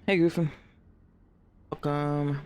Hey, Goofy. Welcome.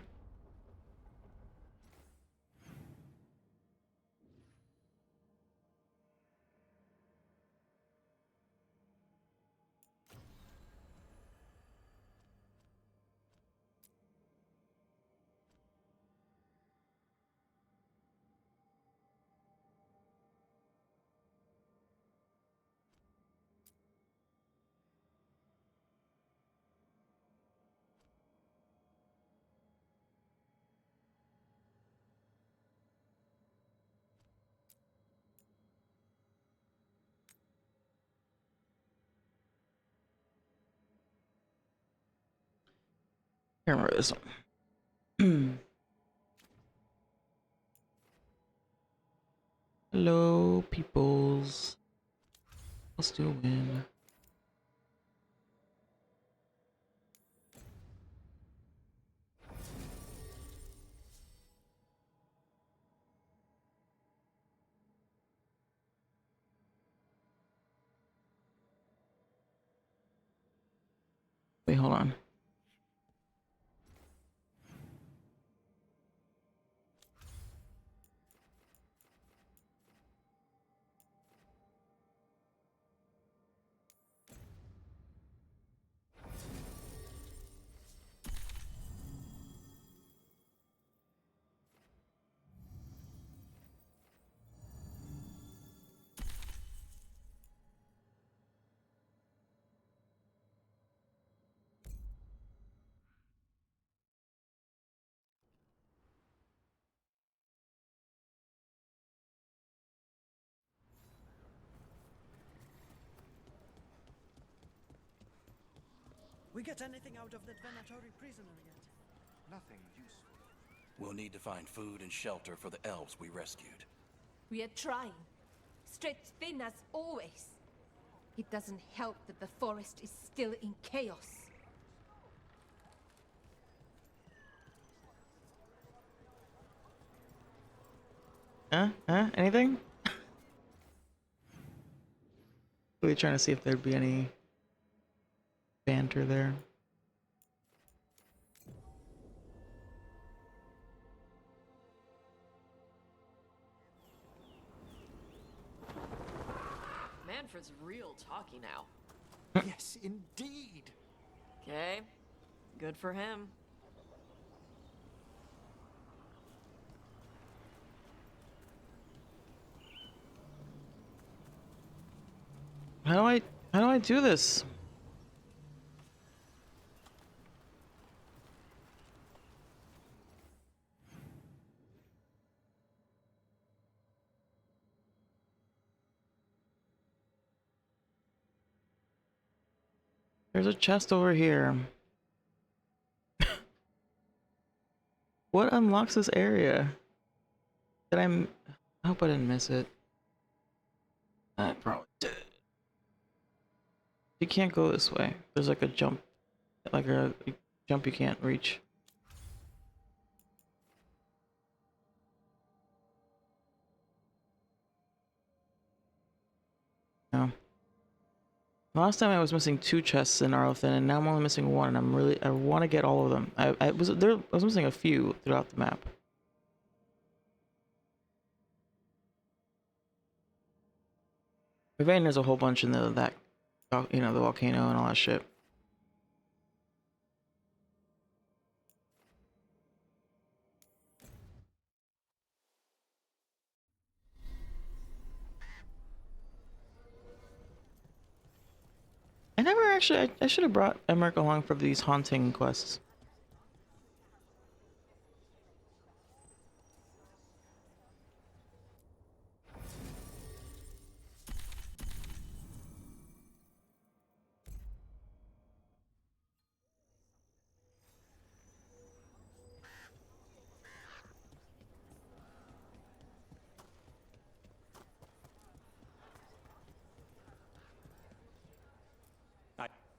Here, remember this one. Hello, peoples. Let's do a win. Wait, hold on. We get anything out of that Venatori prisoner yet? Nothing useful. We'll need to find food and shelter for the elves we rescued. We are trying. Stretched thin as always. It doesn't help that the forest is still in chaos. Anything? Really trying to see if there'd be any banter there. Manfred's real talky now. Yes, indeed. Okay, good for him. How do I do this? There's a chest over here. What unlocks this area? I hope I didn't miss it. I probably did. You can't go this way. There's like a jump, like a jump you can't reach. No. Last time I was missing 2 chests in Arlothin, and now I'm only missing 1, and I want to get all of them. I was missing a few throughout the map. Ravane, there's a whole bunch in that you know, the volcano and all that shit. I never actually. I should have brought Emmerich along for these haunting quests.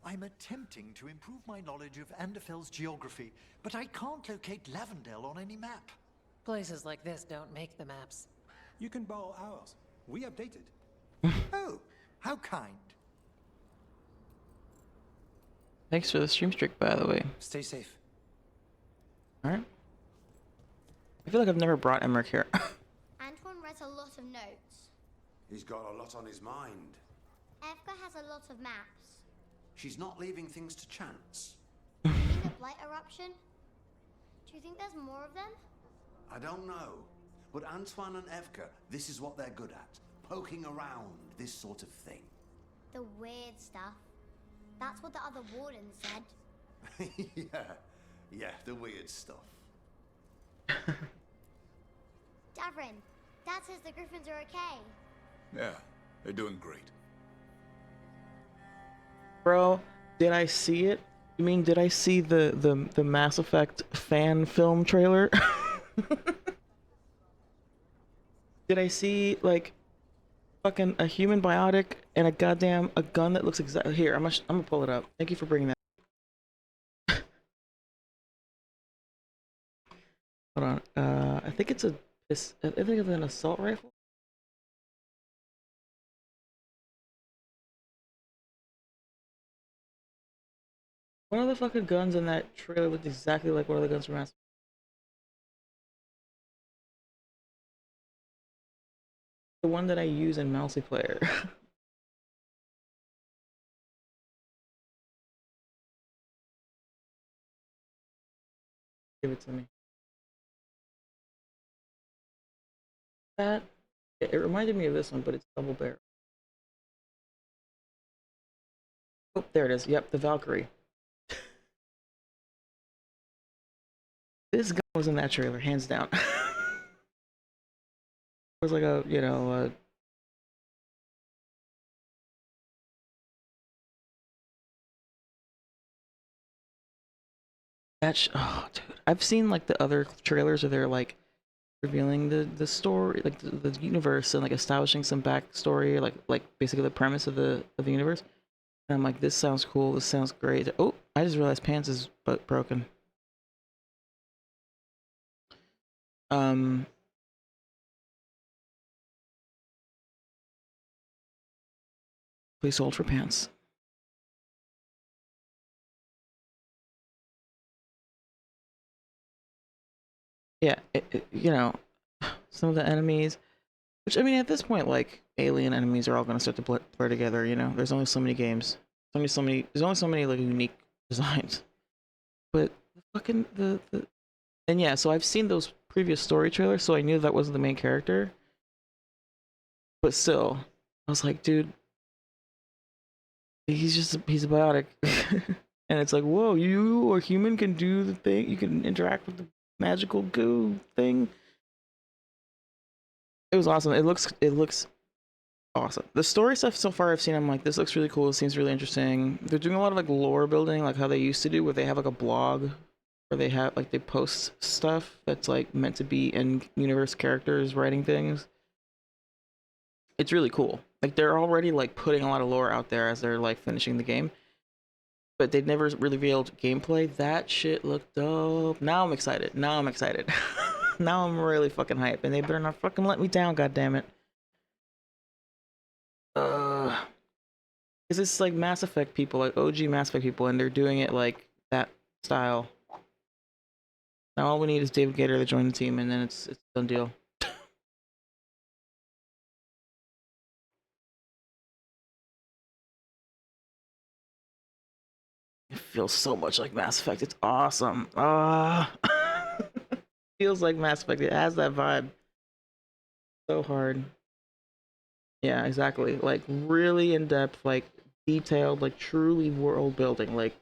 I'm attempting to improve my knowledge of Anderfell's geography, but I can't locate Lavendel on any map. Places like this don't make the maps. You can borrow ours. We updated. Oh, how kind. Thanks for the stream streak, by the way. Stay safe. All right. I feel like I've never brought Emmerich here. Antoine writes a lot of notes. He's got a lot on his mind. Evka has a lot of maps. She's not leaving things to chance. You mean the blight eruption? Do you think there's more of them? I don't know. But Antoine and Evka, this is what they're good at. Poking around this sort of thing. The weird stuff. That's what the other warden said. Yeah, the weird stuff. Davrin, Dad says the Griffins are okay. Yeah, they're doing great. Bro, did I see it? You mean did I see the Mass Effect fan film trailer? Did I see like fucking a human biotic and a gun that looks exactly here? I'm gonna pull it up. Thank you for bringing that. Hold on. I think it's I think it's an assault rifle. One of the fucking guns in that trailer looked exactly like one of the guns from Mass Effect. The one that I use in multiplayer. Give it to me. That it reminded me of this one, but it's double barrel. Oh, there it is. Yep, the Valkyrie. This gun was in that trailer, hands down. It was like a, you know, oh, dude. I've seen like the other trailers where they're like revealing the story, like the universe, and like establishing some backstory, like basically the premise of the universe. And I'm like, this sounds cool. This sounds great. Oh, I just realized Pants is broken. Please hold for Pants. Yeah, you know, some of the enemies, which I mean, at this point, like alien enemies are all gonna start to blur together. You know, there's only so many games, there's only so many like unique designs. But the fucking and yeah, so I've seen those previous story trailers, so I knew that wasn't the main character. But still, I was like, dude, he's a biotic. And it's like, whoa, you a human can do the thing, you can interact with the magical goo thing. It was awesome. It looks awesome. The story stuff so far I've seen, I'm like, this looks really cool. It seems really interesting. They're doing a lot of like lore building, like how they used to do, where they have like a blog where they have like they post stuff that's like meant to be in universe characters writing things. It's really cool. Like they're already like putting a lot of lore out there as they're like finishing the game. But they'd never really revealed gameplay. That shit looked dope. Now I'm excited. Now I'm excited. Now I'm really fucking hyped. And they better not fucking let me down, goddammit. Because it's like Mass Effect people, like OG Mass Effect people, and they're doing it like that style. Now all we need is David Gator to join the team, and then it's a done deal. It feels so much like Mass Effect. It's awesome. Feels like Mass Effect. It has that vibe. So hard. Yeah, exactly. Like really in depth, like detailed, like truly world building, like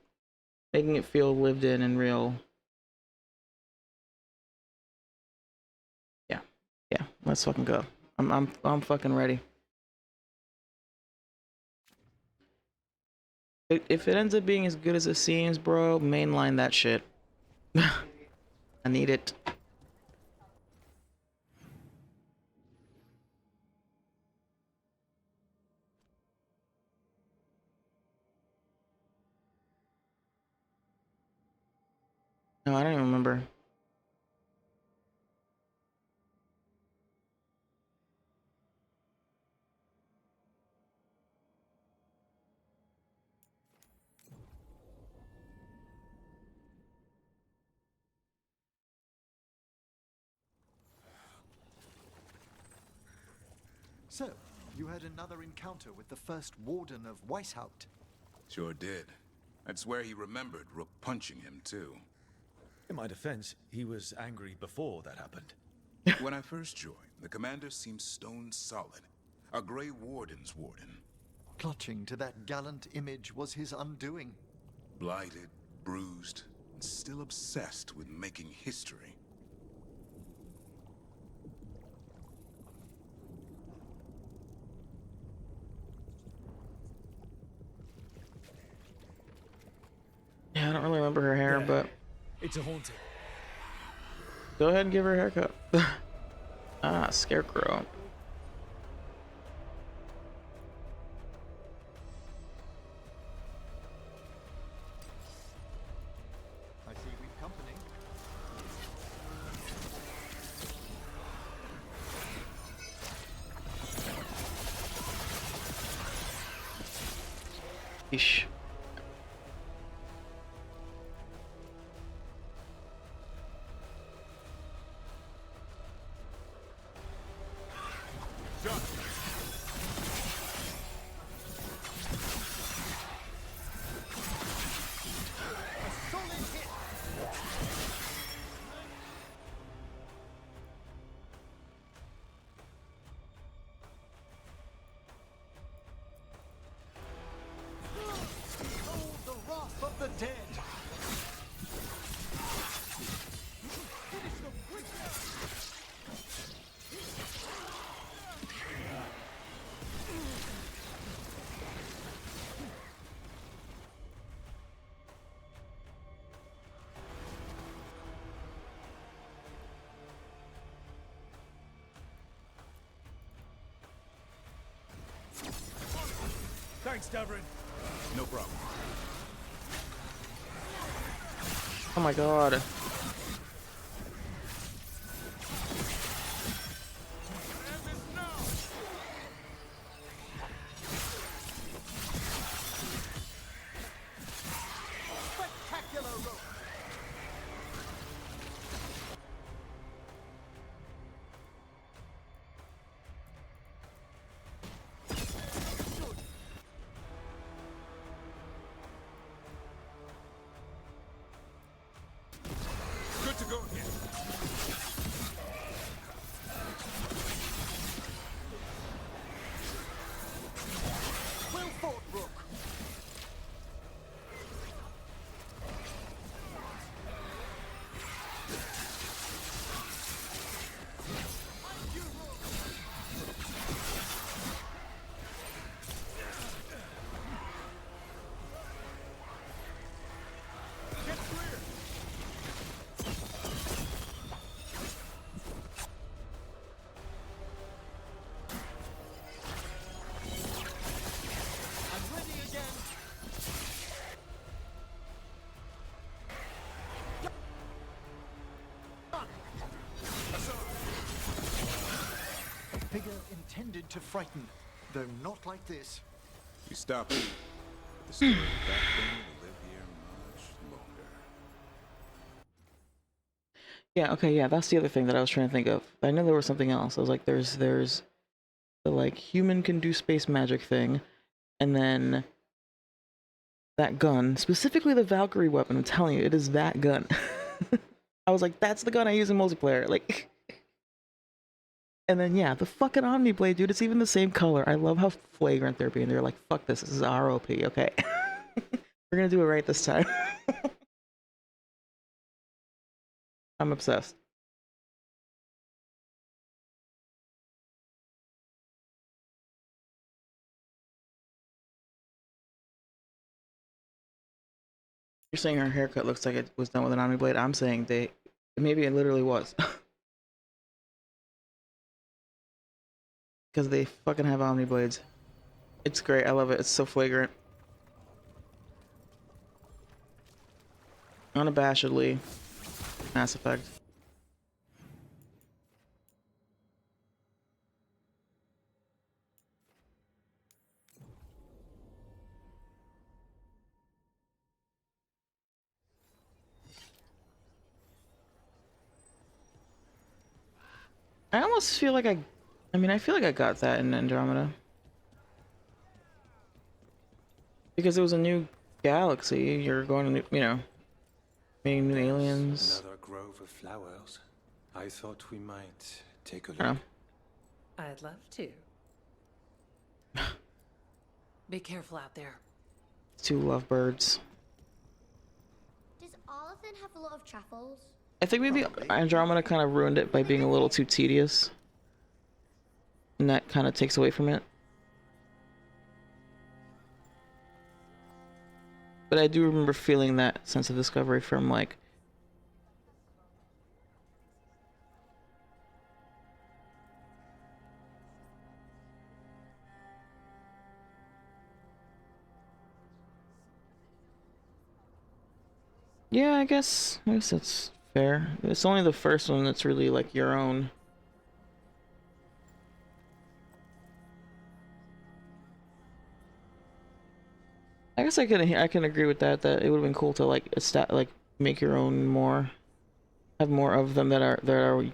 making it feel lived in and real. Yeah, yeah. Let's fucking go. I'm fucking ready. If it ends up being as good as it seems, bro, mainline that shit. I need it. No, I don't even remember. So, you had another encounter with the first warden of Weishaupt. Sure did. I'd swear he remembered Rook punching him, too. In my defense, he was angry before that happened. When I first joined, the commander seemed stone solid. A Grey Warden's warden. Clutching to that gallant image was his undoing. Blighted, bruised, and still obsessed with making history. Yeah, I don't really remember her hair, but it's a haunting. Go ahead and give her a haircut. Ah, Scarecrow. I see we've company. Yeesh. The wrath of the dead! Thanks, Davrin. No problem. Oh my god. Spectacular rope! Good to go here. Well fought, Rook! I'm ready again! A figure intended to frighten, though not like this. You stop it. But the story of that thing will live here much longer. Yeah, okay, yeah, that's the other thing that I was trying to think of. I know there was something else. I was like, there's the like human can do space magic thing, and then that gun, specifically the Valkyrie weapon. I'm telling you, it is that gun. I was like, that's the gun I use in multiplayer. Like, and then yeah, the fucking Omni Blade, dude. It's even the same color. I love how flagrant they're being. They're like, fuck this. This is ROP. Okay, we're gonna do it right this time. I'm obsessed. You're saying her haircut looks like it was done with an Omni Blade. I'm saying maybe it literally was. Because they fucking have Omni Blades. It's great. I love it. It's so flagrant. Unabashedly. Mass Effect. I almost feel like I mean, I feel like I got that in Andromeda. Because it was a new galaxy, you're going to, you know, meeting new aliens. Another grove of flowers. I thought we might take a I look. I'd love to. Be careful out there. Two lovebirds. Does Arlathan have a lot of truffles? I think maybe Andromeda kind of ruined it by being a little too tedious. And that kind of takes away from it. But I do remember feeling that sense of discovery from like yeah, I guess that's fair. It's only the first one that's really like your own. I guess I can agree with that. That it would have been cool to like make your own more, have more of them that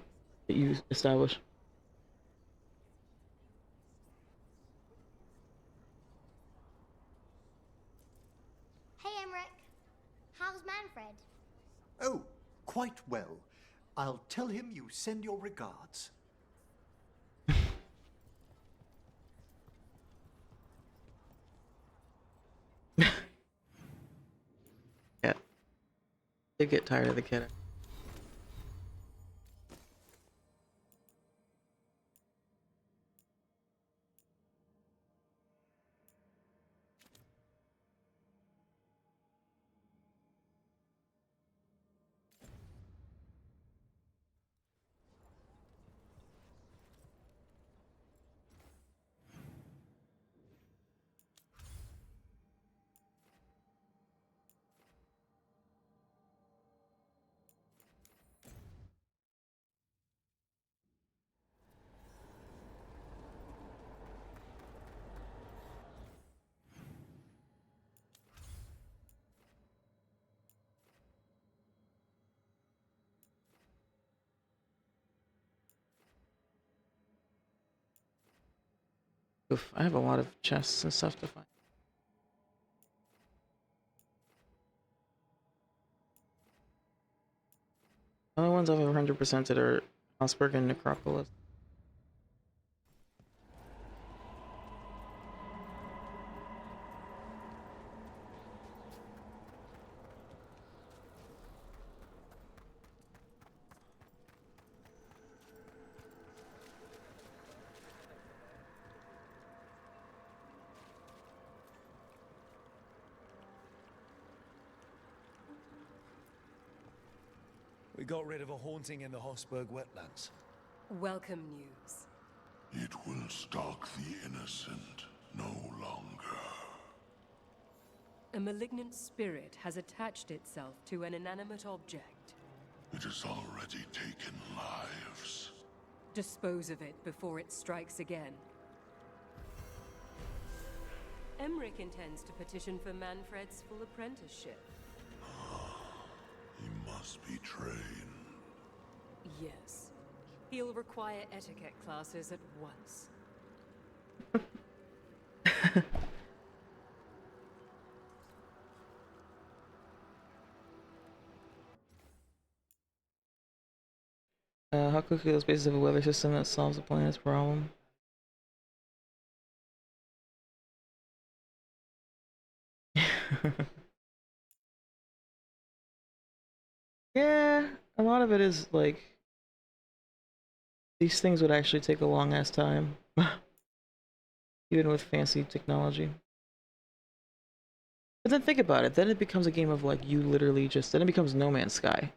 you establish. Hey, Emmerich. How's Manfred? Oh, quite well. I'll tell him you send your regards. Yeah, did get tired of the kid. Oof, I have a lot of chests and stuff to find. The only ones I've 100%ed are Osberg and Necropolis. We got rid of a haunting in the Hosberg wetlands. Welcome news. It will stalk the innocent no longer. A malignant spirit has attached itself to an inanimate object. It has already taken lives. Dispose of it before it strikes again. Emmerich intends to petition for Manfred's full apprenticeship. He must be trained. Yes. He'll require etiquette classes at once. How quickly those bases of a weather system that solves the planet's problem? Yeah, a lot of it is like these things would actually take a long ass time, even with fancy technology. But then think about it, then it becomes a game of like you literally just then it becomes No Man's Sky.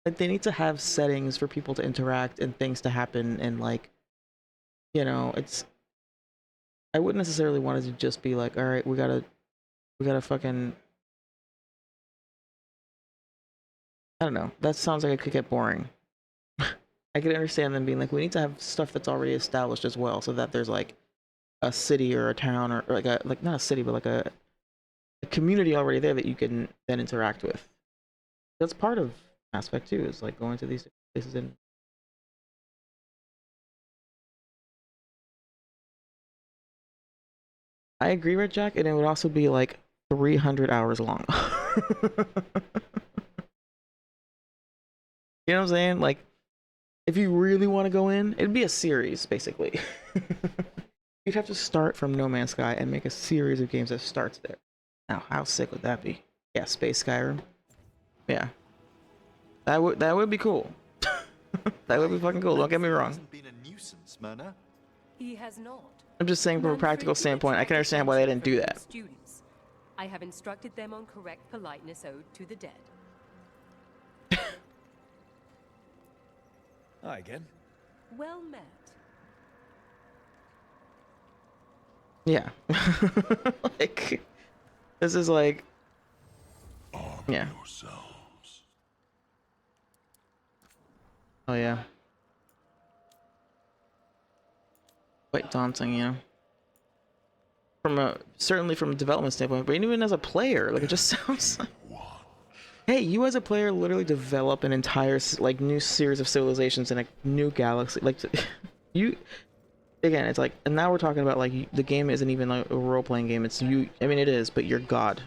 Like they need to have settings for people to interact and things to happen and like it's I wouldn't necessarily want it to just be like, all right, we gotta fucking I don't know. That sounds like it could get boring. I could understand them being like, we need to have stuff that's already established as well, so that there's like a city or a town or like a like not a city but like a community already there that you can then interact with. That's part of aspect too, is like going to these places and I agree, Red Jack, and it would also be like 300 hours long. You know what I'm saying? Like, if you really want to go in, it'd be a series, basically. You'd have to start from No Man's Sky and make a series of games that starts there. Now, how sick would that be? Yeah, Space Skyrim. Yeah. That would be cool. That would be fucking cool, don't get me wrong. Hasn't been a nuisance, Myrna. He has not. I'm just saying from a practical standpoint, I can understand why they didn't do that. Students. I have instructed them on correct politeness owed to the dead. Hi again. Well met. Yeah. Like, this is like, yeah. Oh yeah. Quite daunting, you know. Certainly from a development standpoint, but even as a player, like it just sounds like. Hey, you as a player literally develop an entire like new series of civilizations in a new galaxy. Like you, again, it's like, and now we're talking about like the game isn't even like a role-playing game. It's you. I mean, it is, but you're God.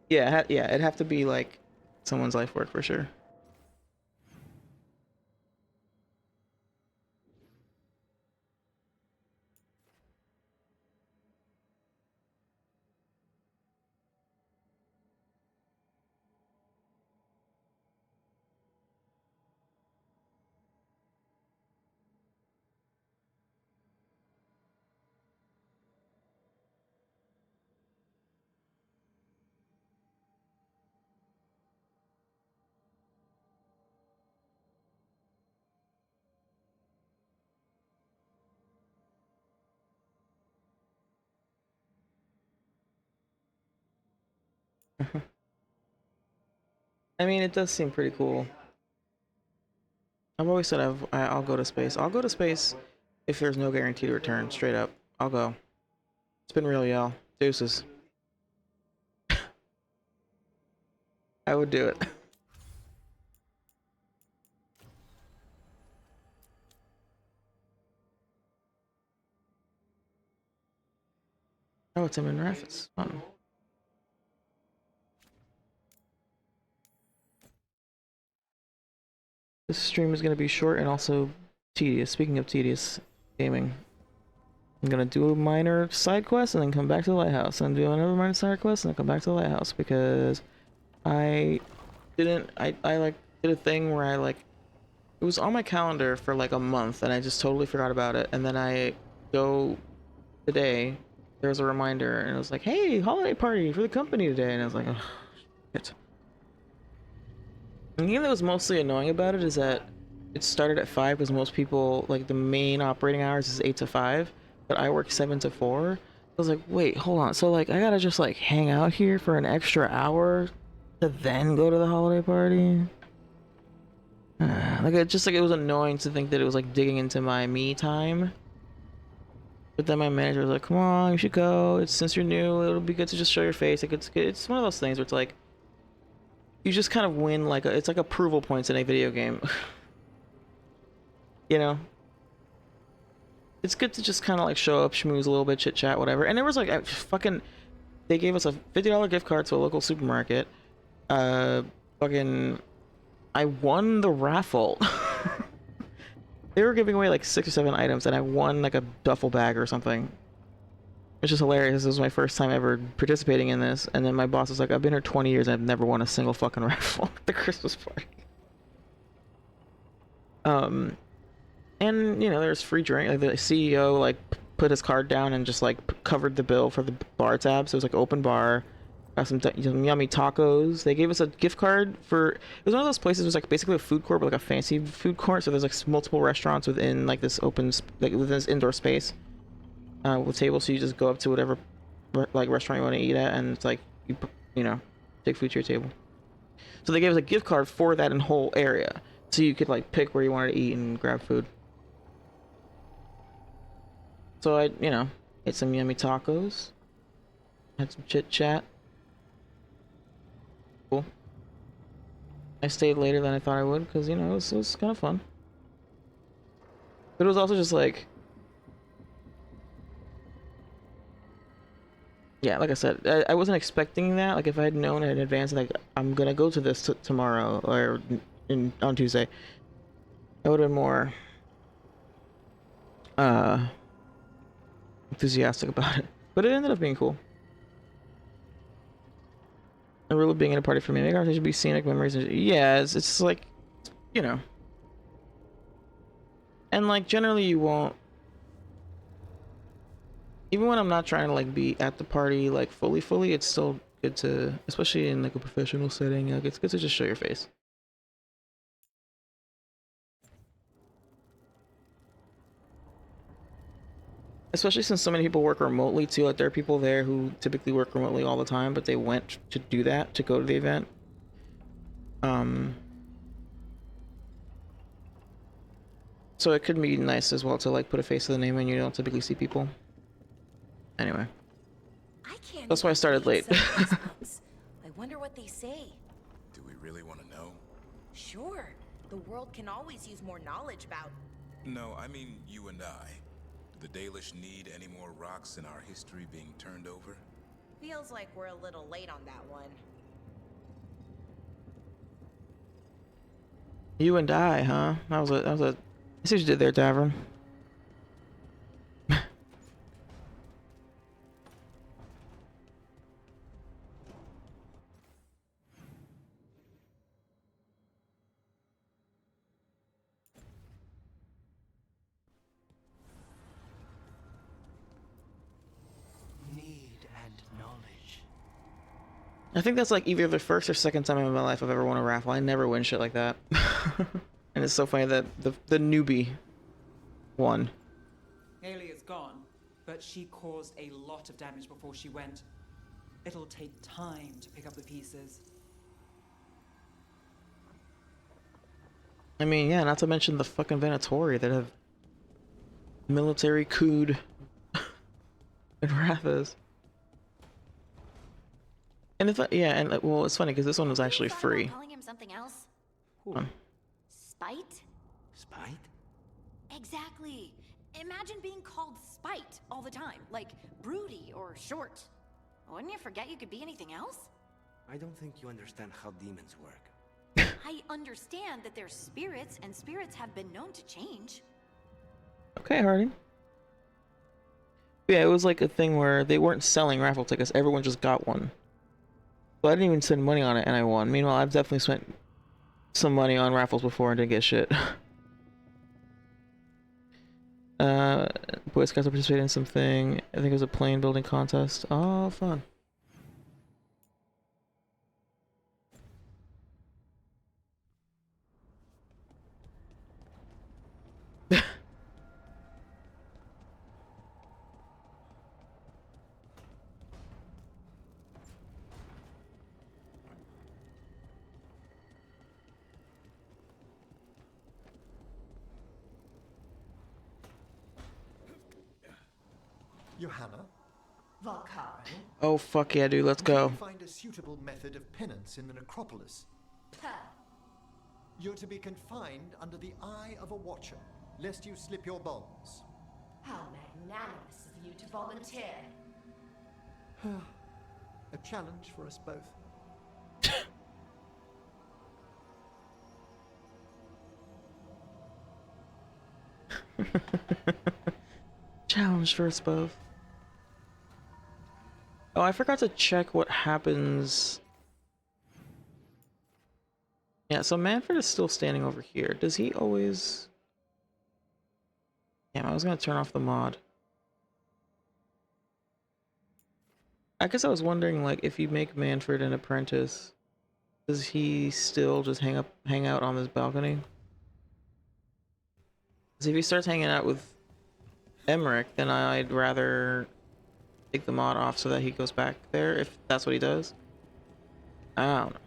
Yeah, yeah, it'd have to be like someone's life work for sure. I mean, it does seem pretty cool. I've always said I'll go to space. I'll go to space if there's no guaranteed return. Straight up, I'll go. It's been real, y'all. Deuces. I would do it. Oh, it's him in Raffis. Fun. This stream is going to be short and also tedious. Speaking of tedious gaming, I'm going to do a minor side quest and then come back to the lighthouse. And do another minor side quest and then come back to the lighthouse because I like did a thing where I like, it was on my calendar for like a month and I just totally forgot about it. And then I go today, there was a reminder and it was like, hey, holiday party for the company today. And I was like, oh, shit. And the thing that was mostly annoying about it is that it started at 5 because most people, like the main operating hours is 8 to 5, but I work 7 to 4. I was like, wait, hold on. So like I gotta just like hang out here for an extra hour to then go to the holiday party? Like it just like it was annoying to think that it was like digging into my me time. But then my manager was like, come on, you should go. It's since you're new, it'll be good to just show your face. Like it's one of those things where it's like you just kind of win like it's like approval points in a video game. You know? It's good to just kind of like show up, schmooze a little bit, chit chat, whatever. And there was like fucking, they gave us a $50 gift card to a local supermarket. fucking, I won the raffle. They were giving away like 6 or 7 items, and I won like a duffel bag or something. It's just hilarious. This was my first time ever participating in this, and then my boss was like, "I've been here 20 years and I've never won a single fucking raffle at the Christmas party." And you know, there's free drink. Like, the CEO like put his card down and just like covered the bill for the bar tab, so it was like open bar. Got some yummy tacos. They gave us a gift card for. It was one of those places. It was like basically a food court, but like a fancy food court. So there's like multiple restaurants within like this open, like within this indoor space, with tables. So you just go up to whatever, like restaurant you want to eat at, and it's like you know, take food to your table. So they gave us a gift card for that whole area, so you could like pick where you wanted to eat and grab food. So I, you know, ate some yummy tacos, had some chit chat. Cool. I stayed later than I thought I would because, you know, it was kind of fun. But it was also just like, yeah, like I said, I wasn't expecting that. Like if I had known in advance, like I'm gonna go to this tomorrow or on Tuesday, I would have been more enthusiastic about it. But it ended up being cool. And really being in a party for me, maybe there should be scenic memories. Yeah, it's like, you know. And like generally you won't, even when I'm not trying to like be at the party like fully, it's still good to, especially in like a professional setting, like it's good to just show your face. Especially since so many people work remotely too. Like there are people there who typically work remotely all the time, but they went to do that, to go to the event. So it could be nice as well to like put a face to the name when you don't typically see people. Anyway. That's why I started late. I wonder what they say. Do we really want to know? Sure. The world can always use more knowledge about... No, I mean you and I. Do the Dalish need any more rocks in our history being turned over? Feels like we're a little late on that one. You and I, huh? That was a I see what you did there, Davern. I think that's like either the first or second time in my life I've ever won a raffle. I never win shit like that. And it's so funny that the newbie won. Haley is gone, but she caused a lot of damage before she went. It'll take time to pick up the pieces. I mean, yeah, not to mention the fucking Venatori that have military couped in Rathas. And if yeah, and well, it's funny because this one was actually free. Calling him something else? Spite? Spite? Exactly. Imagine being called Spite all the time, like broody or short. Wouldn't you forget you could be anything else? I don't think you understand how demons work. I understand that they're spirits, and spirits have been known to change. Okay, Harding. Yeah, it was like a thing where they weren't selling raffle tickets. Everyone just got one. So I didn't even spend money on it, and I won. Meanwhile, I've definitely spent some money on raffles before and didn't get shit. Boy Scouts participated in something. I think it was a plane building contest. Oh, fun. Johanna? Oh fuck yeah, dude, let's go. Find a suitable method of penance in the necropolis. You're to be confined under the eye of a watcher, lest you slip your bonds. How magnanimous of you to volunteer. A challenge for us both. Challenge first, Bov. Oh, I forgot to check what happens. Yeah, so Manfred is still standing over here. Does he always... Damn, I was gonna turn off the mod. I guess I was wondering, like, if you make Manfred an apprentice, does he still just hang out on this balcony? Because if he starts hanging out with Emmerich, then I'd rather take the mod off so that he goes back there, if that's what he does. I don't know.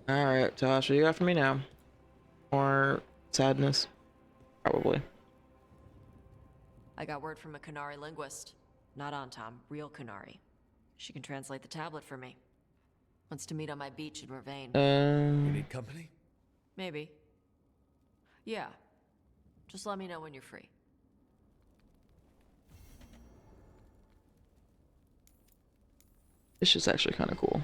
Alright, Tosh, what you got for me now? More sadness? Probably. I got word from a Qunari linguist. Not Antam, real Qunari. She can translate the tablet for me. Wants to meet on my beach in Ravane. You need company? Maybe. Yeah. Just let me know when you're free. This is actually kind of cool.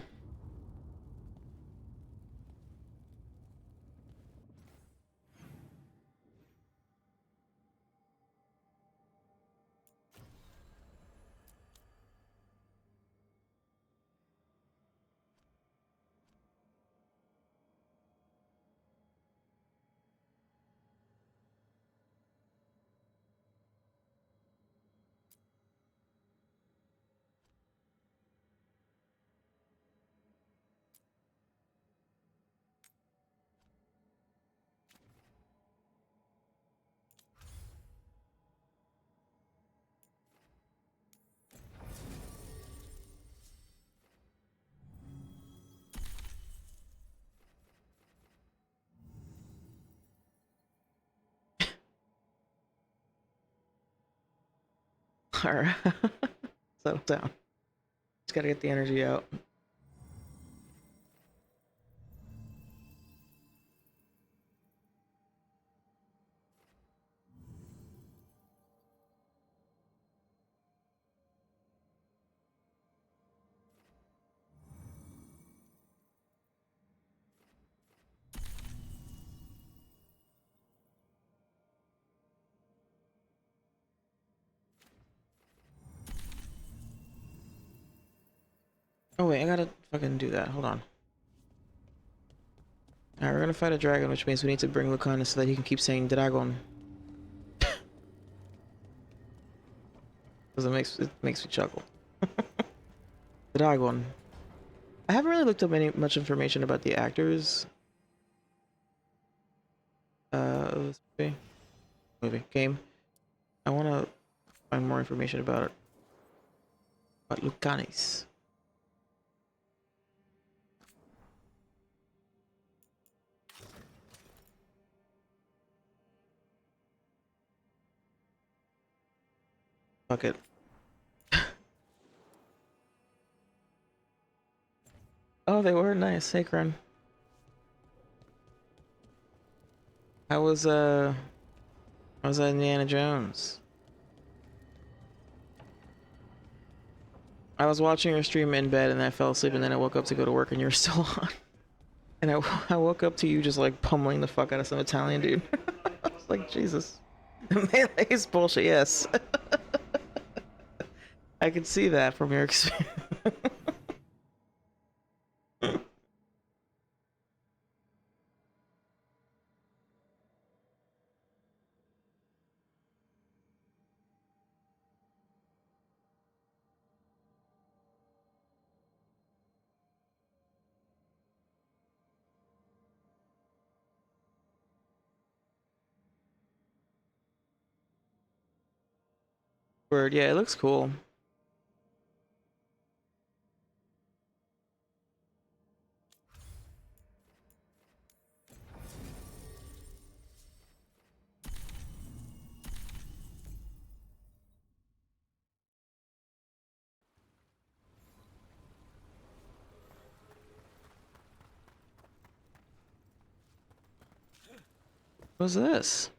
Alright. Settle down. Just gotta get the energy out. Oh wait, I gotta fucking do that. Hold on. Alright, we're gonna fight a dragon, which means we need to bring Lucana so that he can keep saying dragon. Because it makes me chuckle. Dragon. I haven't really looked up much information about the actors. Movie. Game. I wanna find more information about it. About Lucanis. Fuck it. Oh, they were nice. Hey, Kren. How was Indiana Jones? I was watching your stream in bed and I fell asleep and then I woke up to go to work and you were still on. And I woke up to you just like pummeling the fuck out of some Italian dude. I was like, Jesus. Melee is bullshit, yes. I could see that from your experience. Word, yeah, it looks cool. What's this?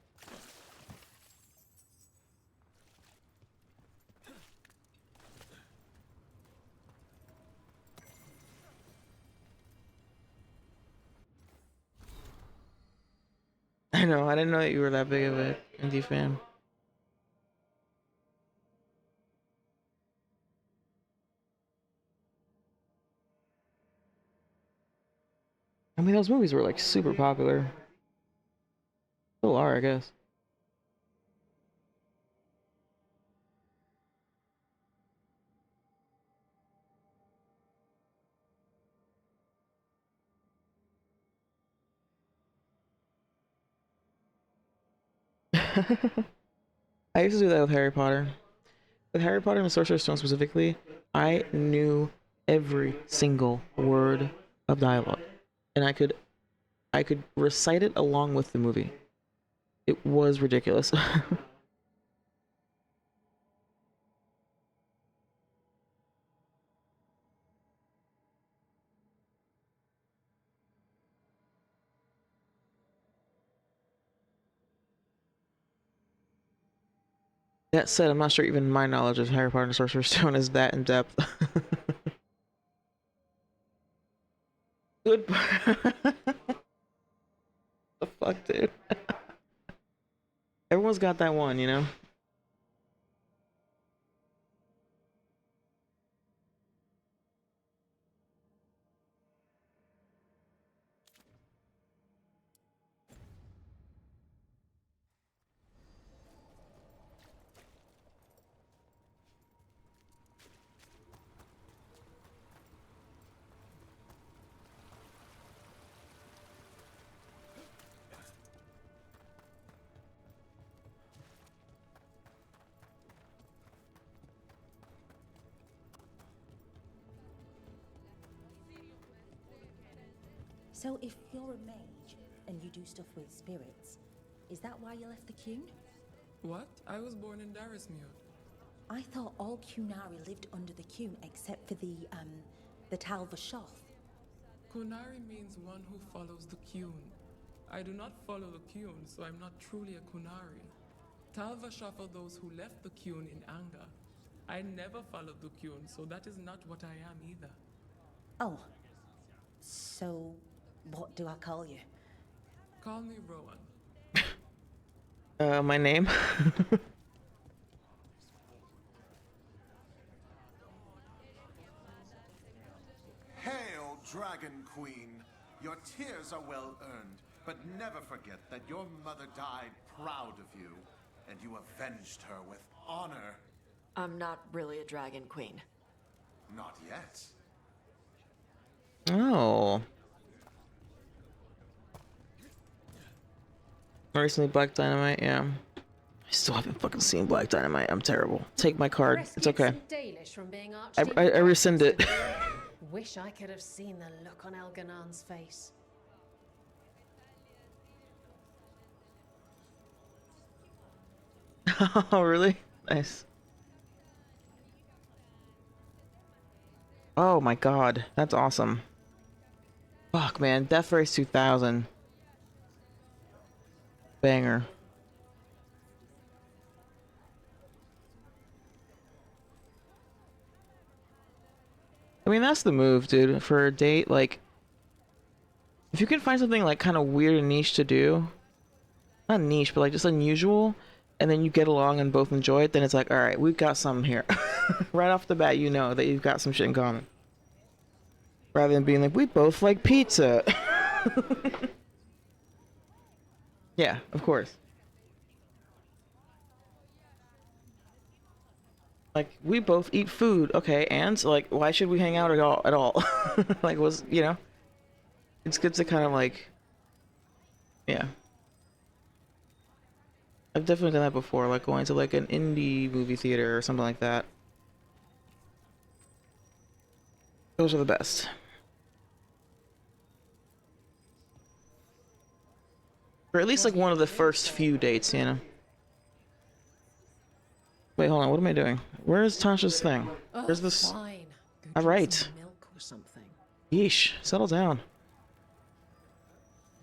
I know. I didn't know that you were that big of an indie fan. I mean, those movies were like super popular. Still are, I guess. I used to do that with Harry Potter. With Harry Potter and the Sorcerer's Stone specifically, I knew every single word of dialogue, and I could recite it along with the movie. It was ridiculous. That said, I'm not sure even my knowledge of Harry Potter and the Sorcerer's Stone is that in depth. Good. The fuck, dude. Everyone's got that one, you know? So if you're a mage and you do stuff with spirits, is that why you left the Cune? What? I was born in Darismuir. I thought all Cunari lived under the Cune except for the Tal Vashoth. Kunari means one who follows the Cune. I do not follow the Cune, so I'm not truly a Kunari. Tal Vashoth are those who left the Cune in anger. I never followed the Cune, so that is not what I am either. Oh. So, what do I call you? Call me Rowan. My name? Hail, Dragon Queen! Your tears are well earned, but never forget that your mother died proud of you, and you avenged her with honor. I'm not really a dragon queen. Not yet. Oh. Recently, Black Dynamite, yeah. I still haven't fucking seen Black Dynamite. I'm terrible. Take my card. It's okay. Dalish from being I rescind it. Wish I could have seen the look on Elganan's face. Oh, really? Nice. Oh my god. That's awesome. Fuck, man. Death Race 2000. Banger. I mean, that's the move, dude. For a date, like, if you can find something like kind of weird and niche to do, not niche, but like just unusual, and then you get along and both enjoy it, then it's like, all right, we've got something here. Right off the bat, you know that you've got some shit in common. Rather than being like, we both like pizza. Yeah, of course. Like, we both eat food, okay, and like, why should we hang out at all? Like, you know, it's good to kind of like, yeah. I've definitely done that before, like going to like an indie movie theater or something like that. Those are the best. Or at least like one of the first few dates, you know? Wait, hold on, what am I doing? Where's Tasha's thing? Where's this? Fine. Alright. Milk or something. Yeesh, settle down.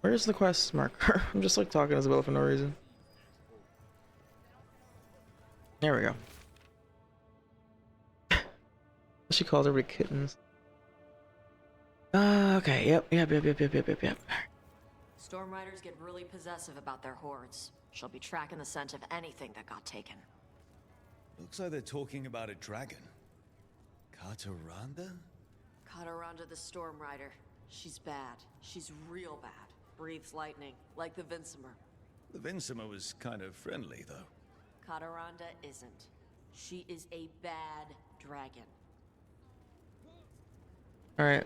Where's the quest marker? I'm just like talking to Isabella for no reason. There we go. She calls everybody kittens. Okay, yep. Storm Riders get really possessive about their hordes. She'll be tracking the scent of anything that got taken. Looks like they're talking about a dragon. Kataranda? Kataranda the Storm Rider. She's bad. She's real bad. Breathes lightning, like the Vincimer. The Vincimer was kind of friendly, though. Kataranda isn't. She is a bad dragon. Alright.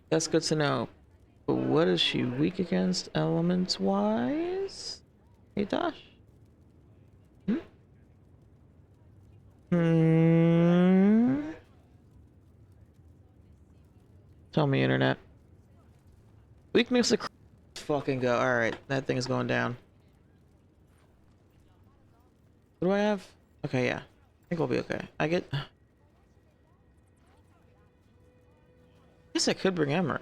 That's good to know. But what is she weak against elements-wise? Hey, Tosh? Tell me, internet. Weakness of fucking go. Alright, that thing is going down. What do I have? Okay, yeah. I think we'll be okay. I guess I could bring Emmer.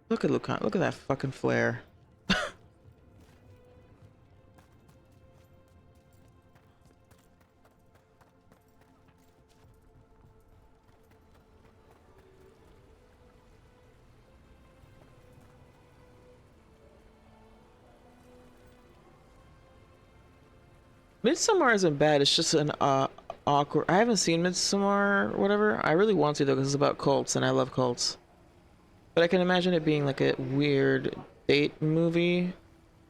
Look at Lucan. Look at that fucking flare. Midsommar isn't bad. It's just an awkward. I haven't seen Midsommar or whatever. I really want to though because it's about cults and I love cults. But I can imagine it being like a weird date movie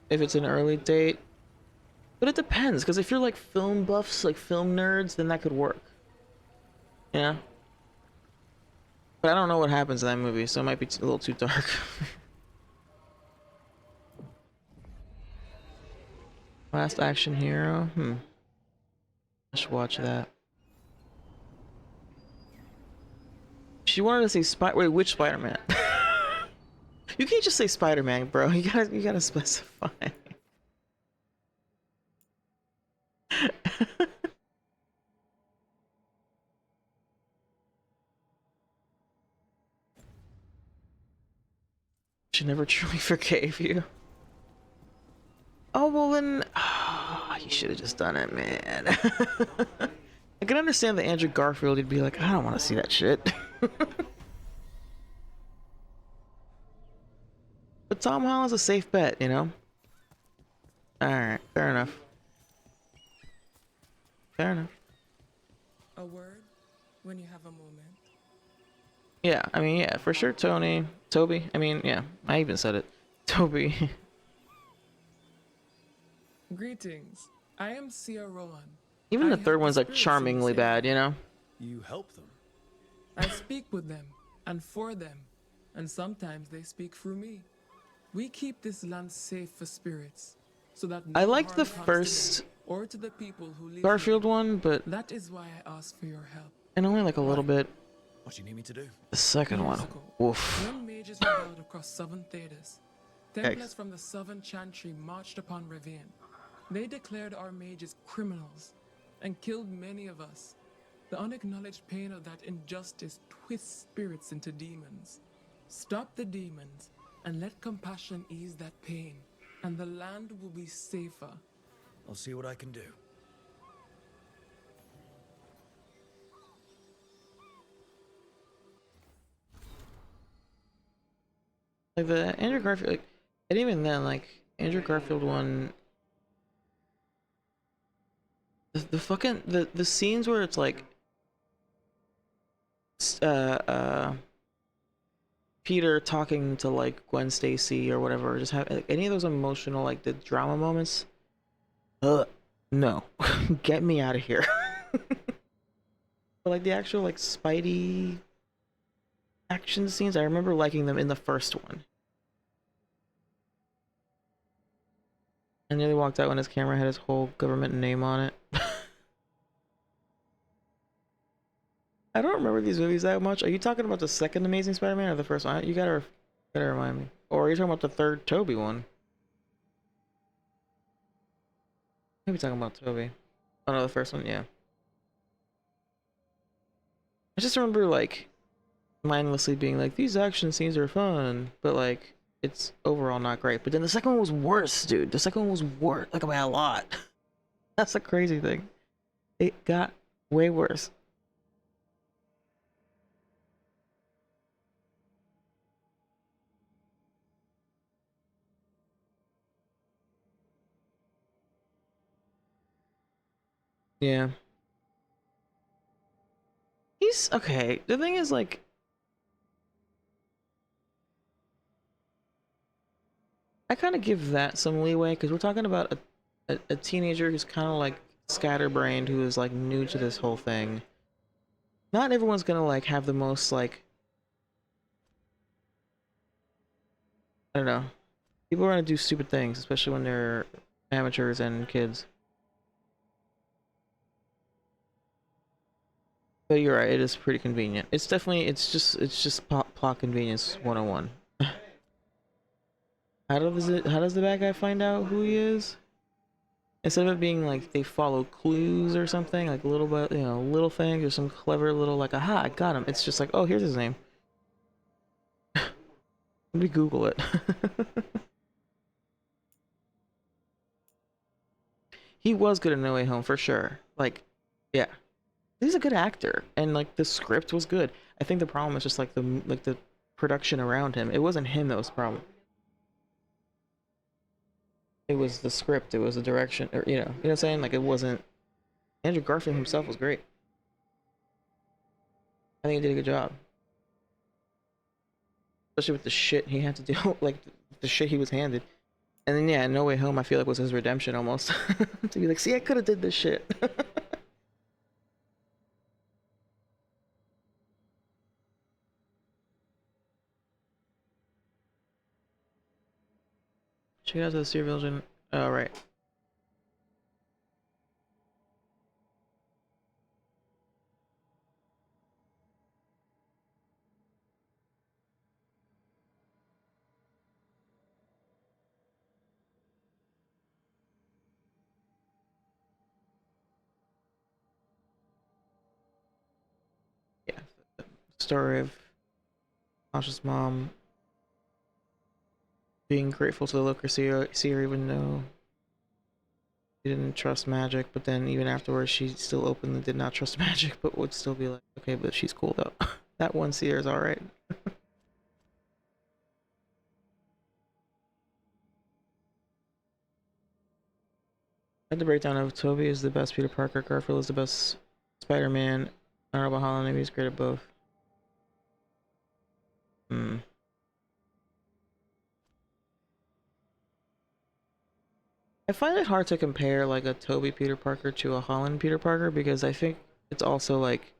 if it's an early date. But it depends because if you're like film buffs, like film nerds, then that could work. Yeah. But I don't know what happens in that movie, so it might be a little too dark. Last Action Hero? I should watch that. She wanted to say wait, which Spider-Man? You can't just say Spider-Man, bro. You gotta specify. She never truly forgave you. Oh, well then, you should have just done it, man. I can understand that Andrew Garfield would be like, I don't want to see that shit. But Tom Holland's a safe bet, you know? Alright, fair enough. Fair enough. A word when you have a moment. Yeah, I mean, yeah, for sure, Toby. I mean, yeah, I even said it. Toby. Greetings. I am Sia Rowan. Even the third one's like charmingly bad, you know? You help them. I speak with them and for them, and sometimes they speak through me. We keep this land safe for spirits, so that no I liked the harm comes first to them or to the people who live Garfield here. one, but That is why I ask for your help. and only like a little bit. What do you need me to do? The second one, woof. When mages rebelled across southern Thedas, Templars from the southern Chantry marched upon Ravine. They declared our mages criminals and killed many of us. The unacknowledged pain of that injustice twists spirits into demons. Stop the demons and let compassion ease that pain, and the land will be safer. I'll see what I can do. Like the Andrew Garfield, like, and even then, like Andrew Garfield one. The fucking the scenes where it's like Peter talking to like Gwen Stacy or whatever, just have like, any of those emotional like the drama moments. No. Get me out of here. But like the actual like Spidey action scenes, I remember liking them in the first one. I nearly walked out when his camera had his whole government name on it. I don't remember these movies that much. Are you talking about the second Amazing Spider-Man or the first one? You gotta remind me. Or are you talking about the third Toby one? Maybe talking about Toby. Oh no, the first one, yeah. I just remember like mindlessly being like, these action scenes are fun, but like it's overall not great. But then the second one was worse, dude. The second one was worse, like by a lot. That's the crazy thing. It got way worse. Yeah. He's okay. The thing is, like, I kind of give that some leeway because we're talking about a teenager who's kind of like scatterbrained, who is like new to this whole thing. Not everyone's gonna like have the most like, I don't know. People are gonna do stupid things, especially when they're amateurs and kids. But you're right, it is pretty convenient. It's definitely, it's just plot convenience 101. How does the bad guy find out who he is? Instead of it being like they follow clues or something, like little bit, little things or some clever little like, aha, I got him. It's just like, oh, here's his name. Let me Google it. He was good in No Way Home for sure. Like, yeah, he's a good actor, and like the script was good. I think the problem is just like the production around him. It wasn't him that was the problem. It was the script. It was the direction, or you know what I'm saying? Like it wasn't. Andrew Garfield himself was great. I think he did a good job, especially with the shit he had to do, like the shit he was handed. And then yeah, No Way Home, I feel like was his redemption almost to be like, see, I could have did this shit. Check it out to the Seer Vision. Oh right. Yeah, the story of Asha's mom being grateful to the local seer even though she didn't trust magic, but then even afterwards she still openly did not trust magic, but would still be like, okay, but she's cool though. That one seer is alright. At the breakdown of Toby is the best Peter Parker, Garfield is the best Spider-Man, Honorable Holland, maybe he's great at both. I find it hard to compare like a Toby Peter Parker to a Holland Peter Parker because I think it's also like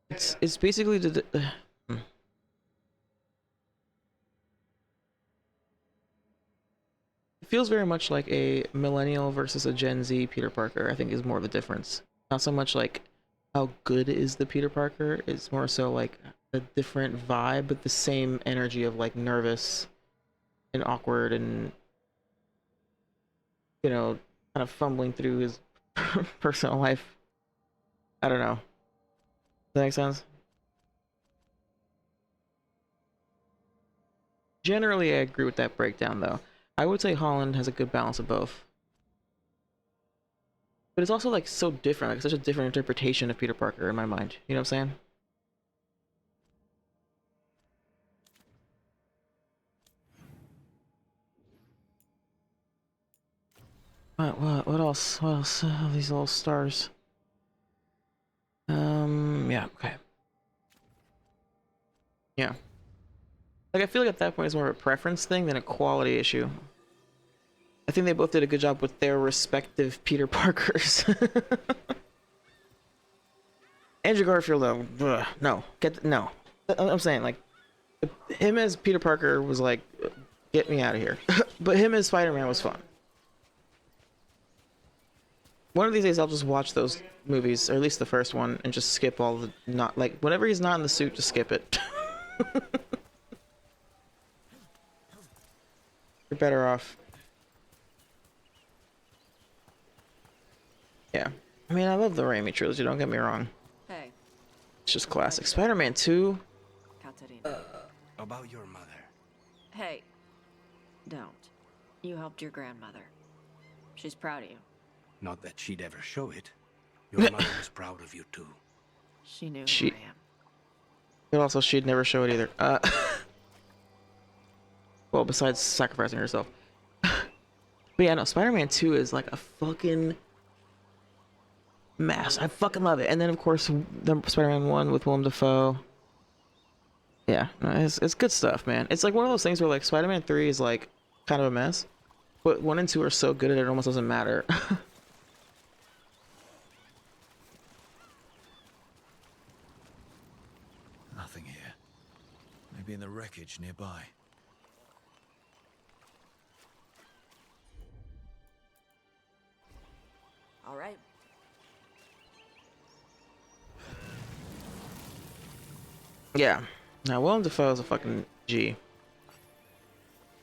it's basically it feels very much like a millennial versus a Gen Z Peter Parker, I think is more the difference. Not so much like how good is the Peter Parker, it's more so like a different vibe but the same energy of like nervous and awkward and kind of fumbling through his personal life. I don't know. Does that make sense? Generally, I agree with that breakdown, though. I would say Holland has a good balance of both. But it's also, like, so different. Like, such a different interpretation of Peter Parker in my mind. You know what I'm saying? What else? What else? These little stars. Yeah, okay. Yeah. Like, I feel like at that point it's more of a preference thing than a quality issue. I think they both did a good job with their respective Peter Parkers. Andrew Garfield, though, no. No. I'm saying, like, him as Peter Parker was like, get me out of here. But him as Spider-Man was fun. One of these days I'll just watch those movies, or at least the first one, and just skip all the whenever he's not in the suit, just skip it. You're better off. Yeah. I mean, I love the Raimi trilogy, don't get me wrong. Hey. It's just classic. Spider-Man 2. About your mother. Hey. Don't. You helped your grandmother. She's proud of you. Not that she'd ever show it. Your mother was proud of you too. She knew who I am. But also, she'd never show it either. Well, besides sacrificing herself. But yeah, no, Spider-Man 2 is like a fucking mess. I fucking love it. And then of course the Spider-Man 1 with Willem Dafoe. Yeah, no, it's good stuff, man. It's like one of those things where like Spider-Man 3 is like kind of a mess, but 1 and 2 are so good at it almost doesn't matter. Nothing here. Maybe in the wreckage nearby. All right. Yeah. Now Willem Dafoe is a fucking G.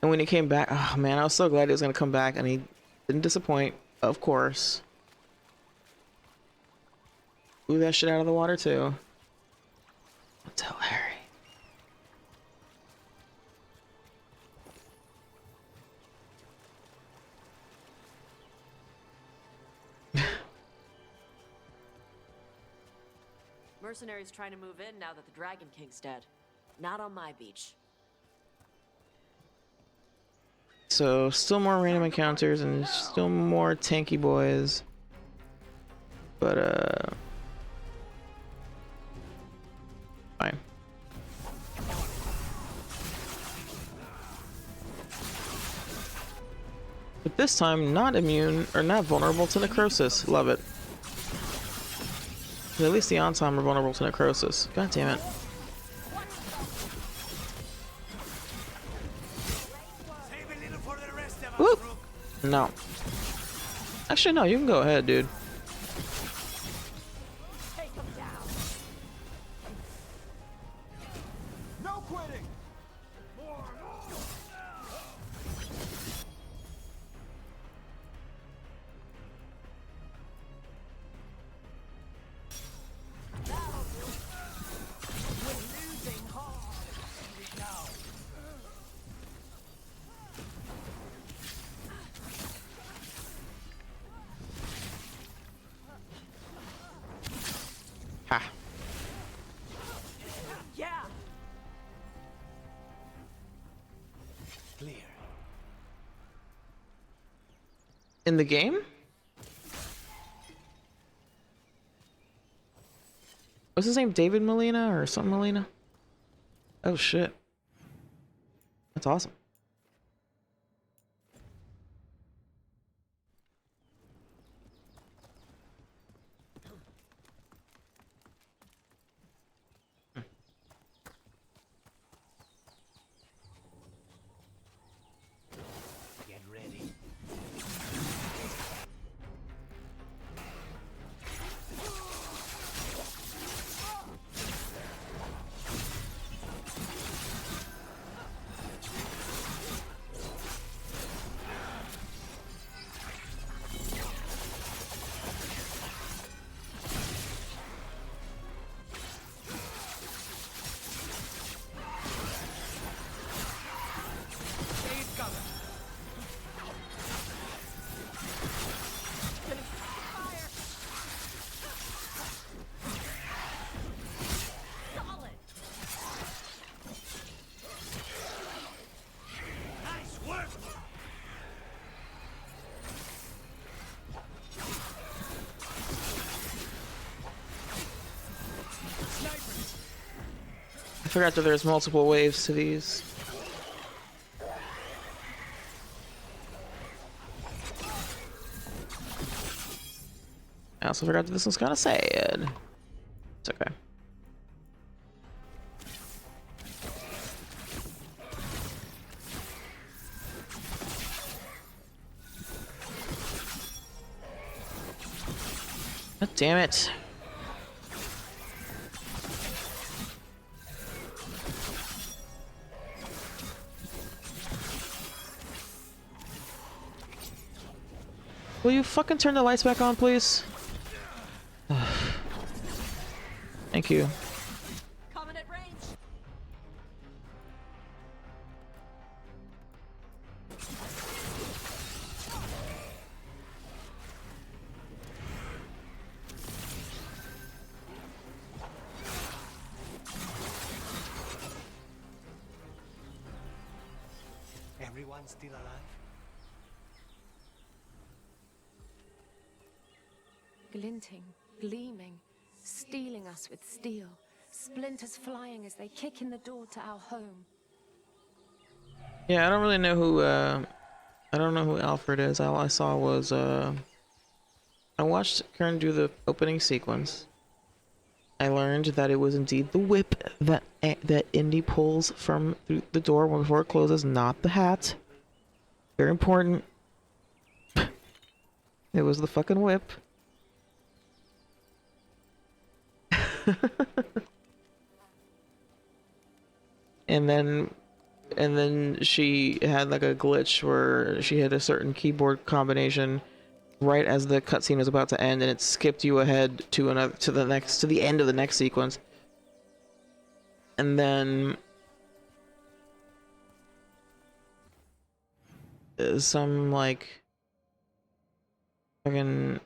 And when he came back, oh man, I was so glad he was gonna come back, and he didn't disappoint, of course. Blew that shit out of the water too. Don't tell Harry. Mercenaries trying to move in now that the Dragon King's dead. Not on my beach. So, still more random encounters and still more tanky boys. But, fine. But this time, not immune, or not vulnerable to necrosis. Love it. At least the on-time are vulnerable to necrosis. God damn it. Whoop! No. Actually, no, you can go ahead, dude. No quitting. Ha. Yeah. Clear. In the game? What's his name? David Molina or something Molina? Oh shit. That's awesome. Get ready. I forgot that there's multiple waves to these. I also forgot that this one's kind of sad. It's okay. God damn it. Will you fucking turn the lights back on, please? Thank you. Coming at range. Everyone still alive? Glinting. gleaming, stealing us with steel, splinters flying as they kick in the door to our home. Yeah, I don't really know who, I don't know who Alfred is. All I saw was, I watched Karen do the opening sequence. I learned that it was indeed the whip that Indy pulls from through the door before it closes, not the hat. Very important. It was the fucking whip. And then she had like a glitch where she had a certain keyboard combination right as the cutscene was about to end, and it skipped you ahead to the end of the next sequence. And then some like fucking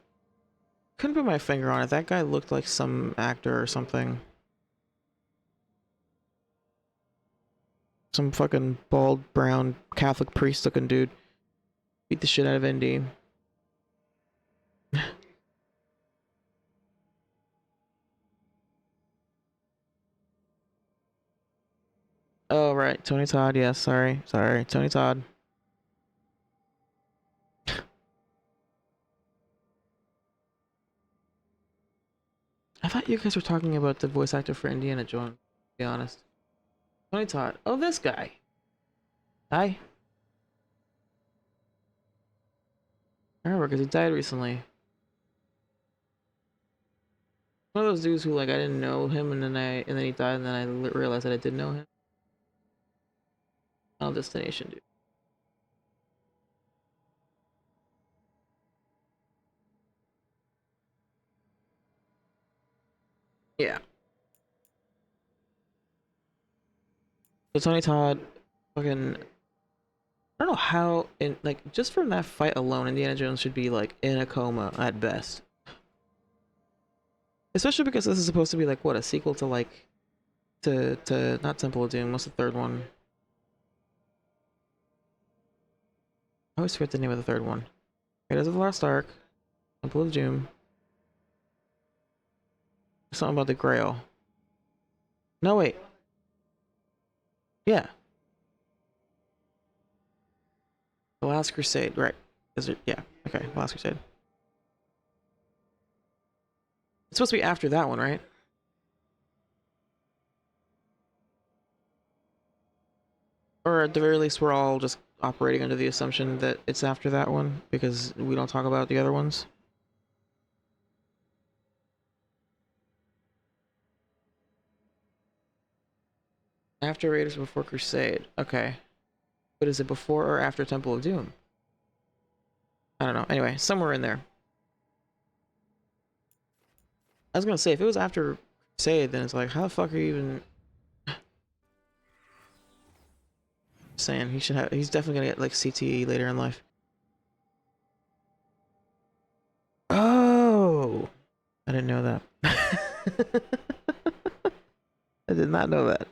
couldn't put my finger on it. That guy looked like some actor or something. Some fucking bald, brown, Catholic priest looking dude. Beat the shit out of Indy. Oh, right. Tony Todd. Yes, sorry. Sorry. Tony Todd. I thought you guys were talking about the voice actor for Indiana Jones, to be honest. Tony Todd. Oh, this guy. Hi. I remember because he died recently. One of those dudes who like I didn't know him and then he died and then I realized that I did know him. Final Destination, dude. Yeah. So Tony Todd, fucking, I don't know how, like, just from that fight alone, Indiana Jones should be, like, in a coma at best. Especially because this is supposed to be, like, what, a sequel to, like, to not Temple of Doom, what's the third one? I always forget the name of the third one. Raiders of the Lost Ark, Temple of Doom. Something about the Grail. No, wait. Yeah. The Last Crusade, right. Is it? Yeah. Okay, Last Crusade. It's supposed to be after that one, right? Or at the very least, we're all just operating under the assumption that it's after that one, because we don't talk about the other ones. After Raiders, before Crusade. Okay. But is it before or after Temple of Doom? I don't know. Anyway, somewhere in there. I was gonna say, if it was after Crusade, then it's like, how the fuck are you even... saying he should have... He's definitely gonna get, like, CTE later in life. Oh! I didn't know that. I did not know that.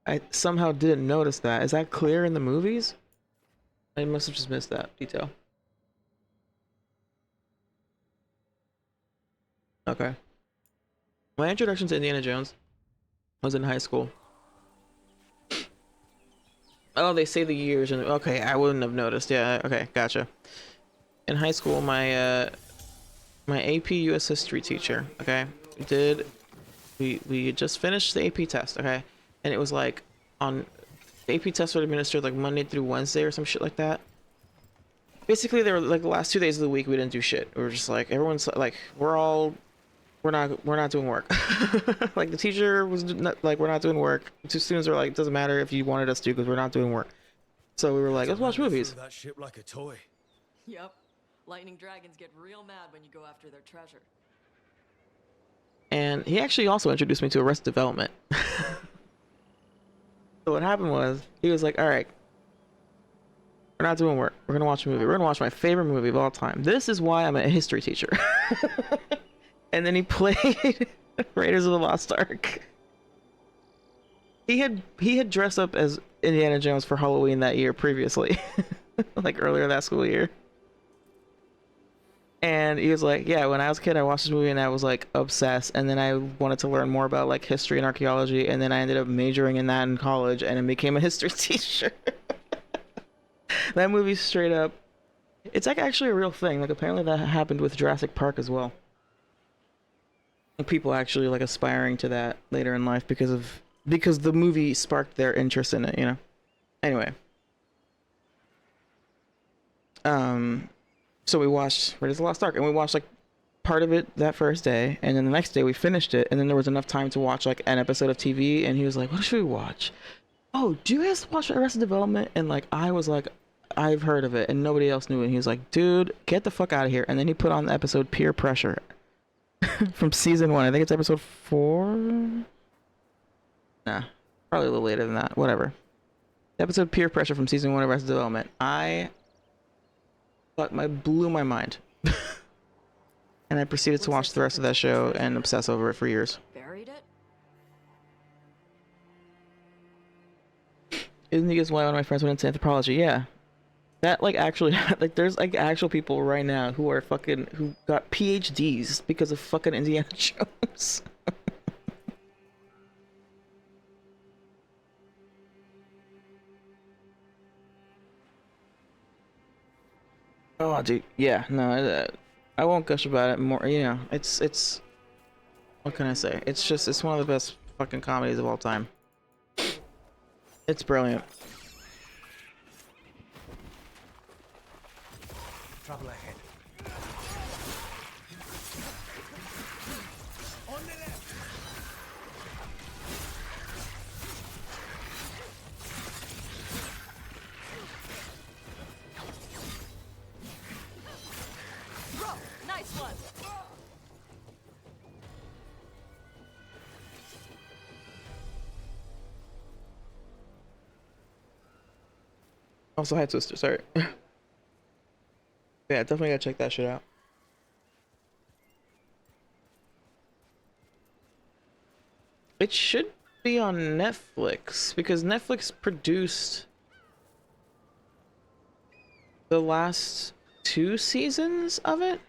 I somehow didn't notice that. Is that clear in the movies? I must have just missed that detail. Okay. My introduction to Indiana Jones was in high school. Oh, they say the years, and okay, I wouldn't have noticed. Yeah, okay, gotcha. In high school, my my AP US history teacher, okay, we had just finished the AP test, okay, and it was like on the AP test was administered like Monday through Wednesday or some shit like that. Basically, they were like the last 2 days of the week we didn't do shit. We were just like everyone's like we're not doing work. Like the teacher was not, like we're not doing work. Two students were like, doesn't matter if you wanted us to because we're not doing work. So we were like, let's watch movies. That ship like a toy. Yep. Lightning dragons get real mad when you go after their treasure. And he actually also introduced me to Arrested Development. So what happened was, he was like, all right, we're not doing work. We're going to watch a movie. We're going to watch my favorite movie of all time. This is why I'm a history teacher. And then he played Raiders of the Lost Ark. He had dressed up as Indiana Jones for Halloween that year previously. Like earlier that school year. And he was like, yeah, when I was a kid, I watched this movie and I was like obsessed. And then I wanted to learn more about like history and archaeology. And then I ended up majoring in that in college and it became a history teacher. That movie straight up, it's like actually a real thing. Like apparently that happened with Jurassic Park as well. And people actually like aspiring to that later in life because the movie sparked their interest in it, you know? Anyway. So we watched Raiders of the Lost Ark, and we watched like part of it that first day, and then the next day we finished it, and then there was enough time to watch like an episode of TV, and he was like, what should we watch? Oh, do you guys watch Arrested Development? And like I was like, I've heard of it, and nobody else knew it. And he was like, dude, get the fuck out of here. And then he put on the episode Peer Pressure from season 1. I think it's episode 4. Nah, probably a little later than that. Whatever. The episode Peer Pressure from season 1 of Arrested Development. Blew my mind. And I proceeded to watch the rest of that show and obsess over it for years. Buried it? Isn't he just why one of my friends went into anthropology? Yeah. That like actually like there's like actual people right now who are fucking who got PhDs because of fucking Indiana Jones. Oh, dude, yeah, no, I won't gush about it more. You know, it's. What can I say? It's one of the best fucking comedies of all time. It's brilliant. Trouble ahead. On the left. Bro, nice one. Also, hi, Twister. Sorry. Yeah, definitely gotta check that shit out. It should be on Netflix because Netflix produced the last 2 seasons of it.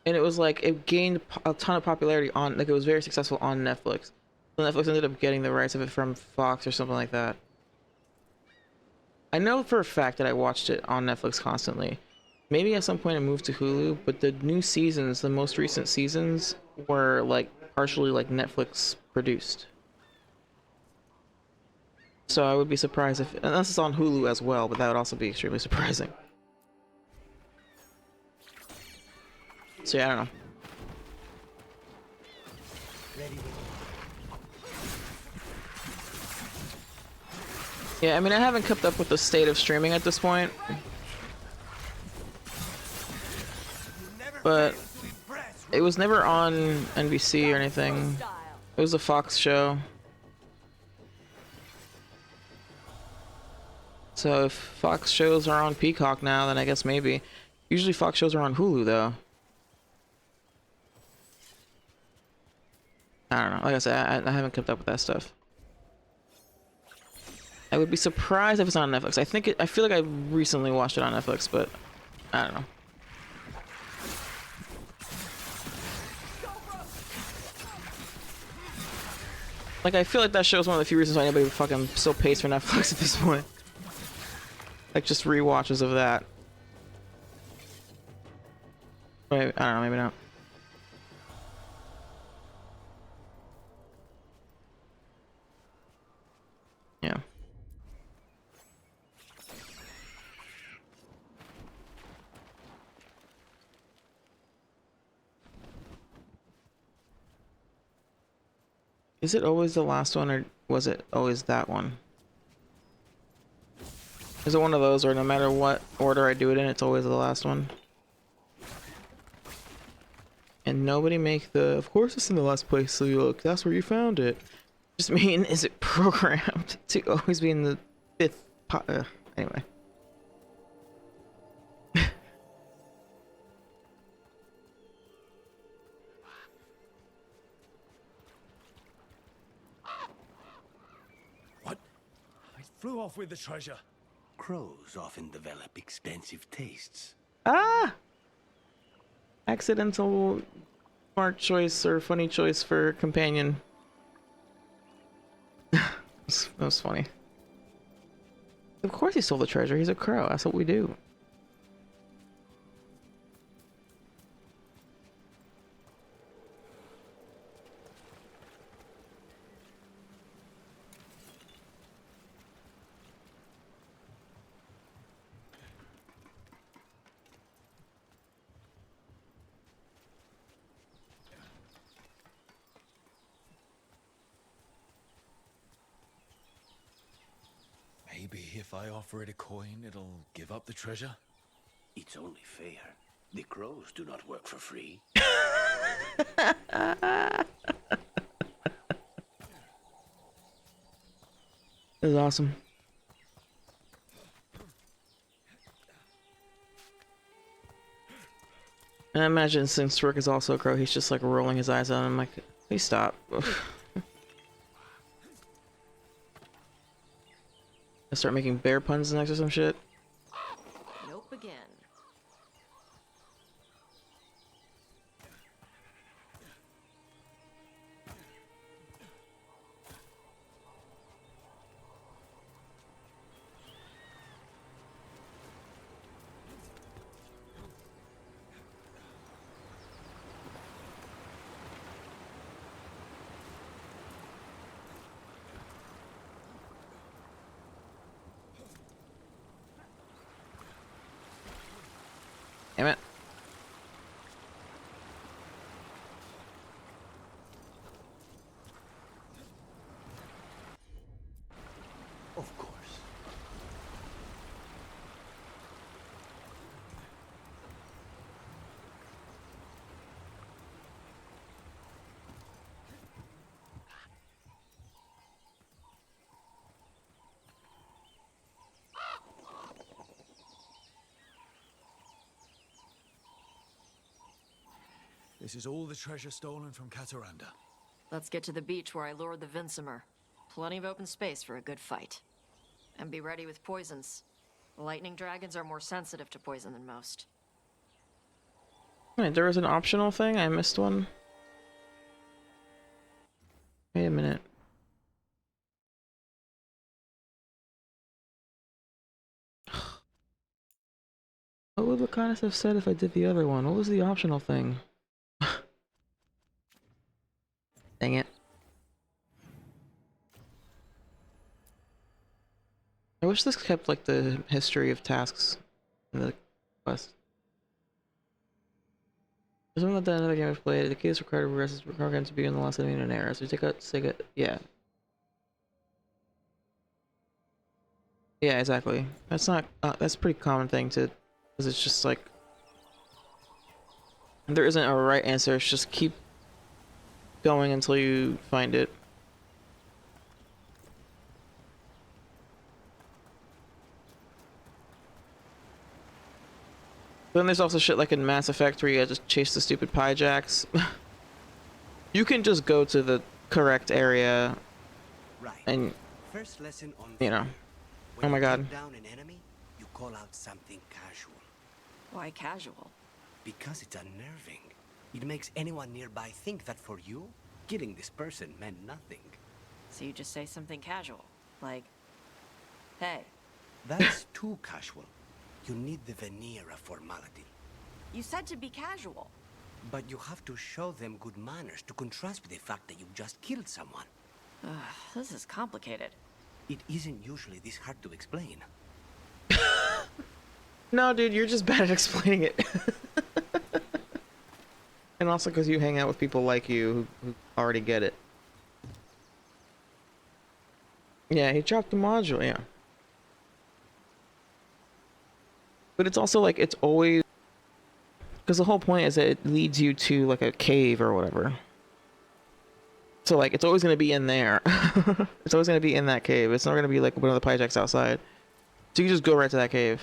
And it was like, it gained a ton of popularity on, like it was very successful on Netflix. So Netflix ended up getting the rights of it from Fox or something like that. I know for a fact that I watched it on Netflix constantly. Maybe at some point it moved to Hulu, but the new seasons, the most recent seasons, were like partially like Netflix produced. So I would be surprised if, unless it's on Hulu as well, but that would also be extremely surprising. So yeah, I don't know. Ready. Yeah, I mean, I haven't kept up with the state of streaming at this point. But it was never on NBC or anything. It was a Fox show. So if Fox shows are on Peacock now, then I guess maybe. Usually Fox shows are on Hulu, though. I don't know. Like I said, I haven't kept up with that stuff. I would be surprised if it's on Netflix. I feel like I recently watched it on Netflix, but I don't know. Like, I feel like that show is one of the few reasons why anybody would fucking still pays for Netflix at this point. Like, just rewatches of that. Maybe, I don't know, maybe not. Yeah. Is it always the last one, or was it always that one? Is it one of those, or no matter what order I do it in, it's always the last one? And nobody make the, of course it's in the last place, so you look, that's where you found it. Just mean, is it programmed to always be in the 5th anyway. What? I flew off with the treasure. Crows often develop expensive tastes. Ah! Accidental smart choice or funny choice for companion. That was funny. Of course he stole the treasure. He's a crow. That's what we do. Maybe if I offer it a coin, it'll give up the treasure? It's only fair. The crows do not work for free. This is awesome. And I imagine since Rook is also a crow, he's just like rolling his eyes at him like, please stop. I start making bear puns next or some shit. Nope again. Damn it. Of course. This is all the treasure stolen from Cataranda. Let's get to the beach where I lured the Vincimer. Plenty of open space for a good fight. And be ready with poisons. Lightning dragons are more sensitive to poison than most. Wait, there was an optional thing? I missed one? Wait a minute. What would Lacanus have said if I did the other one? What was the optional thing? Dang it. I wish this kept like the history of tasks in the quest. Something that another game I've played, the key is required to progress is programmed to be in the last enemy in an era. So you take out Sega, yeah. Yeah, exactly. That's not, that's a pretty common thing to, because it's just like, there isn't a right answer, it's just keep going until you find it. Then there's also shit like in Mass Effect where you gotta just chase the stupid pie jacks. You can just go to the correct area and, First lesson on you know. when Oh my you god. take down an enemy, you call out something casual. Why casual? Because it's unnerving. It makes anyone nearby think that for you, killing this person meant nothing. So you just say something casual, like, hey. That's too casual. You need the veneer of formality. You said to be casual. But you have to show them good manners to contrast with the fact that you just killed someone. This is complicated. It isn't usually this hard to explain. No, dude, you're just bad at explaining it. And also because you hang out with people like you who already get it. Yeah, he dropped the module, yeah. But it's also like, it's always... Because the whole point is that it leads you to like a cave or whatever. So like, it's always going to be in there. It's always going to be in that cave. It's not going to be like one of the pie jacks outside. So you just go right to that cave.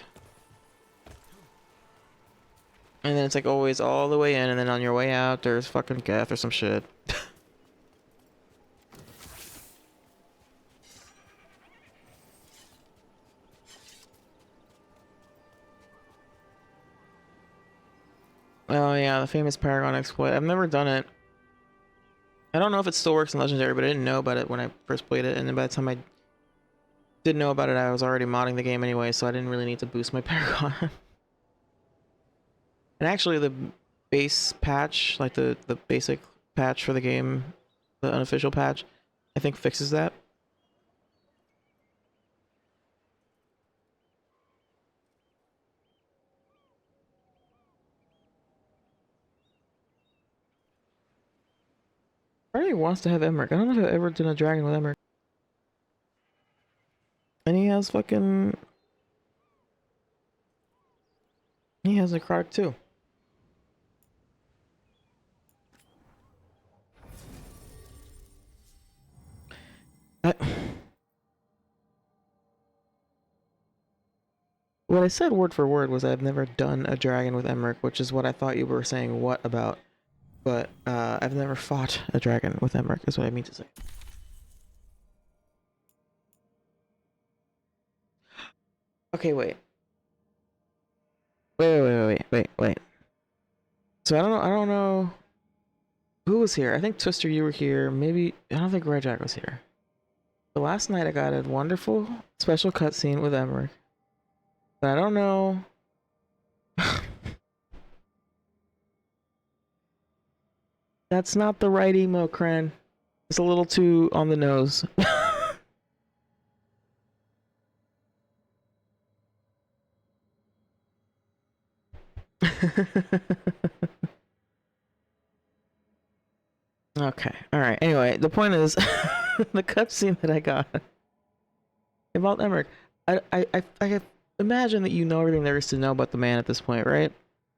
And then it's like always all the way in, and then on your way out, there's fucking Geth or some shit. Oh yeah, the famous Paragon exploit. I've never done it. I don't know if it still works in Legendary, but I didn't know about it when I first played it, and then by the time I did know about it, I was already modding the game anyway, so I didn't really need to boost my Paragon. And actually, the base patch, like the basic patch for the game, the unofficial patch, I think fixes that. Party wants to have Emmerich. I don't know if I've ever done a dragon with Emmerich. And he has fucking... He has necrotic too. What I said word for word was I've never done a dragon with Emmerich, which is what I thought you were saying what about. But I've never fought a dragon with Emmerich, is what I mean to say. Okay, wait. Wait. So I don't know who was here. I think Twister, you were here. Maybe I don't think Red Jack was here. But last night I got a wonderful special cutscene with Emmerich. But I don't know. That's not the right emo, Kren. It's a little too on the nose. Okay, alright. Anyway, the point is, the cutscene that I got about Emmerich, I imagine that you know everything there is to know about the man at this point, right?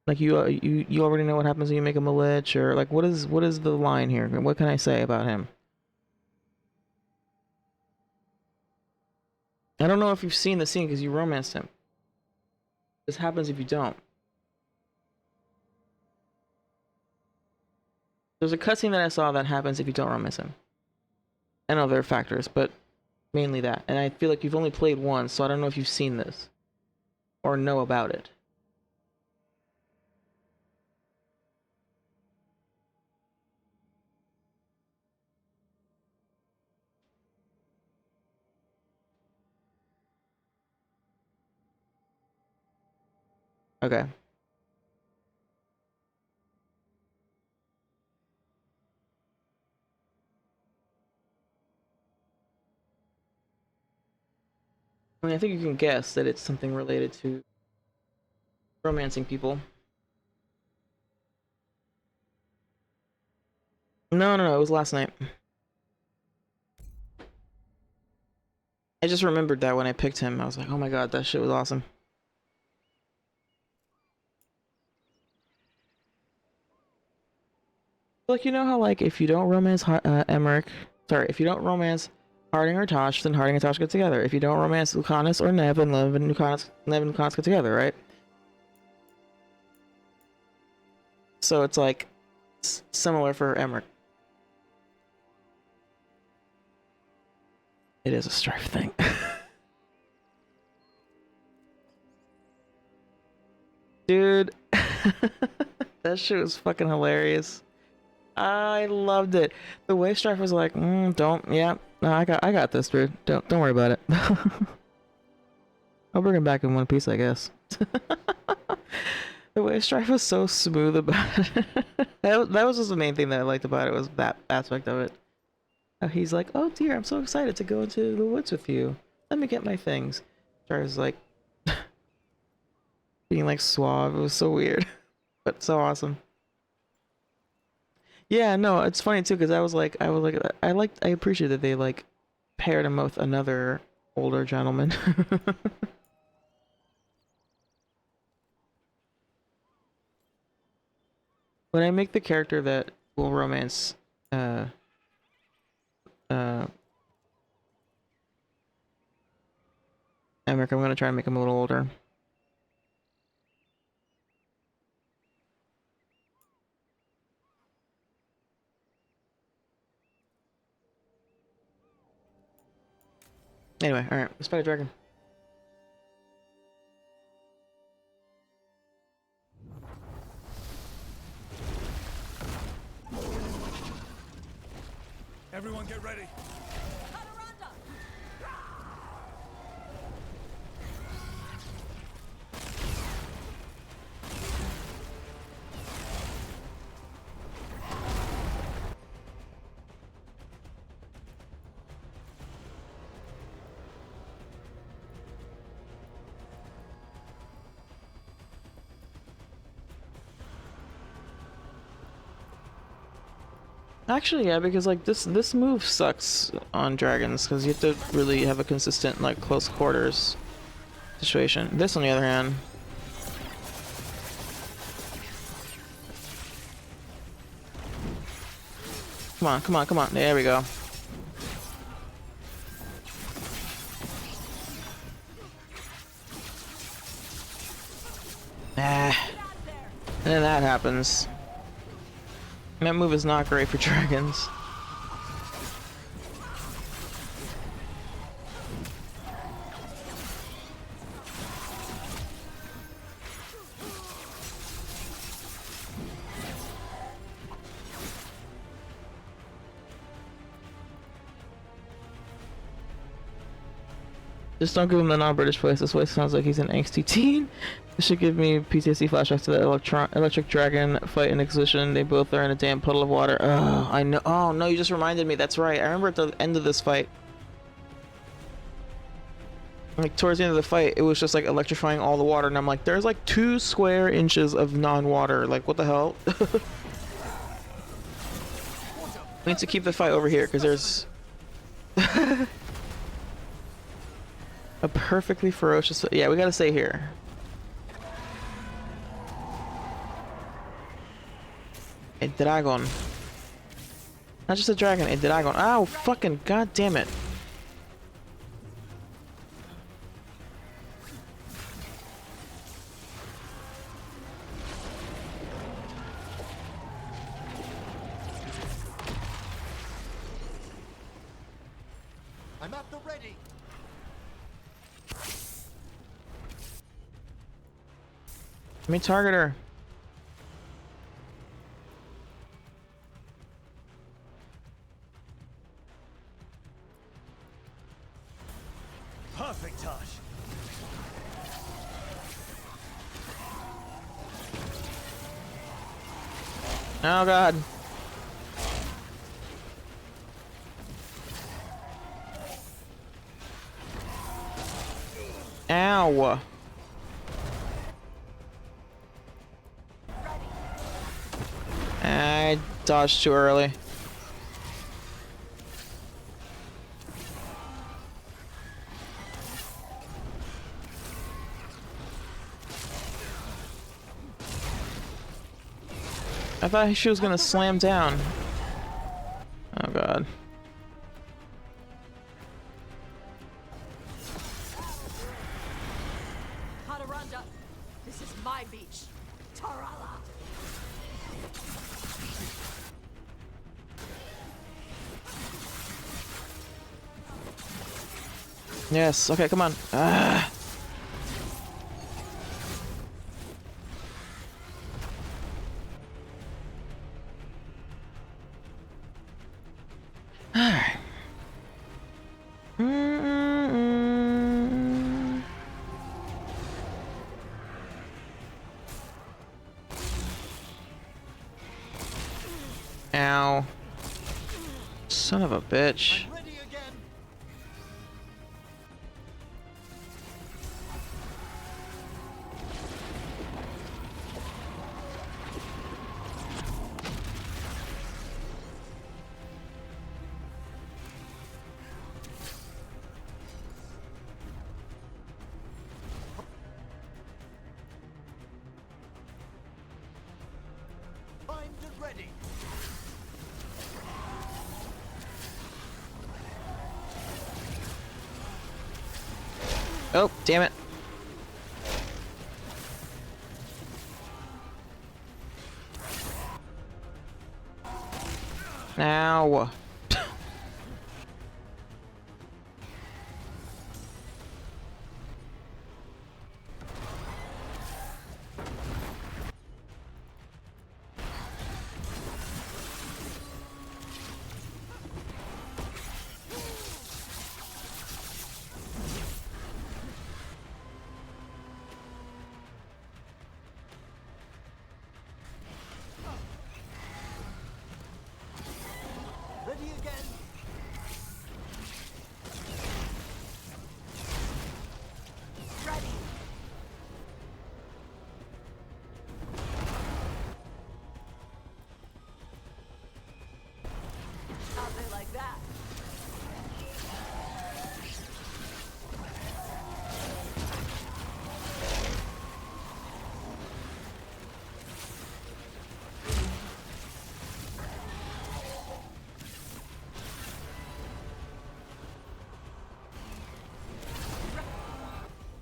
Like you already know what happens when you make him a lich, or like what is the line here? What can I say about him? I don't know if you've seen the scene because you romanced him. This happens if you don't. There's a cutscene that I saw that happens if you don't romance him. And other factors, but mainly that. And I feel like you've only played once, so I don't know if you've seen this. Or know about it. Okay. I mean, I think you can guess that it's something related to romancing people. No, it was last night. I just remembered that when I picked him, I was like, oh my god, that shit was awesome. Like, you know how, like, if you don't romance Emmerich, sorry, if you don't romance Harding or Tosh, then Harding and Tosh get together. If you don't romance Lucanus or Nev, then Nev and Lucanus get together, right? So it's like similar for Emmerich. It is a strife thing. Dude, that shit was fucking hilarious. I loved it. The way Strife was like, no, I got this, dude. Don't worry about it. I'll bring him back in one piece, I guess. The way Strife was so smooth about it. that was just the main thing that I liked about it, was that aspect of it. He's like, oh dear, I'm so excited to go into the woods with you. Let me get my things. Strife was like, being like suave. It was so weird, but so awesome. Yeah, no, it's funny too, because I appreciate that they like paired him with another older gentleman. When I make the character that will romance Emmerich, I'm gonna try and make him a little older. Anyway, alright, let's fight a dragon. Everyone get ready. Actually, yeah, because like this move sucks on dragons because you have to really have a consistent like close quarters situation. This, on the other hand, come on, come on, come on. There we go. Ah, and then that happens. That move is not great for dragons. Just don't give him the non-British voice. This voice sounds like he's an angsty teen. This should give me PTSD flashbacks to the electric dragon fight in Inquisition. They both are in a damn puddle of water. Oh, I know. Oh no, you just reminded me. That's right. I remember at the end of this fight, like towards the end of the fight, it was just like electrifying all the water, and I'm like, there's like 2 square inches of non-water. Like, what the hell? We need to keep the fight over here because there's a perfectly ferocious. Yeah, we gotta stay here. A dragon. Not just a dragon, a dragon. Ow, fucking god damn it. I'm at the ready. Let me target her. Perfect touch. Oh god. Ow. I dodged too early. I thought she was gonna slam down. Oh god. Hadaranda, this is my beach. Tarala. Yes, okay, come on. Ah. Alright. Ow. Son of a bitch. Ready. Oh, damn it. Ow. they like that?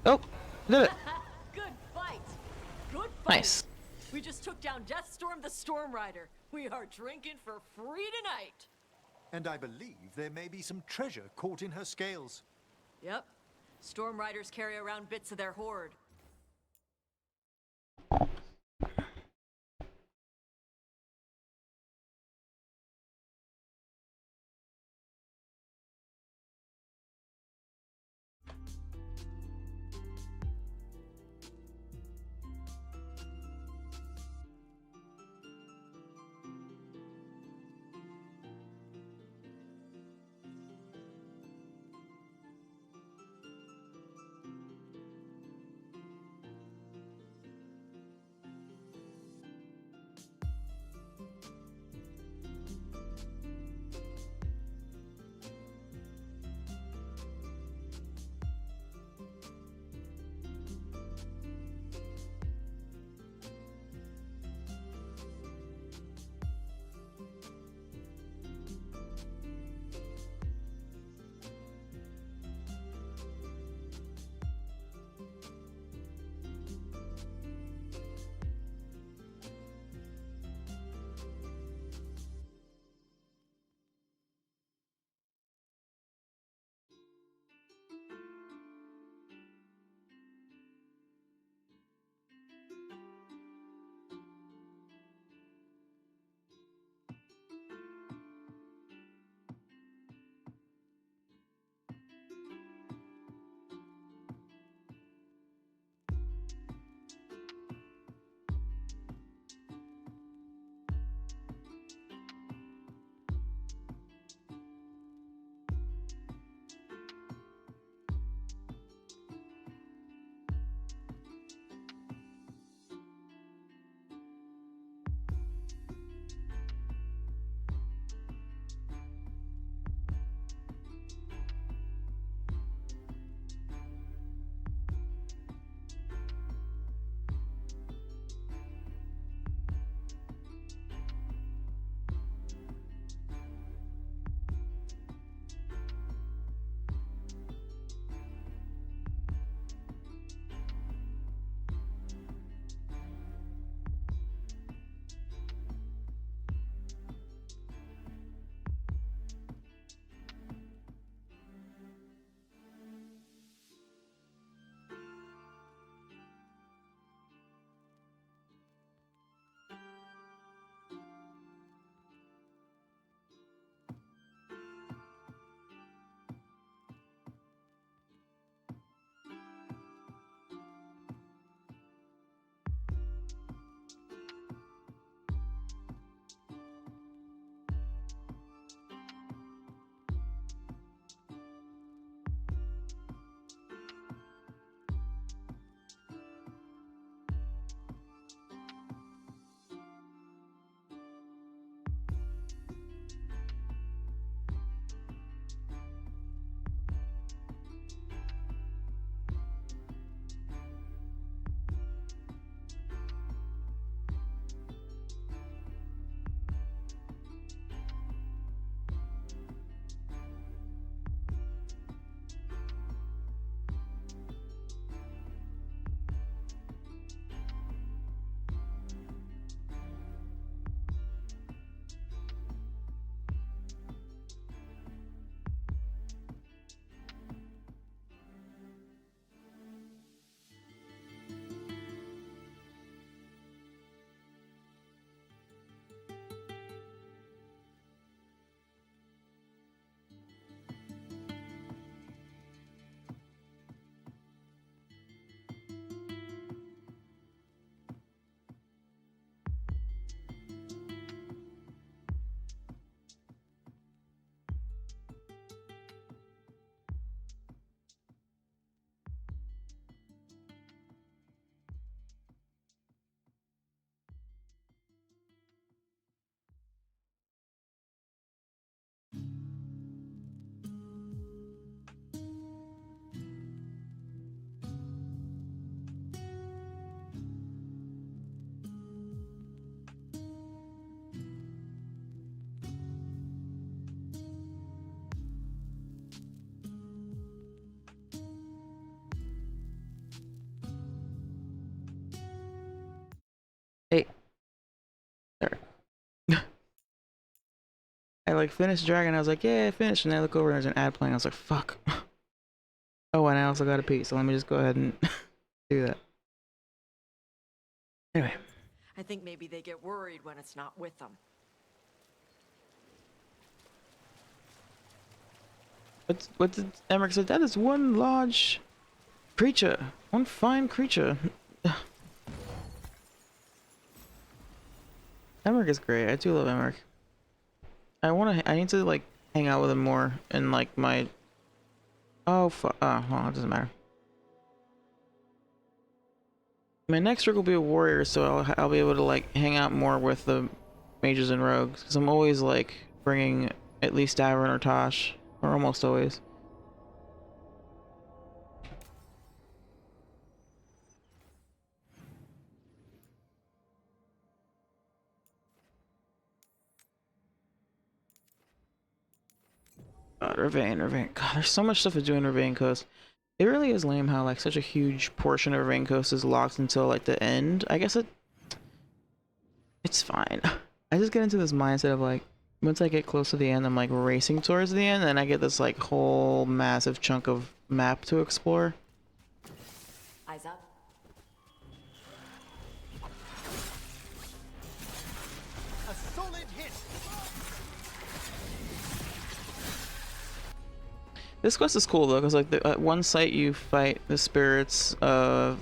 Oh, did it. Good fight. Good fight. Nice. We just took down Deathstorm the Storm Rider. We are drinking for free tonight. And I believe there may be some treasure caught in her scales. Yep. Storm Riders carry around bits of their hoard. like, finish dragon. I was like, yeah, finished. And then I look over and there's an ad playing. I was like, fuck. Oh, and I also got a piece. So let me just go ahead and do that. Anyway. I think maybe they get worried when it's not with them. What did Emmerich say? That is one large creature. One fine creature. Emmerich is great. I do love Emmerich. I need to like hang out with him more in like my well, it doesn't matter. My next trick will be a warrior, so I'll be able to like hang out more with the mages and rogues, because I'm always like bringing at least Davern or Tosh, or almost always. God, Ravane. God, there's so much stuff to do in Ravane Coast. It really is lame how like such a huge portion of Ravane Coast is locked until like the end. I guess it's fine. I just get into this mindset of like, once I get close to the end, I'm like racing towards the end, and I get this like whole massive chunk of map to explore. Eyes up. A solid hit. This quest is cool though, because like at one site you fight the spirits of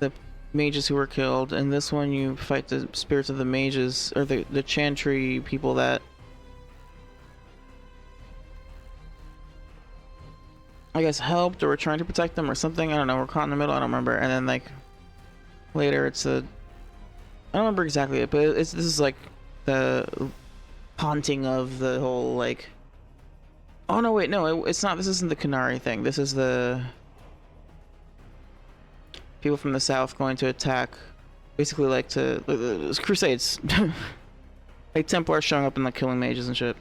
the mages who were killed, and this one you fight the spirits of the mages, or the chantry people that I guess helped or were trying to protect them or something. I don't know, we're caught in the middle, I don't remember. And then like later it's I don't remember exactly it, but this is like the haunting of the whole like, oh no wait, no, it's not, this isn't the Kunari thing, this is the people from the south going to attack, basically like to crusades. Like Templars showing up and like killing mages and shit.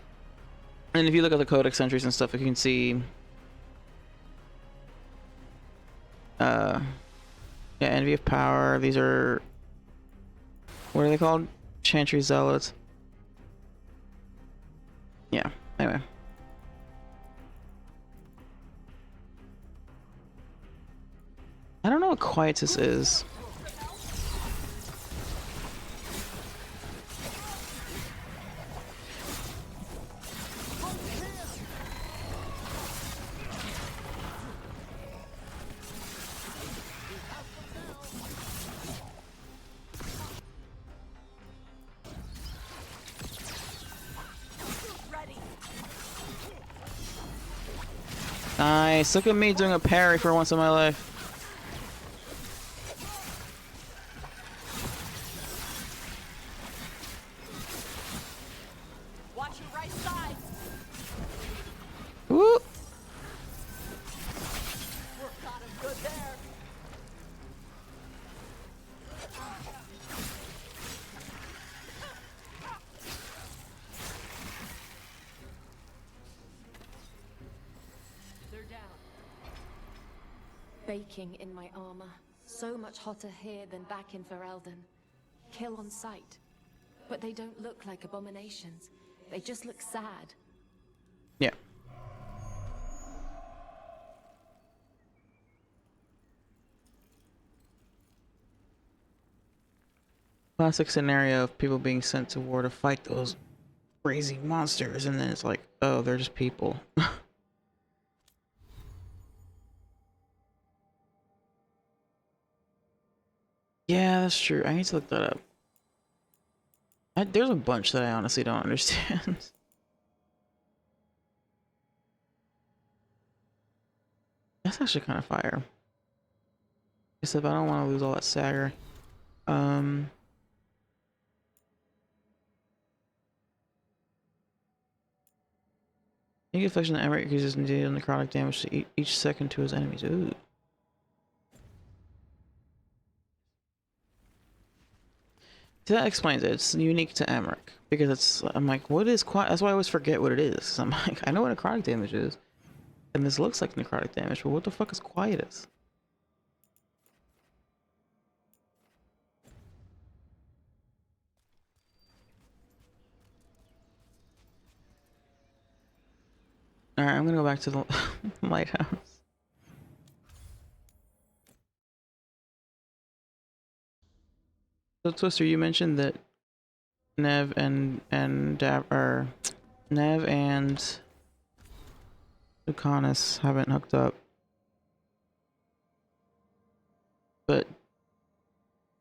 And if you look at the Codex entries and stuff, you can see yeah, Envy of Power. These are, what are they called? Chantry Zealots. Yeah, anyway. I don't know what Quietus is. Nice, look at me doing a parry for once in my life. Watch your right side. Woo! Got him good there. They're down. Baking in my armor. So much hotter here than back in Ferelden. Kill on sight. But they don't look like abominations. They just look sad. Yeah. Classic scenario of people being sent to war to fight those crazy monsters, and then it's like, oh, they're just people. Yeah, that's true. I need to look that up. There's a bunch that I honestly don't understand. That's actually kind of fire. Except I don't want to lose all that stagger. You get affliction that Emmerich uses and deal necrotic damage to each second to his enemies. Ooh. So that explains it. It's unique to Emmerich. Because it's, I'm like, what is that's why I always forget what it is. I'm like, I know what necrotic damage is. And this looks like necrotic damage, but what the fuck is Quietus? Alright, I'm gonna go back to the lighthouse. So Twister, you mentioned that Nev and Nev and Lucanus haven't hooked up. But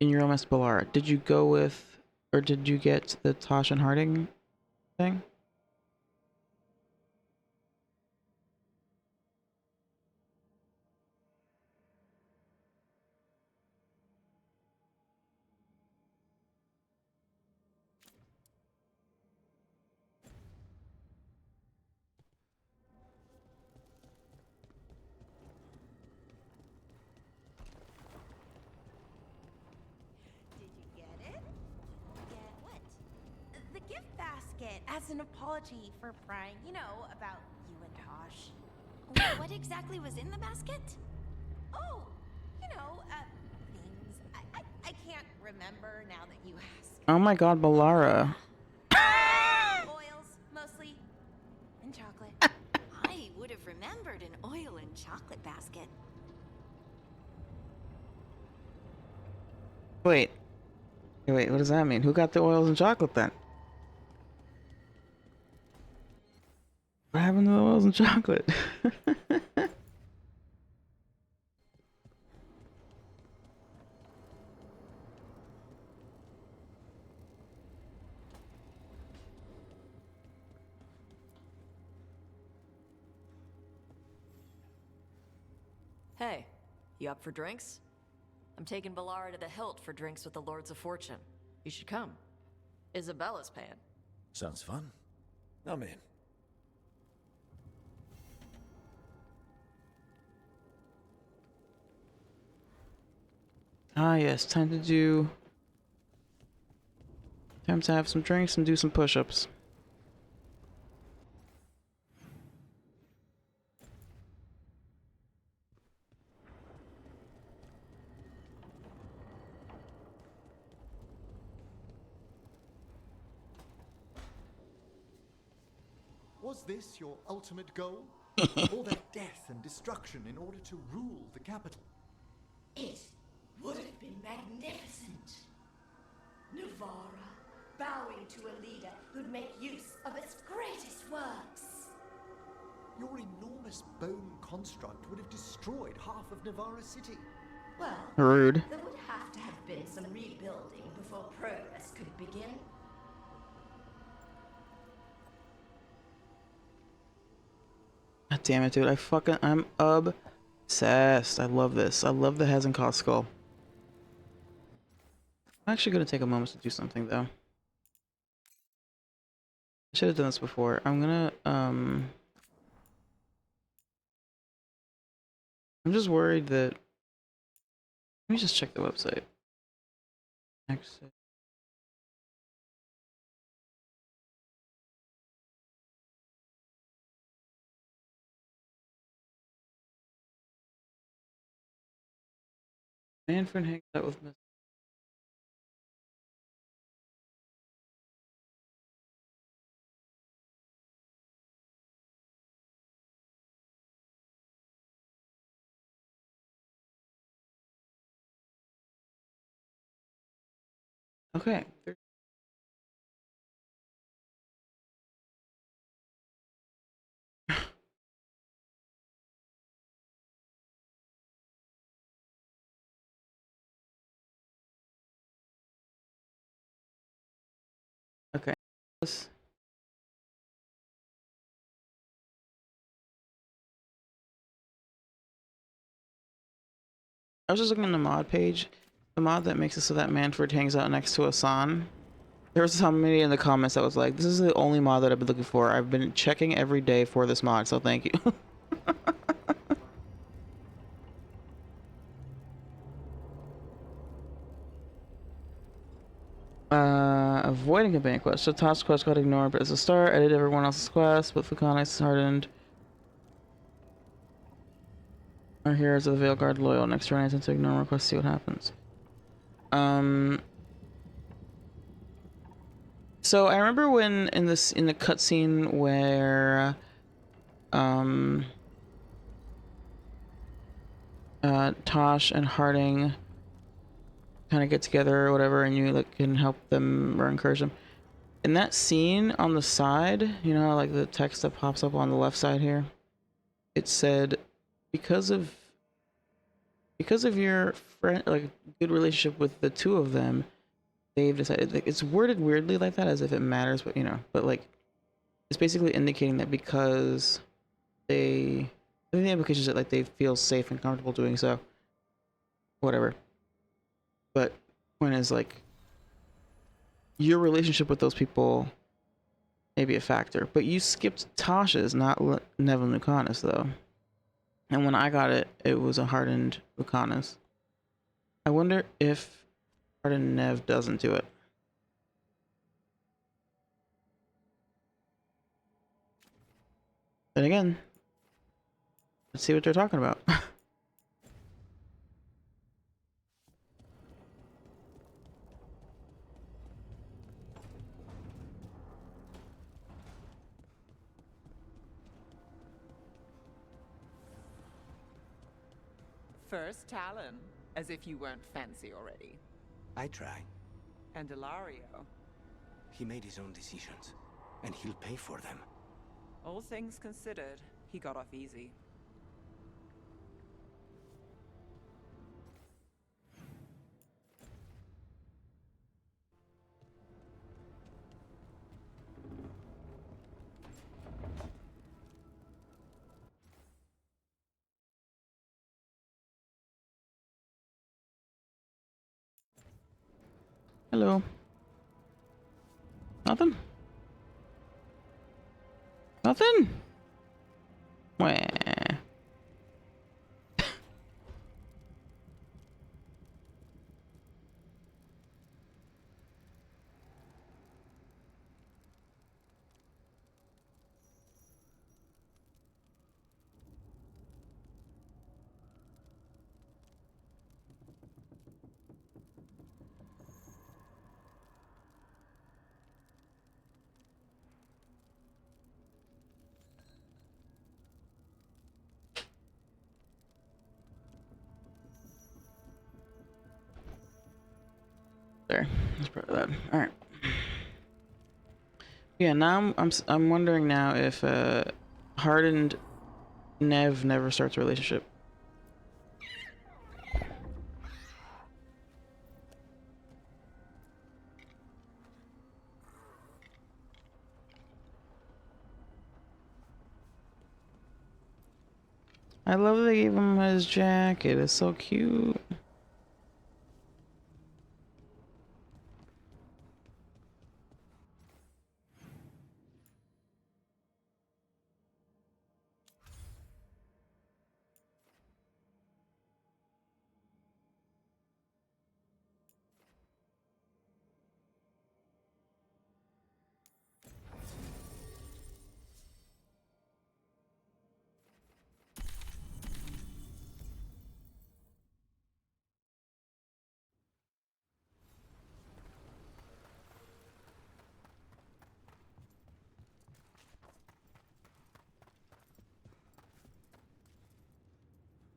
in your MS Balara, did you go with, or did you get the Tosh and Harding thing? The gift basket as an apology for prying, you know, about you and Tosh. What exactly was in the basket? Oh, you know, things. I can't remember now that you ask. Oh my god, Balara. Oils, mostly, and chocolate. I would have remembered an oil and chocolate basket. Wait. Wait, what does that mean? Who got the oils and chocolate then? What happened to the oils and chocolate? Hey, you up for drinks? I'm taking Balara to the Hilt for drinks with the Lords of Fortune. You should come. Isabella's paying. Sounds fun. I'm in. Ah yes, time to have some drinks and do some push-ups. Was this your ultimate goal? All that death and destruction in order to rule the capital? It would have been magnificent. Nuvara, bowing to a leader who'd make use of its greatest works. Your enormous bone construct would have destroyed half of Navara City. Well, Rude. there would have to have been some rebuilding before progress could begin. God damn it, dude. I'm obsessed. I love this. I love the Hazenkoth skull. I'm actually gonna take a moment to do something though. I should have done this before. I'm just worried that, let me just check the website. Exit. Manfred hangs out with Miss. Okay. Okay. I was just looking at the mod page. The mod that makes it so that Manfred hangs out next to Asan. There was somebody in the comments that was like, this is the only mod that I've been looking for. I've been checking every day for this mod, so thank you. Avoiding campaign quest. So task quest got ignored, but as a start, I did everyone else's quest, but Lucanus hardened. Our heroes of the Veilguard loyal. Next turn I intend to ignore requests, see what happens. So I remember when in the cutscene where Tosh and Harding kind of get together or whatever, and you like can help them or encourage them. In that scene on the side, you know how like the text that pops up on the left side here, it said, because of your friend, like good relationship with the two of them, they've decided, like, it's worded weirdly like that as if it matters, but you know, but like it's basically indicating that because I think the implication is that like they feel safe and comfortable doing so, whatever. But point is, like, your relationship with those people may be a factor, but you skipped Tasha's, not Neville Lucanus, though. And when I got it, it was a hardened Lucanus. I wonder if hardened Nev doesn't do it. Then again, let's see what they're talking about. First Talon, as if you weren't fancy already. I try. And Ilario. He made his own decisions, and he'll pay for them. All things considered, he got off easy. Hello. Nothing? Nothing? Wah. There, that's probably that. All right. Yeah, now I'm wondering now if hardened Nev never starts a relationship. I love that they gave him his jacket. It's so cute.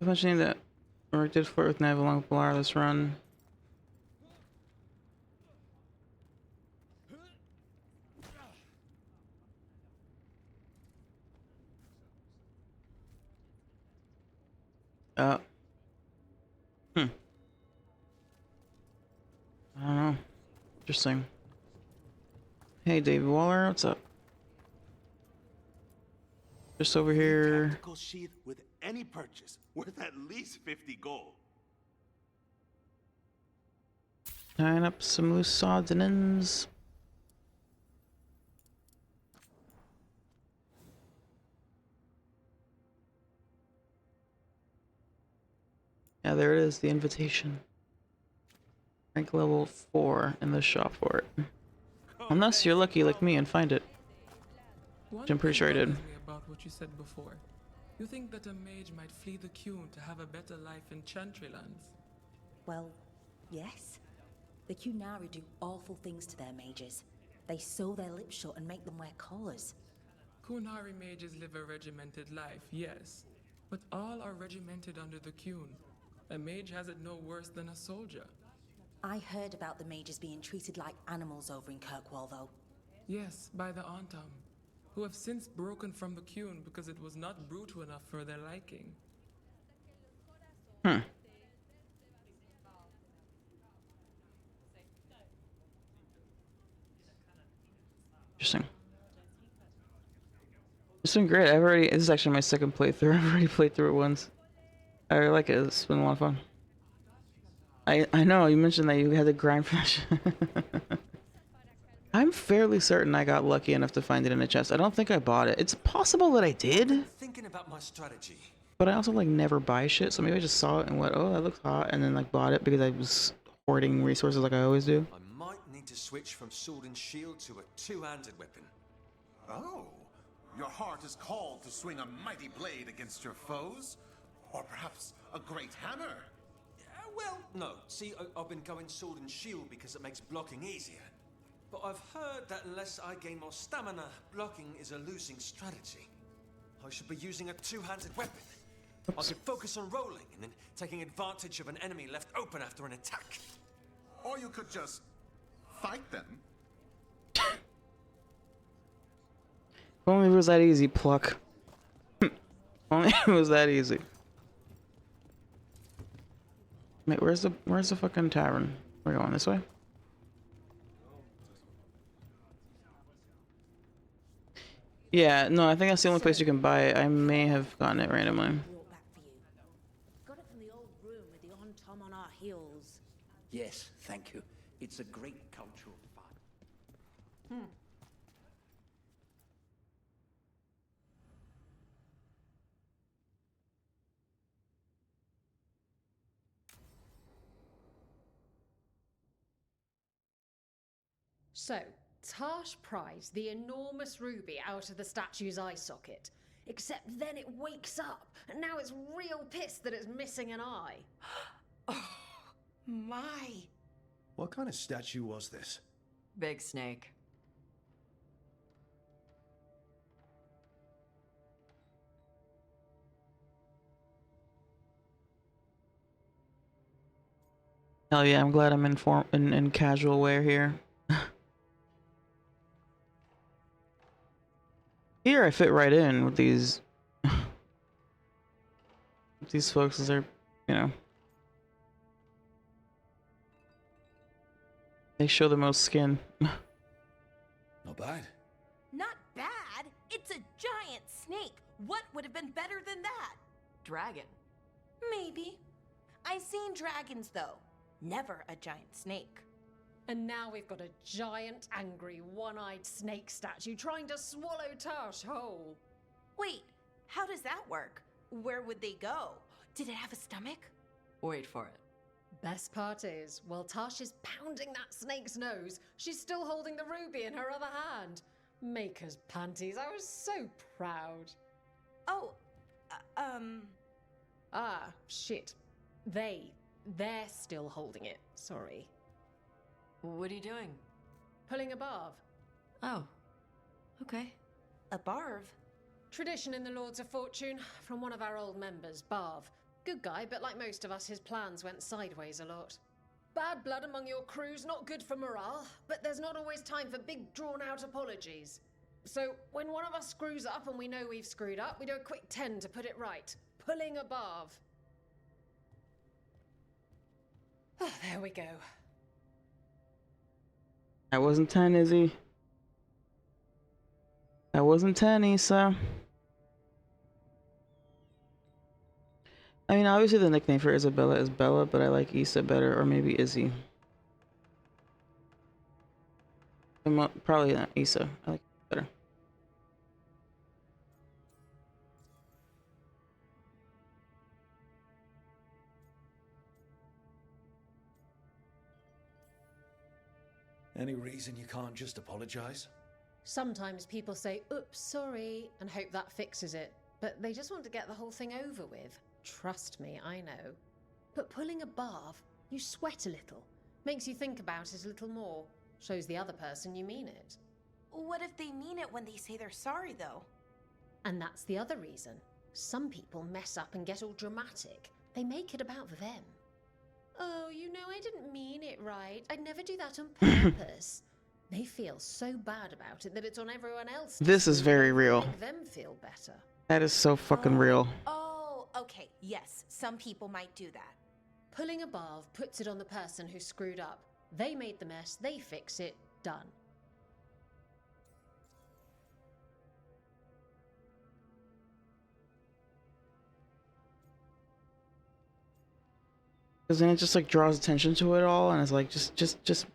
Mentioning that Rourke did flirt with Nev along Pilar this run. I don't know. Interesting. Hey, David Waller, what's up? Just over here. Tactical sheath with any purchase worth at least 50 gold. Tying up some loose odds and ends. Yeah, there it is, the invitation. Rank level 4 in the shop for it. Unless you're lucky like me and find it. Which I'm pretty sure I did. Me about what you said before. You think that a mage might flee the Qun to have a better life in Chantry lands? Well, yes. The Qunari do awful things to their mages. They sew their lips shut and make them wear collars. Kunari mages live a regimented life, yes. But all are regimented under the Qun. A mage has it no worse than a soldier. I heard about the mages being treated like animals over in Kirkwall, though. Yes, by the Antam, who have since broken from the Qun because it was not brutal enough for their liking. Hmm. Interesting. It's been great. This is actually my second playthrough. I've already played through it once. I really like it. It's been a lot of fun. I know, you mentioned that you had to grind for that shit. I'm fairly certain I got lucky enough to find it in a chest. I don't think I bought it. It's possible that I did, Thinking about my strategy. but I also like never buy shit, so maybe I just saw it and went, oh, that looks hot, and then like bought it because I was hoarding resources like I always do. I might need to switch from sword and shield to a two-handed weapon. Oh, your heart is called to swing a mighty blade against your foes? Or perhaps a great hammer? Well, no. See, I've been going sword and shield because it makes blocking easier. But I've heard that unless I gain more stamina, blocking is a losing strategy. I should be using a two-handed weapon. I can focus on rolling and then taking advantage of an enemy left open after an attack. Or you could just fight them. If only it was that easy, Pluck. Only it was that easy. Wait, where's the fucking tavern? We're going this way? Yeah, no, I think that's the only place you can buy it. I may have gotten it randomly. Got it from the old room with the on-tom on our heels. Yes, thank you. It's a great cultural fun. So, Tarsh prized the enormous ruby out of the statue's eye socket. Except then it wakes up, and now it's real pissed that it's missing an eye. Oh, my. What kind of statue was this? Big snake. Hell yeah, I'm glad I'm in casual wear here. Here I fit right in with these these folks as they're, you know, they show the most skin. Not bad. Not bad. It's a giant snake. What would have been better than that? Dragon. Maybe. I've seen dragons, though. Never a giant snake. And now we've got a giant, angry, one-eyed snake statue trying to swallow Tarsh whole. Wait, how does that work? Where would they go? Did it have a stomach? Wait for it. Best part is, while Tarsh is pounding that snake's nose, she's still holding the ruby in her other hand. Maker's panties, I was so proud. Oh, Ah, shit. They're still holding it, sorry. What are you doing? Pulling a barv. Oh. Okay. A barv? Tradition in the Lords of Fortune, from one of our old members, Barv. Good guy, but like most of us, his plans went sideways a lot. Bad blood among your crews, not good for morale, but there's not always time for big, drawn-out apologies. So, when one of us screws up and we know we've screwed up, we do a quick 10 to put it right. Pulling a barv. Oh, there we go. That wasn't 10, Izzy. That wasn't 10, Issa. I mean, obviously the nickname for Isabella is Bella, but I like Issa better, or maybe Izzy. Probably not Issa. I like it better. Any reason you can't just apologize? Sometimes people say, oops, sorry, and hope that fixes it. But they just want to get the whole thing over with. Trust me, I know. But pulling a barv, you sweat a little. Makes you think about it a little more. Shows the other person you mean it. What if they mean it when they say they're sorry, though? And that's the other reason. Some people mess up and get all dramatic. They make it about them. Oh, you know, I didn't mean it right. I'd never do that on purpose. They feel so bad about it that it's on everyone else. This is very real. Make them feel better. That is so fucking real. Oh, okay. Yes, some people might do that. Pulling a barv puts it on the person who screwed up. They made the mess, they fix it, done. Because then it just like draws attention to it all, and it's like just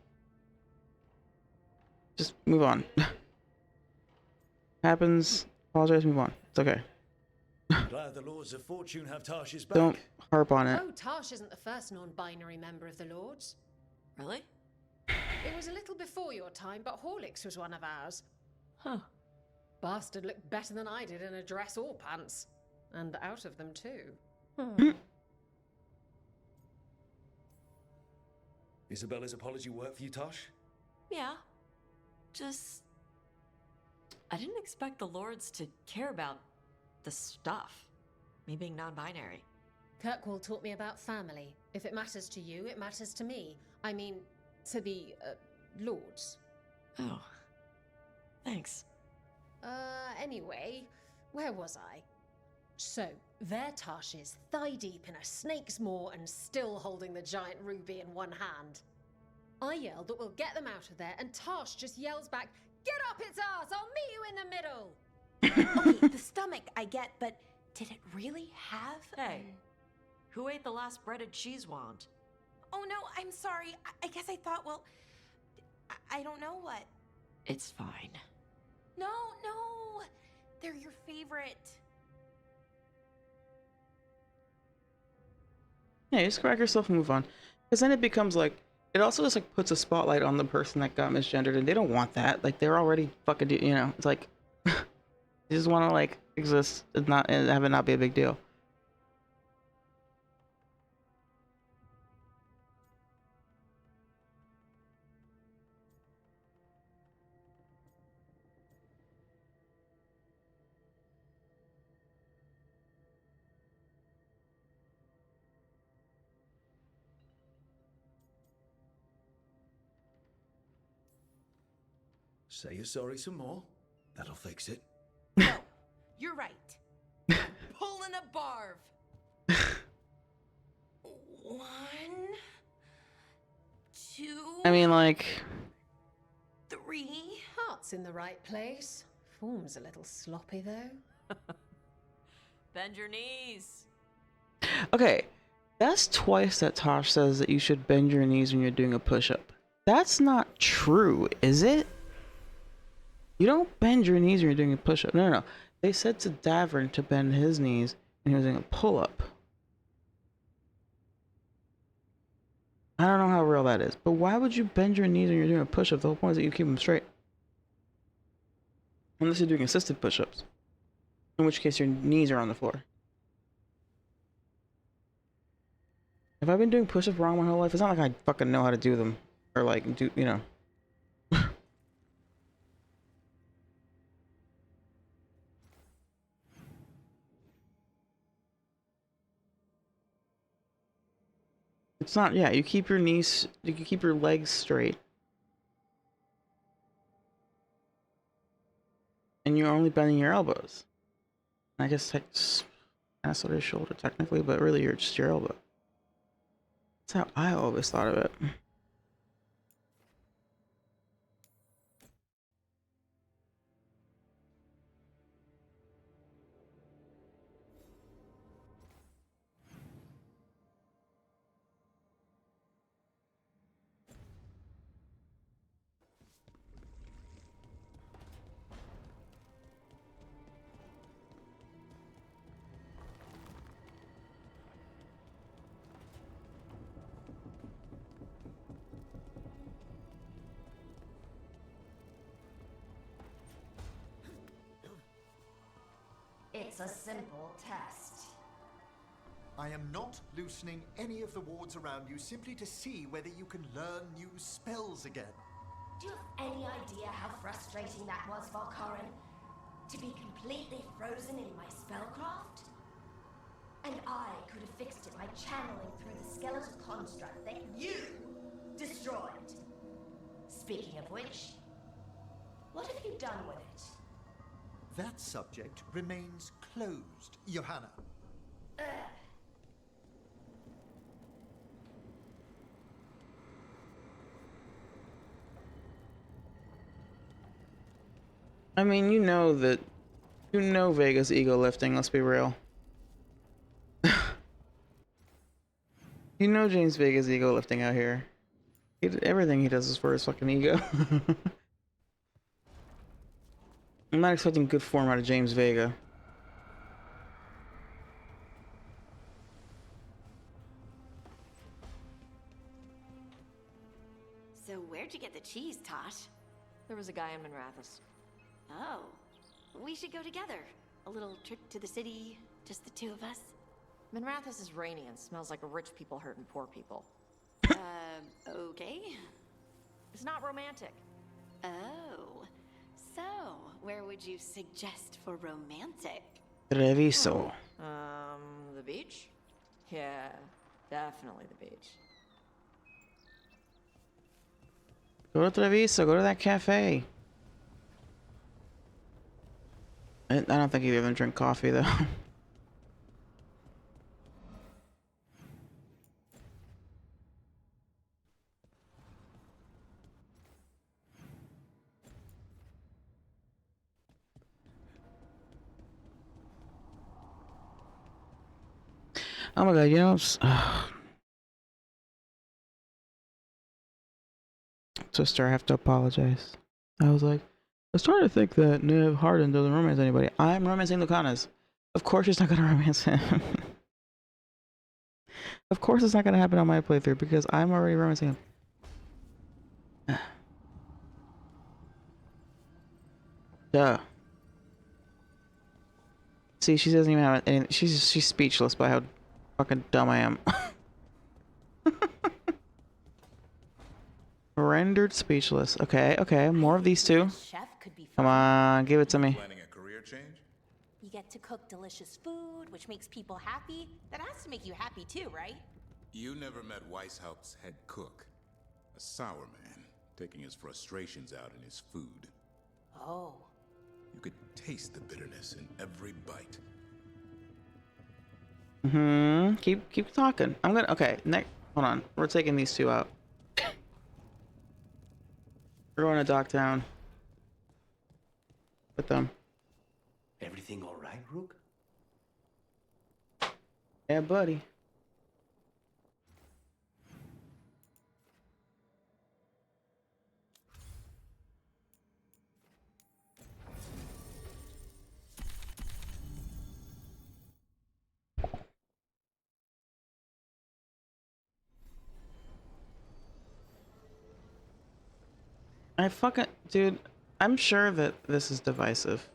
move on. Happens. Apologize. Move on. It's okay. Glad the Lords of Fortune have Tarsh's back. Don't harp on it. Oh, Tarsh isn't the first non-binary member of the Lords. Really? It was a little before your time, but Horlicks was one of ours. Huh. Bastard looked better than I did in a dress or pants. And out of them, too. Isabella's apology work for you, Tarsh? Yeah. Just... I didn't expect the Lords to care about the stuff. Me being non-binary. Kirkwall taught me about family. If it matters to you, it matters to me. I mean, to the, Lords. Oh. Thanks. Anyway, where was I? So, there Tarsh is, thigh-deep in a snake's maw and still holding the giant ruby in one hand. I yelled that we'll get them out of there, and Tarsh just yells back, "Get up its arse! I'll meet you in the middle!" Okay, the stomach, I get, but did it really have... Hey, who ate the last breaded cheese wand? Oh no, I'm sorry. I guess I thought, well... I don't know what. It's fine. No! They're your favorite. Yeah, just crack yourself and move on. Because then it becomes like, it also just like puts a spotlight on the person that got misgendered, and they don't want that. Like, they're already fucking, you know, it's like, you just want to like exist and not, and have it not be a big deal. Say you're sorry some more. That'll fix it. No, you're right. I'm pulling a barv. 1, 2... I mean, like... 3... Heart's in the right place. Form's a little sloppy, though. Bend your knees. Okay, that's twice that Tosh says that you should bend your knees when you're doing a push-up. That's not true, is it? You don't bend your knees when you're doing a push-up. No. They said to Davern to bend his knees when he was doing a pull-up. I don't know how real that is, but why would you bend your knees when you're doing a push-up? The whole point is that you keep them straight. Unless you're doing assisted push-ups. In which case your knees are on the floor. Have I been doing push-ups wrong my whole life? It's not like I fucking know how to do them. Or like, do, you know. It's not, yeah, you keep your knees, you can keep your legs straight. And you're only bending your elbows. I guess that's sort of shoulder technically, but really you're just your elbow. That's how I always thought of it. It's a simple test. I am not loosening any of the wards around you simply to see whether you can learn new spells again. Do you have any idea how frustrating that was, Valkarin? To be completely frozen in my spellcraft? And I could have fixed it by channeling through the skeletal construct that you destroyed. Speaking of which, what have you done with it? That subject remains closed, Johanna. I mean, you know Vega's ego lifting, let's be real. You know James Vega's ego lifting out here. Everything he does is for his fucking ego. I'm not expecting good form out of James Vega. So where'd you get the cheese, Tosh? There was a guy in Manrathus. Oh, we should go together. A little trip to the city, just the two of us. Manrathus is rainy and smells like rich people hurting poor people. Okay. It's not romantic. Oh, so where would you suggest for romantic? Treviso. The beach? Yeah, definitely the beach. Go to Treviso, go to that cafe. I don't think either of them drink coffee though. Oh my god, you know, sister, I have to apologize. I was starting to think that Nev Harden doesn't romance anybody. I'm romancing Lucanas. Of course she's not gonna romance him. Of course it's not gonna happen on my playthrough because I'm already romancing him. Duh. See, she doesn't even have anything. She's speechless by how fucking dumb I am. Rendered speechless. Okay, okay, more of these two. Come on, give it to me. Planning a career change? You get to cook delicious food, which makes people happy. That has to make you happy too, right? You never met Weishaupt's head cook. A sour man, taking his frustrations out in his food. Oh. You could taste the bitterness in every bite. Keep talking. I'm gonna. Okay, next. Hold on. We're taking these two out. We're going to Docktown. With them. Everything all right, Rook? Yeah, buddy. Dude, I'm sure that this is divisive.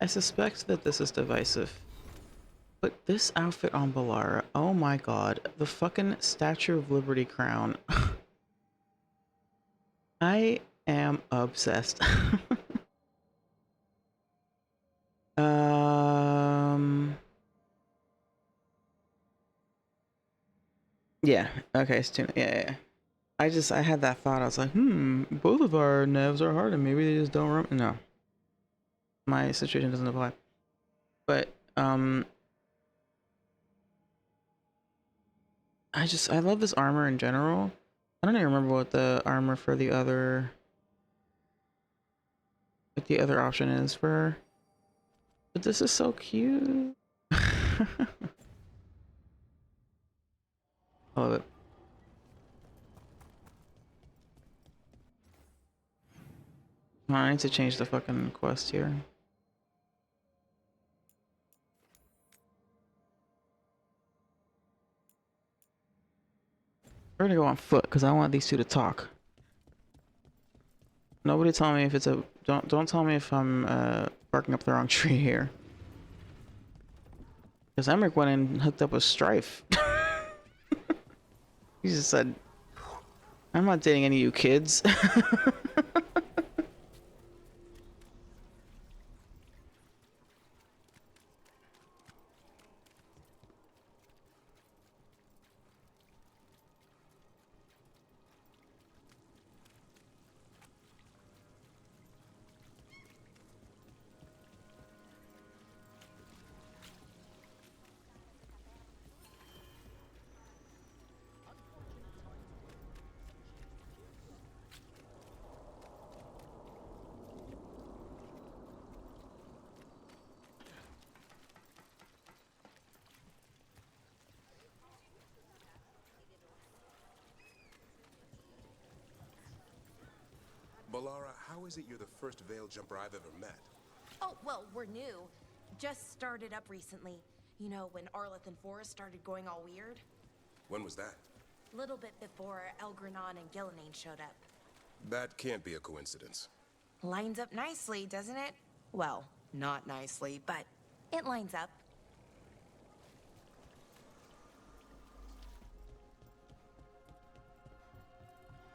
I suspect that this is divisive. But this outfit on Balara, oh my god, the fucking Statue of Liberty crown. I am obsessed. Yeah, okay, it's too, yeah. I had that thought. I was like, both of our nevs are hard and maybe they just don't no. My situation doesn't apply. But, I love this armor in general. I don't even remember what the armor for the other, what the other option is for her. But this is so cute. I love it. Oh, I need to change the fucking quest here. We're gonna go on foot because I want these two to talk. Nobody tell me if it's a don't tell me if I'm barking up the wrong tree here. Because Emmerich went and hooked up with Strife. He just said, I'm not dating any of you kids. Balara, how is it you're the first veil jumper I've ever met? Oh, well, we're new. Just started up recently. You know, when Arleth and Forrest started going all weird? When was that? Little bit before Elgranon and Gillenane showed up. That can't be a coincidence. Lines up nicely, doesn't it? Well, not nicely, but it lines up.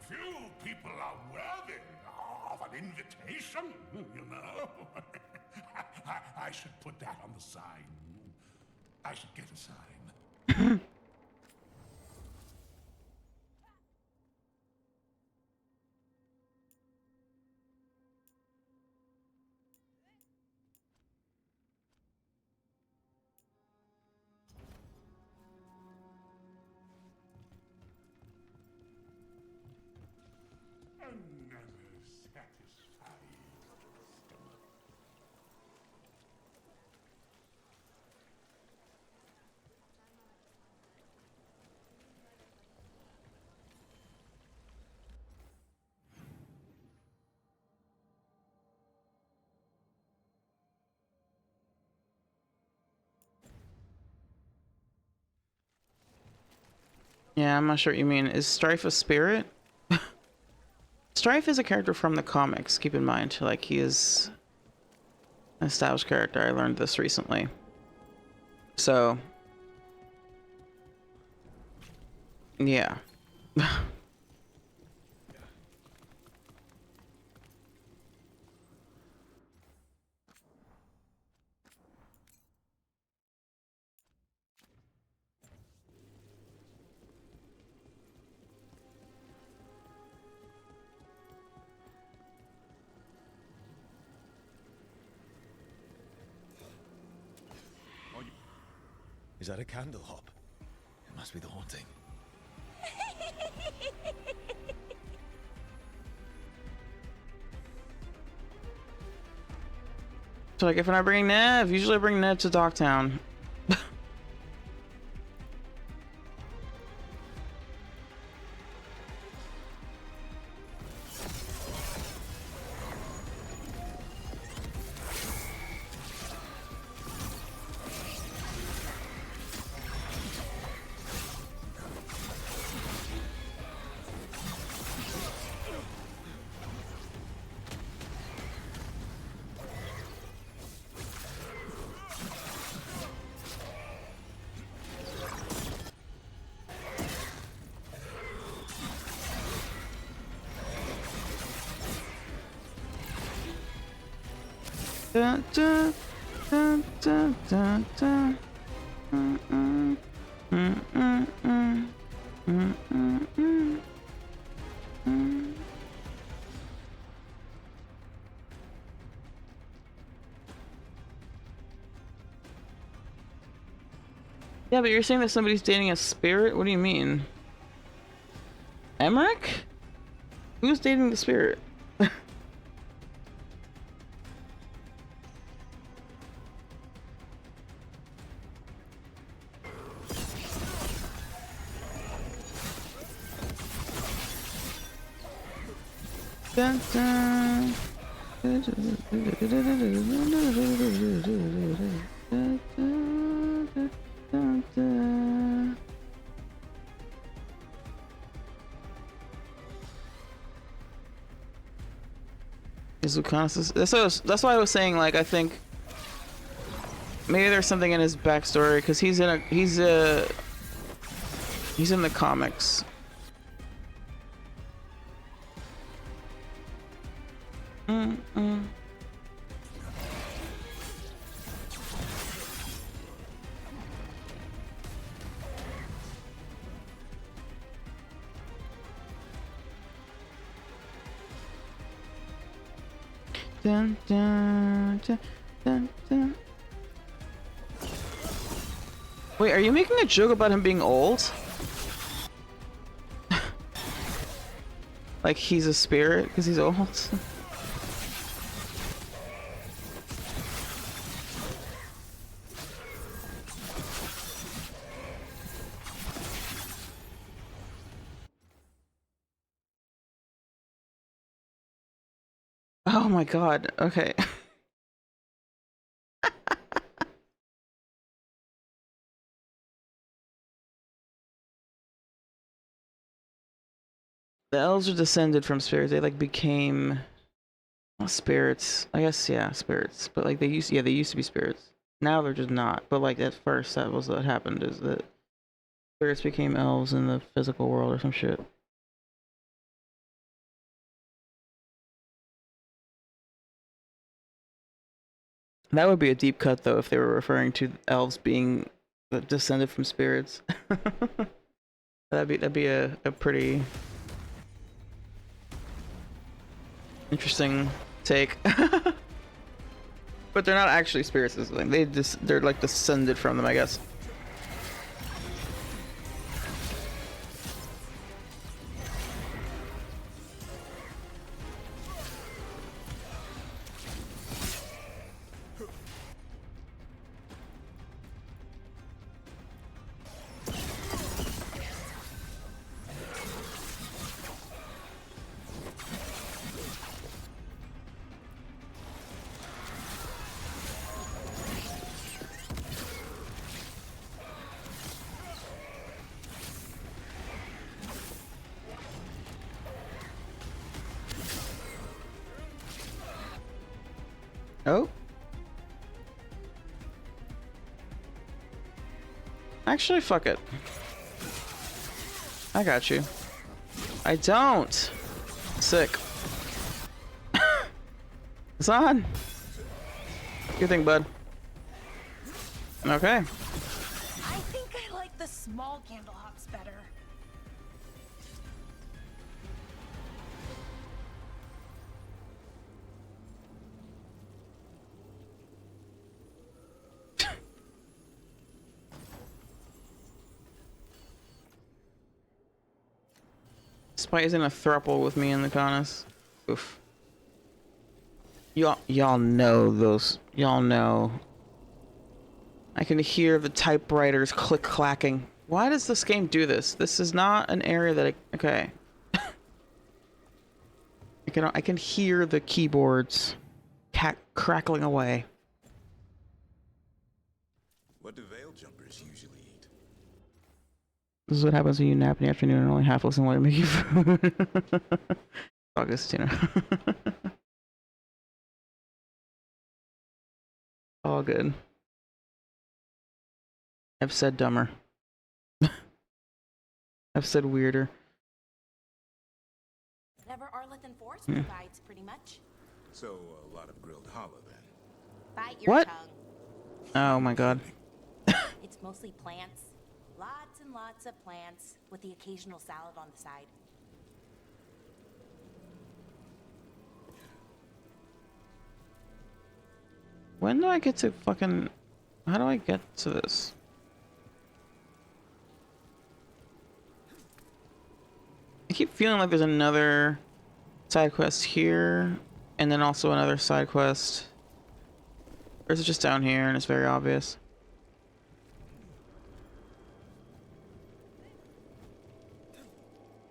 Few people are worthy of an invitation, you know. I should put that on the sign. I should get a sign. Yeah, I'm not sure what you mean. Is Strife a spirit? Strife is a character from the comics, keep in mind. Like, he is an established character. I learned this recently. So, yeah. Is that a candle hop? It must be the haunting. So, like, if I'm not bringing Nev, usually I bring Nev to Dogtown. Dun, dun, dun, dun, dun, dun. Yeah, but you're saying that somebody's dating a spirit? What do you mean? Emmerich? Who's dating the spirit? Dun, dun. Is Lucanus? That's why I was saying, like, I think maybe there's something in his backstory because he's in the comics. Dun, dun, dun, dun, dun. Wait, are you making a joke about him being old? Like he's a spirit because he's old? Oh my god, okay. The elves are descended from spirits. They like became spirits. I guess yeah, spirits. But like they used to be spirits. Now they're just not. But like at first that was what happened, is that spirits became elves in the physical world or some shit. That would be a deep cut though if they were referring to elves being descended from spirits. that'd be a pretty interesting take. But they're not actually spirits, is the thing. They're like descended from them, I guess. Oh. Actually, fuck it. I got you. I don't. Sick. It's on. Good thing, bud. Okay. I think I like the small candle hops better. Spite in a throuple with me in the Conus. Oof. Y'all know those. Y'all know. I can hear the typewriters click-clacking. Why does this game do this? This is not an area that okay. I can hear the keyboards crackling away. What do veil jumpers usually eat? This is what happens when you nap in the afternoon and only half listen while you're making food. August, you know. All good. I've said dumber. I've said weirder. Whatever Arleth Force provides, pretty much. So, a lot of grilled hollow then. Bite your What? tongue. Oh my god. It's mostly plants. Lots and lots of plants, with the occasional salad on the side. When do I get to fucking... How do I get to this? I keep feeling like there's another side quest here, and then also another side quest. Or is it just down here and it's very obvious?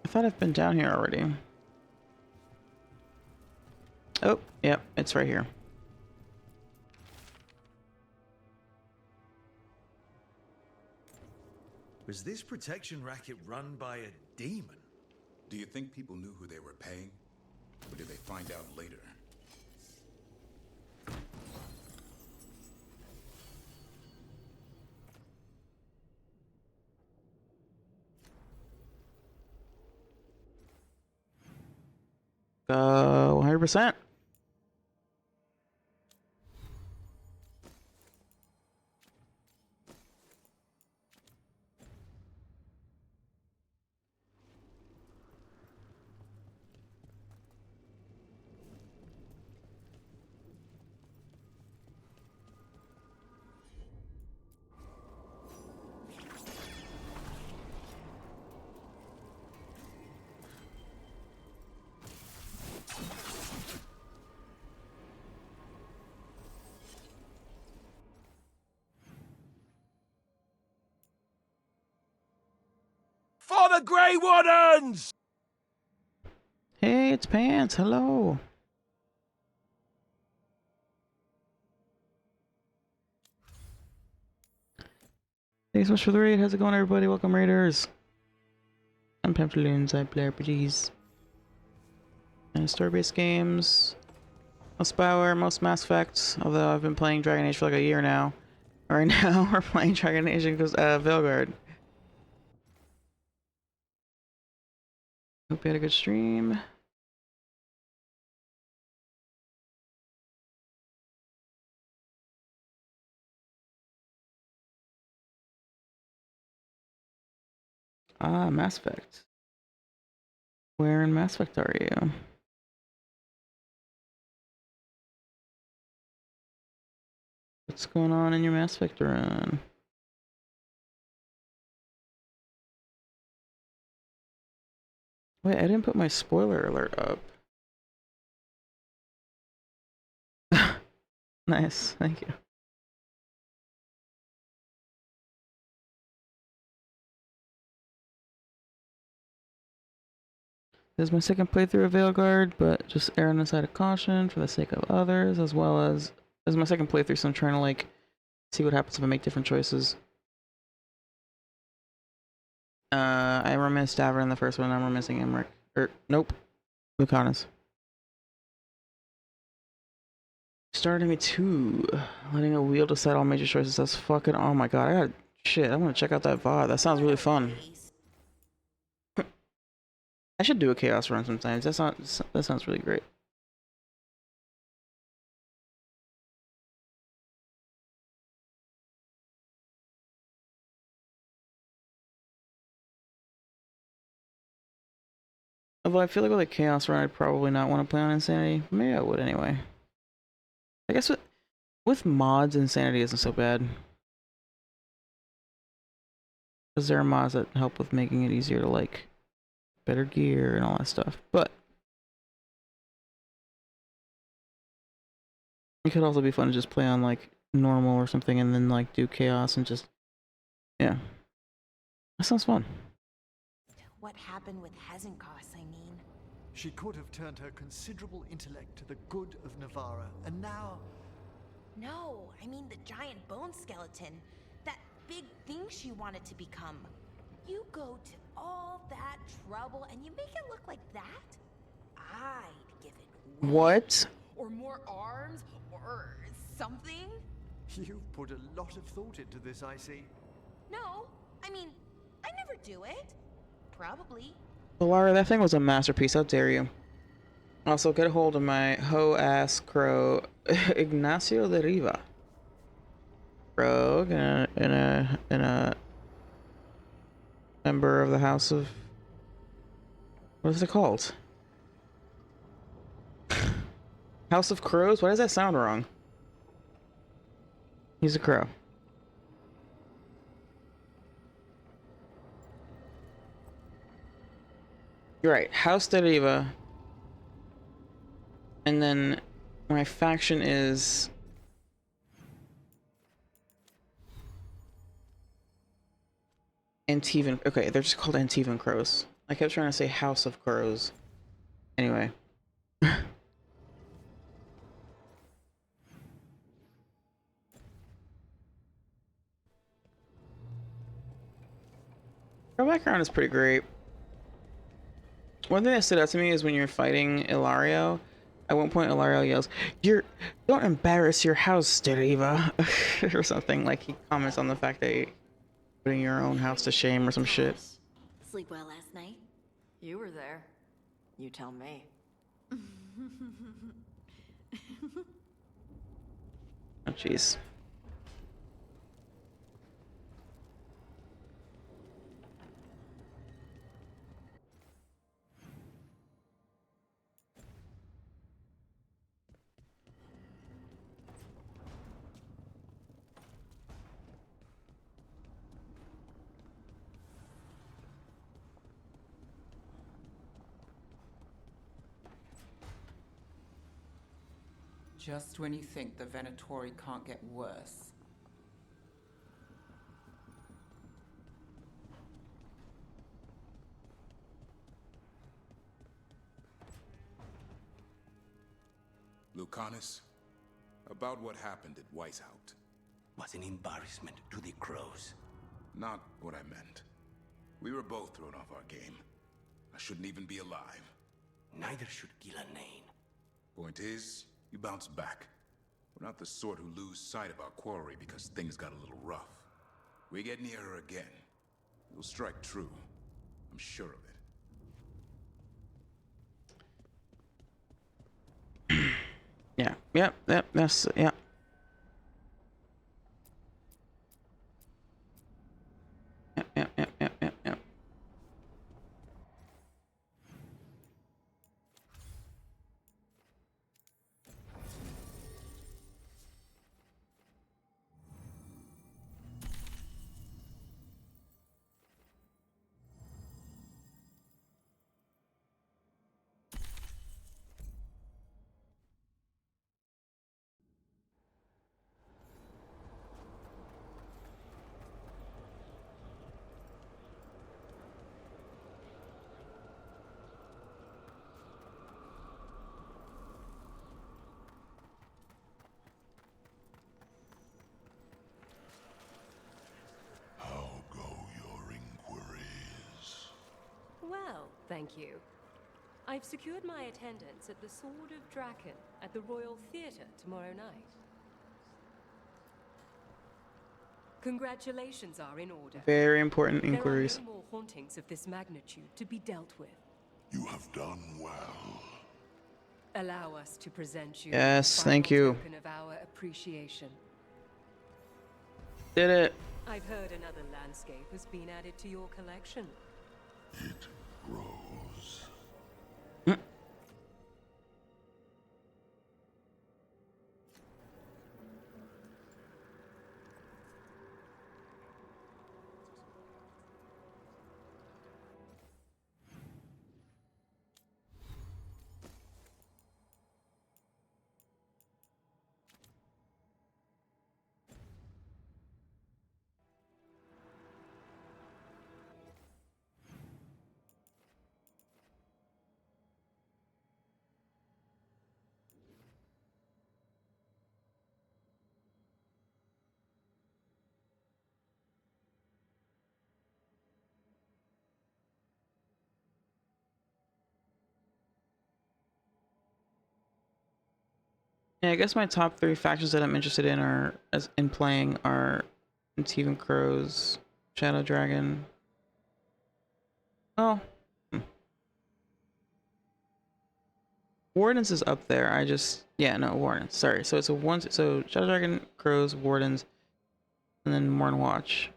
I thought I've been down here already. Oh, yep, it's right here. Was this protection racket run by a demon? Do you think people knew who they were paying? Or did they find out later? Go 100%. the Grey Wardens! Hey, it's Pants. Hello. Thanks so much for the raid. How's it going, everybody? Welcome, Raiders. I'm Pamphloons. I play RPGs and story-based games. Most Bioware, most Mass Effect. Although I've been playing Dragon Age for like a year now. Right now, we're playing Dragon Age because Veilguard. Hope you had a good stream. Ah, Mass Effect. Where in Mass Effect are you? What's going on in your Mass Effect run? Wait, I didn't put my spoiler alert up. Nice, thank you. This is my second playthrough of Veilguard, but just err on the side of caution for the sake of others, as well as this is my second playthrough, so I'm trying to like see what happens if I make different choices. I remiss Davin in the first one. I'm remissing Emmerich. Nope, Lucanus. Starting me too. Letting a wheel decide all major choices. That's fucking. Oh my god, I got shit. I want to check out that VOD. That sounds really fun. I should do a chaos run sometimes. That sounds really great. Although I feel like with a chaos run, I'd probably not want to play on Insanity. Maybe I would anyway. I guess with mods, Insanity isn't so bad. Because there are mods that help with making it easier to like better gear and all that stuff. But it could also be fun to just play on like normal or something and then like do chaos and just, yeah. That sounds fun. What happened with Hezenkos, I mean? She could have turned her considerable intellect to the good of Navarra, and now... No, I mean the giant bone skeleton. That big thing she wanted to become. You go to all that trouble and you make it look like that? I'd give it What? or more arms or something. You've put a lot of thought into this, I see. No, I mean, I never do it. Probably. Lara, that thing was a masterpiece. How dare you? Also, get a hold of my hoe-ass crow, Ignacio de Riva. Rogue and a member of the House of... What is it called? House of Crows? Why does that sound wrong? He's a crow. You're right, House de Riva. And then my faction is... Antivan. Okay, they're just called Antivan Crows. I kept trying to say House of Crows. Anyway. Our background is pretty great. One thing that stood out to me is when you're fighting Ilario, at one point Ilario yells, don't embarrass your house, Deriva," or something. Like he comments on the fact that you're putting your own house to shame or some shit. Sleep well last night? You were there. You tell me. Oh jeez. Just when you think the Venatori can't get worse. Lucanus, about what happened at Weishaupt. Was an embarrassment to the crows. Not what I meant. We were both thrown off our game. I shouldn't even be alive. Neither should Gillanane. Point is, you bounced back. We're not the sort who lose sight of our quarry because things got a little rough. We get near her again. We'll strike true. I'm sure of it. Yeah. Yep. That's yeah. Yep. How go your inquiries? Well, thank you. I've secured my attendance at the Sword of Draken at the Royal Theatre tomorrow night. Congratulations are in order. Very important inquiries. There are no more hauntings of this magnitude to be dealt with. You have done well. Allow us to present you Yes, the thank final you. token of our appreciation. Did it. I've heard another landscape has been added to your collection. It grows. Yeah, I guess my top 3 factions that I'm interested in are playing are Teven Crows, Shadow Dragon. Oh. Wardens is up there. Wardens. Sorry. So it's so Shadow Dragon, Crows, Wardens, and then Morn Watch.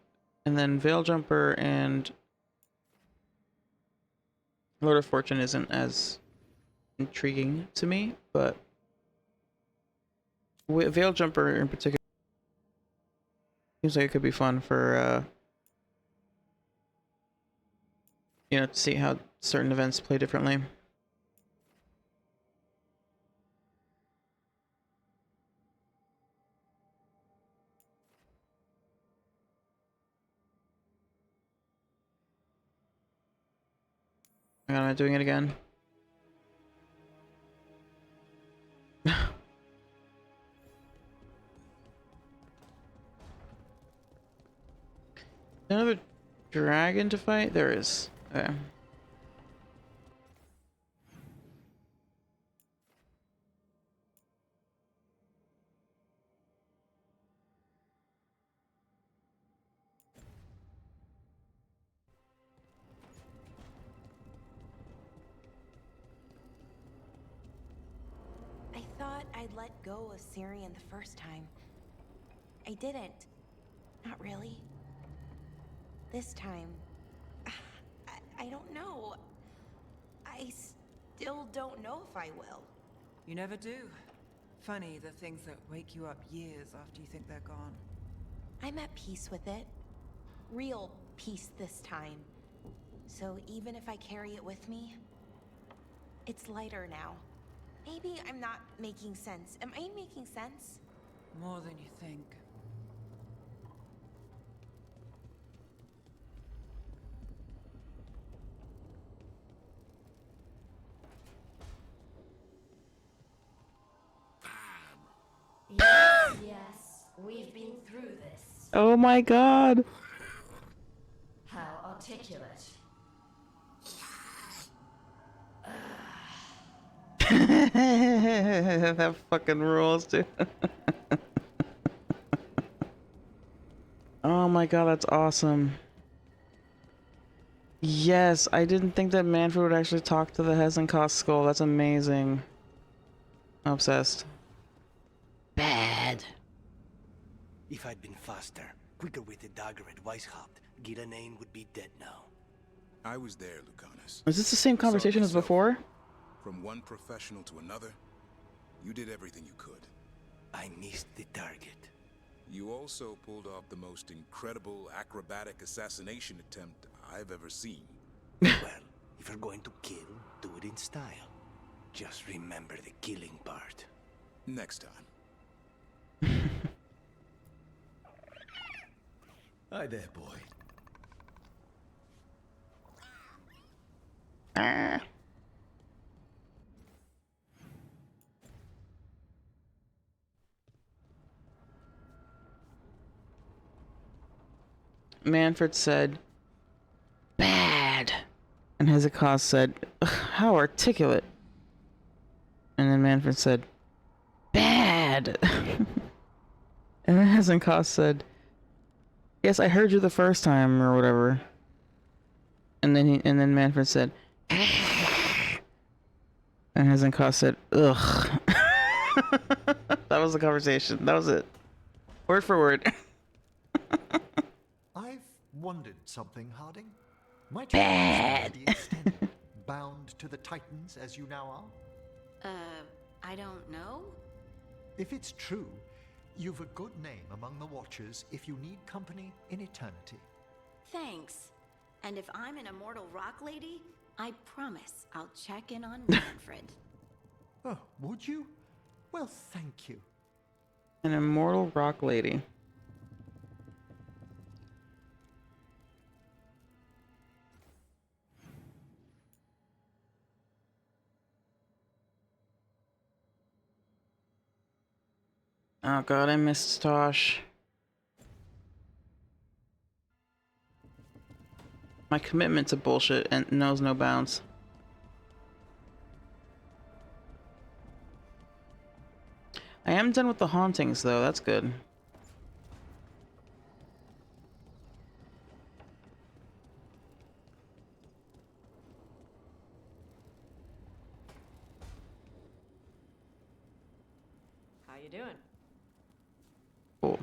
And then Veil Jumper and Lord of Fortune isn't as intriguing to me, but Veil Jumper in particular seems like it could be fun for to see how certain events play differently. Am I doing it again? Another dragon to fight? There is. Okay. I thought I'd let go of Syrian the first time. I didn't. Not really. This time, I don't know. I still don't know if I will. You never do. Funny, the things that wake you up years after you think they're gone. I'm at peace with it. Real peace this time. So even if I carry it with me, it's lighter now. Maybe I'm not making sense. Am I making sense? More than you think. this. Oh my god. How articulate. That fucking rules, dude. Oh my god, that's awesome. Yes, I didn't think that Manfred would actually talk to the Hesenkost skull. That's amazing. I'm obsessed. Bad. If I'd been faster, quicker with the dagger at Weishaupt, Giranane would be dead now. I was there, Lucanus. Is this the same conversation as before? From one professional to another, you did everything you could. I missed the target. You also pulled off the most incredible acrobatic assassination attempt I've ever seen. Well, if you're going to kill, do it in style. Just remember the killing part. Next time. Hi there, boy. Manfred said, bad. And Hezekiah said, how articulate. And then Manfred said, bad. And then Hezekiah said, yes, I heard you the first time, or whatever. And then Manfred said, and Hezekiah said, ugh. That was the conversation. That was it. Word for word. I've wondered something, Harding. Might Bad. you be extended, bound to the Titans as you now are? I don't know. If it's true, you've a good name among the Watchers if you need company in eternity. Thanks. And if I'm an immortal rock lady, I promise I'll check in on Manfred. Oh, would you? Well, thank you. An immortal rock lady. Oh god, I missed Tosh. My commitment to bullshit and knows no bounds. I am done with the hauntings though, that's good. How you doing? Cool.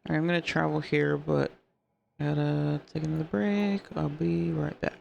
Alright, I'm gonna travel here, but gotta take another break. I'll be right back.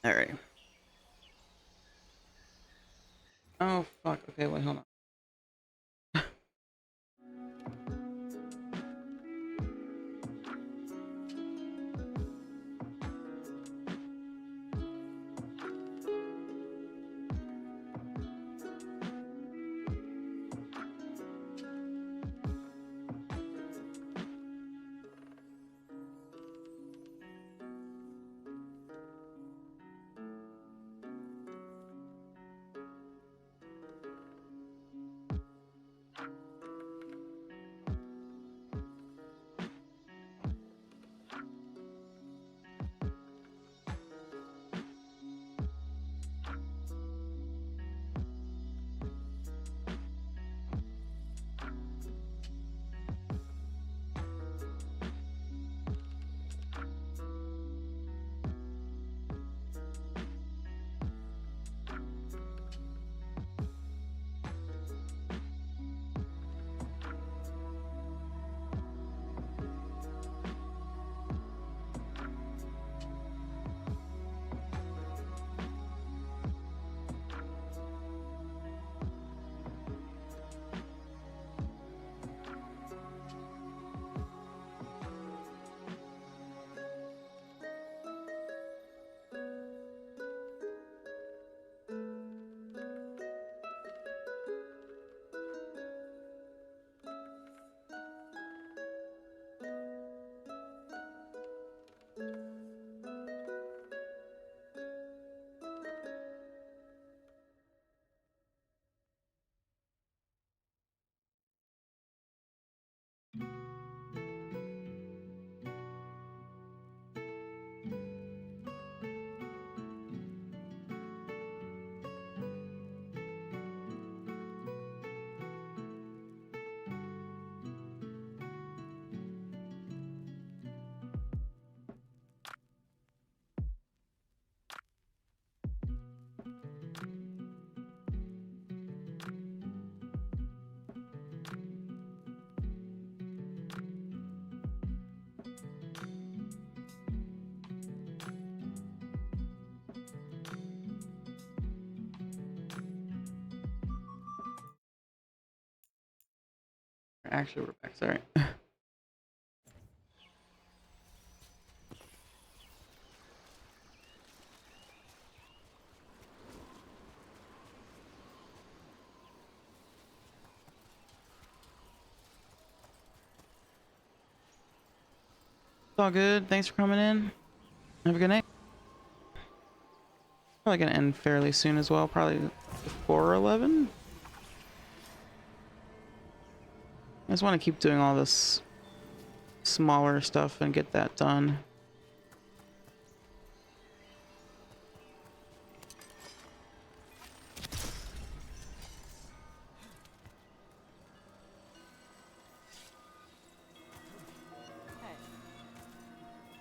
All right. Oh fuck. Okay, wait, hold on. Actually, we're back. Sorry. It's all good. Thanks for coming in. Have a good night. Probably gonna end fairly soon as well. Probably before 11. I just want to keep doing all this smaller stuff and get that done.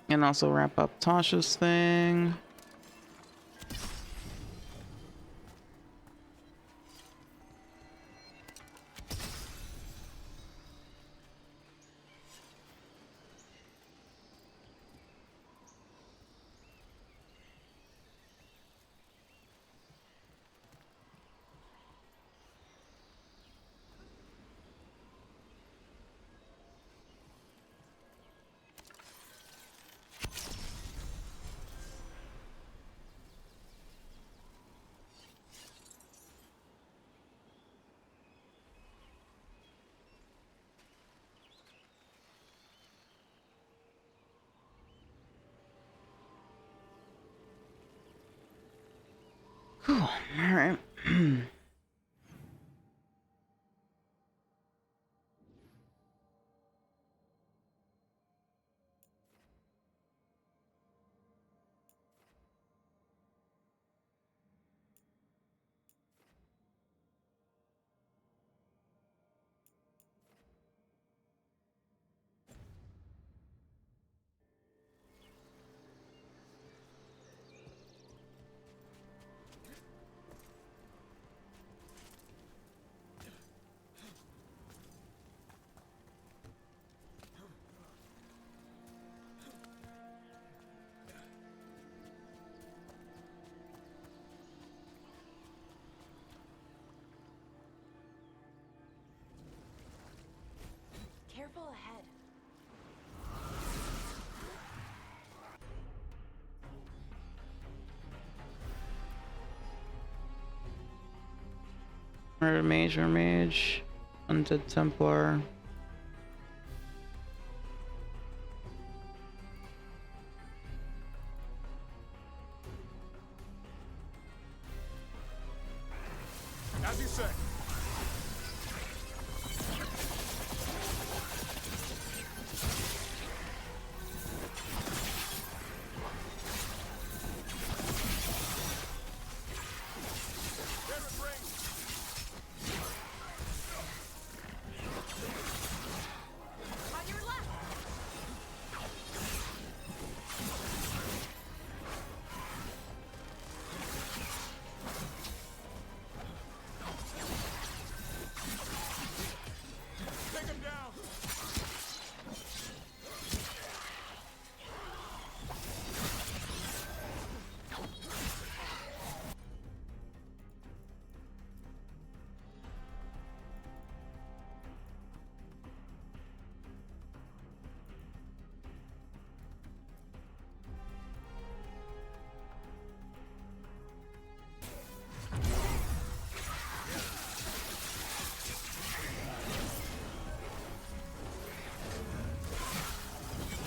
And also wrap up Tasha's thing. Cool. All right. Murdered mage or mage. Undead Templar. As you say.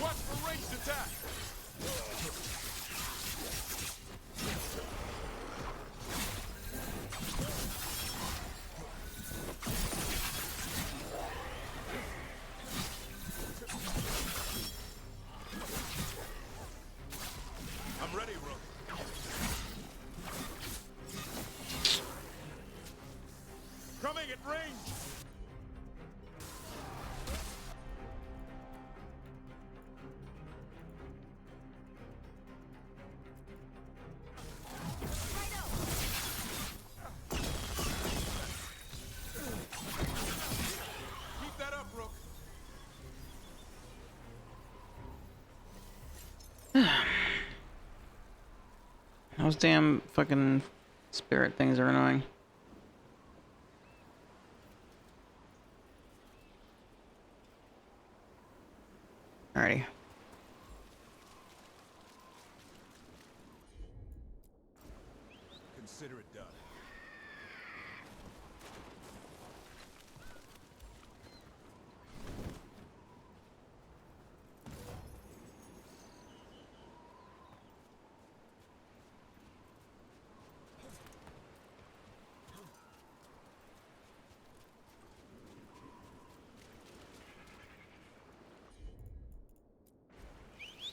Watch for ranged attack. I'm ready, Rook. Coming at range. Keep that up, Rook. Those damn fucking spirit things are annoying. Alrighty. Consider it done.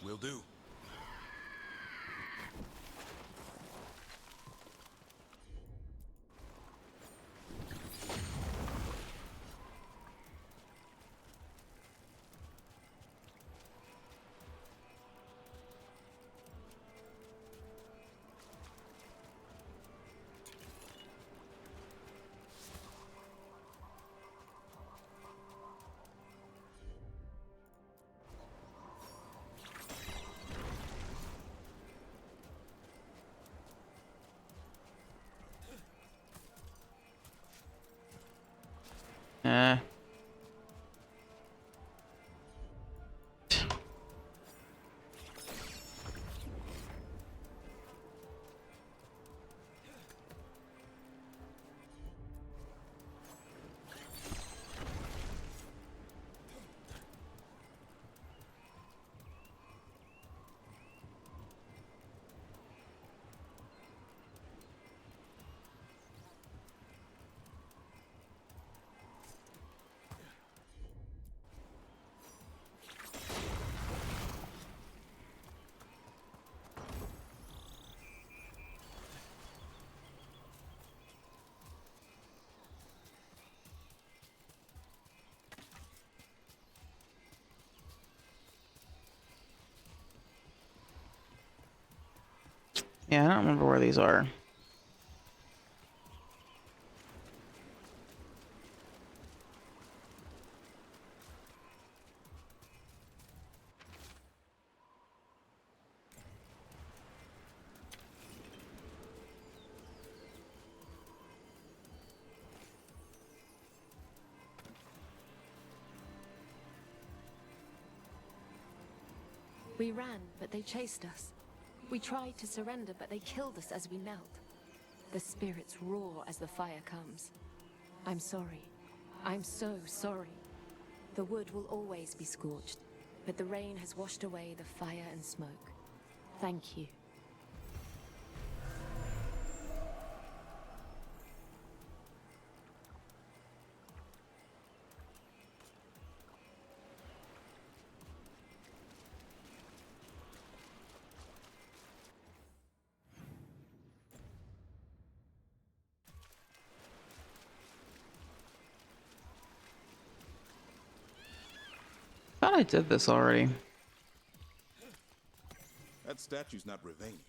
Will do. Yeah, I don't remember where these are. We ran, but they chased us. We tried to surrender, but they killed us as we knelt. The spirits roar as the fire comes. I'm sorry. I'm so sorry. The wood will always be scorched, but the rain has washed away the fire and smoke. Thank you. Thought I did this already. That statue's not Rivani.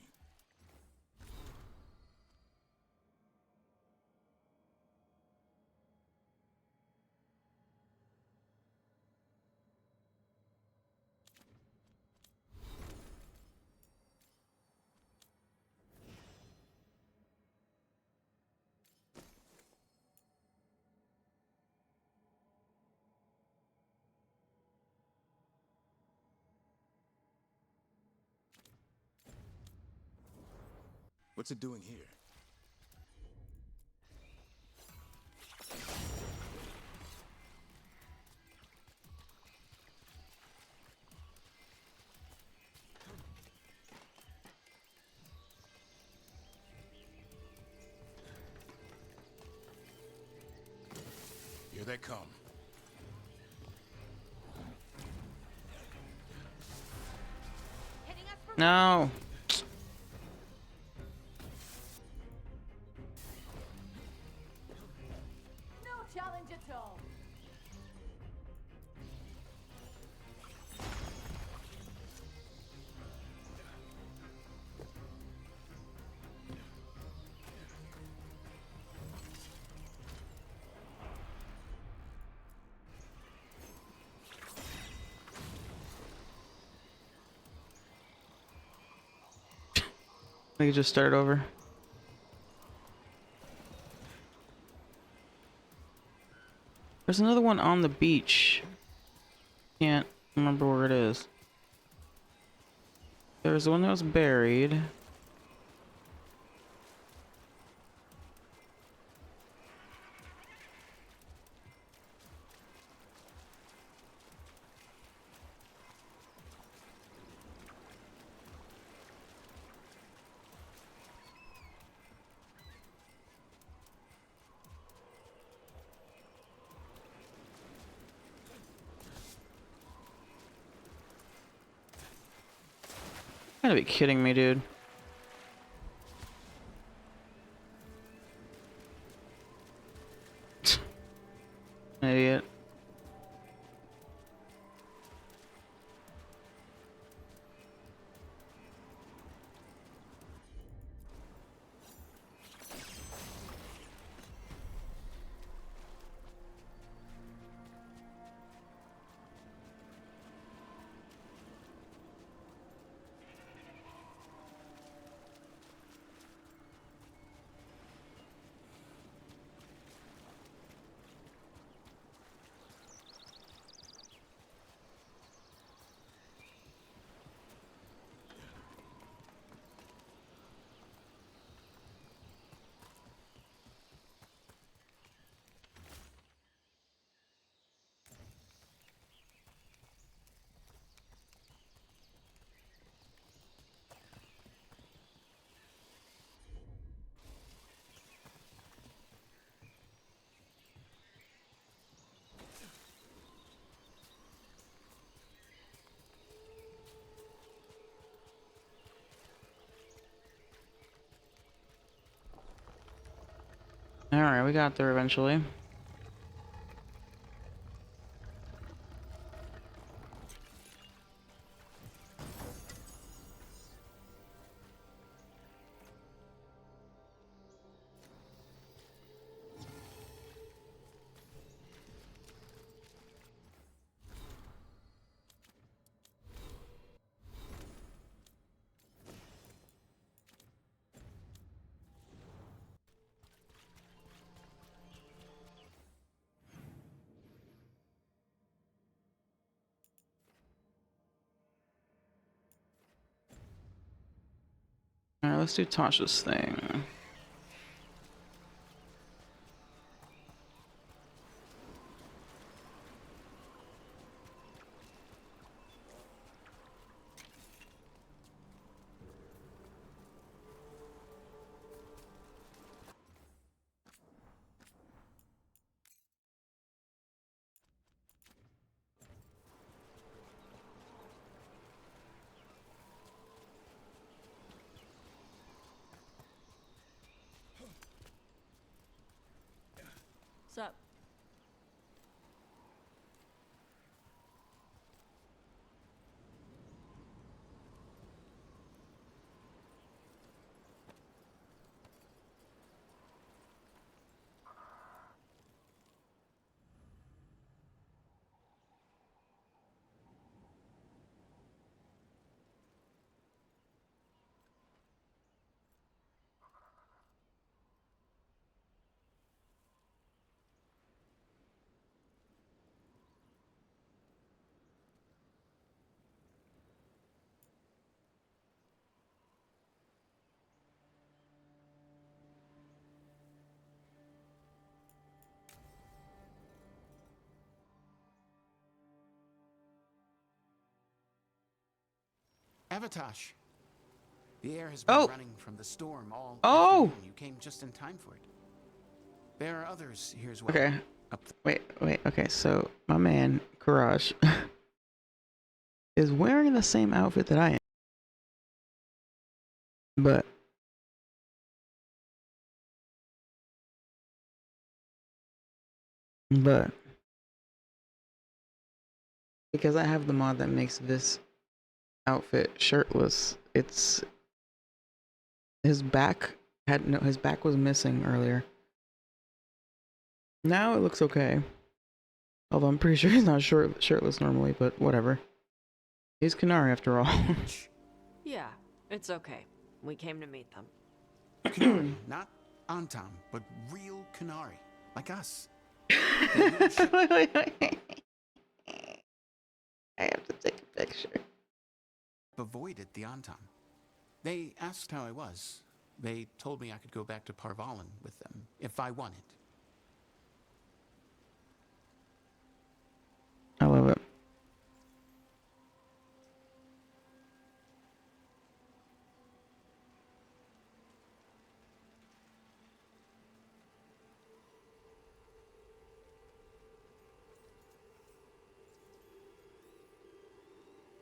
What's it doing here? Here they come. No. No challenge at all. We could just start over. There's another one on the beach. Can't remember where it is. There's one that was buried. You gotta be kidding me, dude. An idiot. Alright, we got there eventually. Alright, let's do Tasha's thing. Avatosh. The air has been running from the storm all afternoon. You came just in time for it. There are others here as well. Okay. Wait. Okay, so my man, Courage, is wearing the same outfit that I am. But because I have the mod that makes this outfit shirtless, it's his back was missing earlier. Now it looks okay. Although I'm pretty sure he's not shirtless normally, but whatever. He's Canary after all. Yeah, it's okay. We came to meet them. Canary, not Antam, but real Canary, like us. Wait. I have to take a picture. Avoided the Antam. They asked how I was. They told me I could go back to Parvalan with them if I wanted. I love it.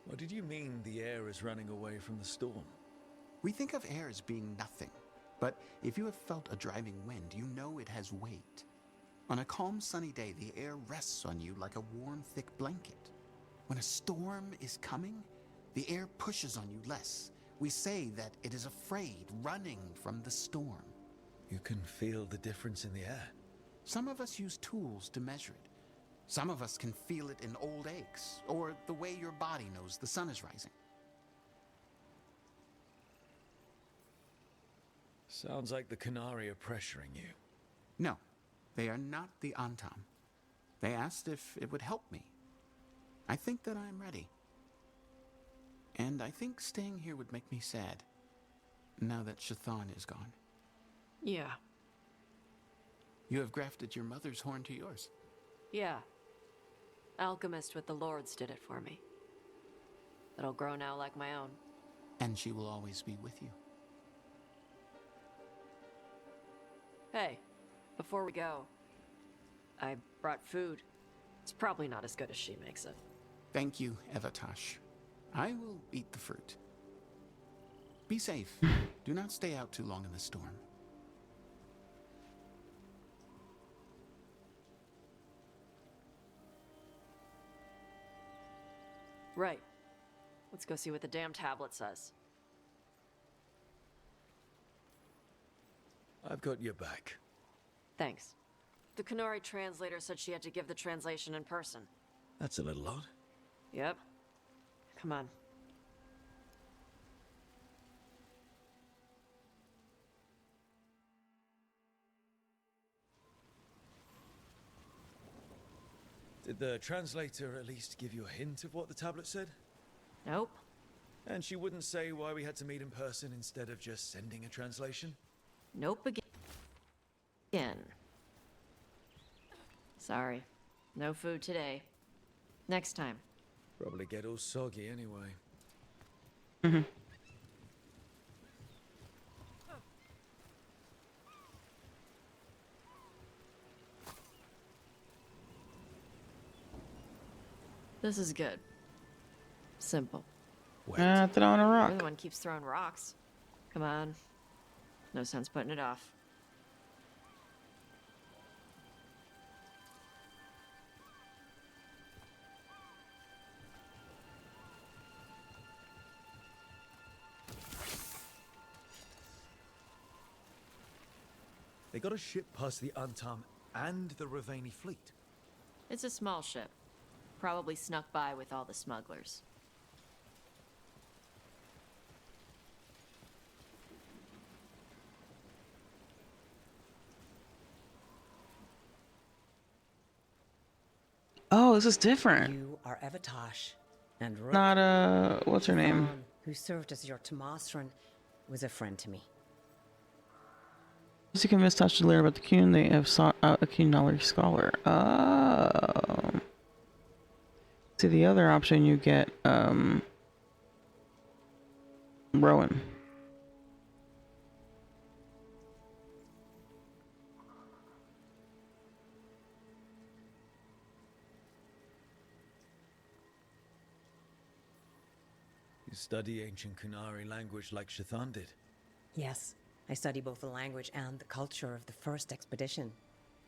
What did you mean the air is running away from the storm? We think of air as being nothing, but if you have felt a driving wind, you know it has weight. On a calm, sunny day, the air rests on you like a warm, thick blanket. When a storm is coming, the air pushes on you less. We say that it is afraid, running from the storm. You can feel the difference in the air. Some of us use tools to measure it. Some of us can feel it in old aches, or the way your body knows the sun is rising. Sounds like the Canary are pressuring you. No, they are not the Antam. They asked if it would help me. I think that I'm ready. And I think staying here would make me sad, now that Shathan is gone. Yeah. You have grafted your mother's horn to yours. Yeah. Alchemist with the Lords did it for me. It'll grow now like my own. And she will always be with you. Hey, before we go, I brought food. It's probably not as good as she makes it. Thank you, Avatosh. I will eat the fruit. Be safe. Do not stay out too long in the storm. Right. Let's go see what the damn tablet says. I've got your back. Thanks. The Canary translator said she had to give the translation in person. That's a little odd. Yep. Come on. Did the translator at least give you a hint of what the tablet said? Nope. And she wouldn't say why we had to meet in person instead of just sending a translation? Nope again. Sorry. No food today. Next time. Probably get all soggy anyway. Mm-hmm. This is good. Simple. Throwing a rock. You're the one keeps throwing rocks. Come on. No sense putting it off. They got a ship past the Antam and the Ravani fleet. It's a small ship. Probably snuck by with all the smugglers. Oh, this is different. You are Avatosh, and Rook, Not what's her name? who served as your Tomasran, was a friend to me. You convince Tosh to learn about the Kuhn. They have sought out a Kuhn knowledge scholar. Oh. See, the other option you get Rowan. You study ancient Kunari language like Shathan did? Yes, I study both the language and the culture of the first expedition.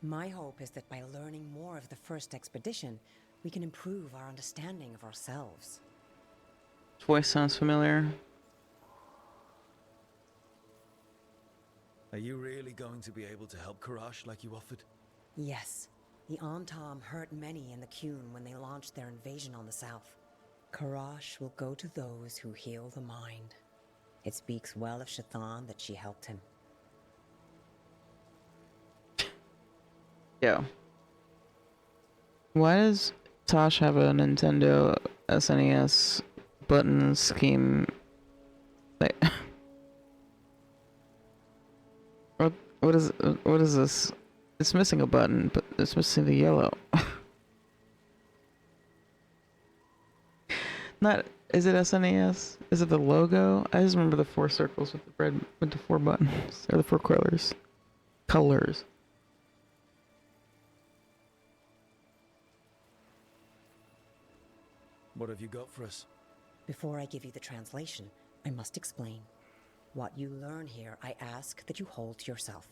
My hope is that by learning more of the first expedition, we can improve our understanding of ourselves. His voice sounds familiar. Are you really going to be able to help Karash like you offered? Yes, the Antam hurt many in the Qun when they launched their invasion on the south. Karash will go to those who heal the mind. It speaks well of Shathan that she helped him. Yo. Why does Tosh have a Nintendo SNES button scheme? Like, what is this? It's missing a button, but it's missing the yellow. Not, is it SNES? Is it the logo? I just remember the 4 circles with the red, with the 4 buttons, or the 4 colors. Colors. What have you got for us? Before I give you the translation, I must explain. What you learn here, I ask that you hold to yourself.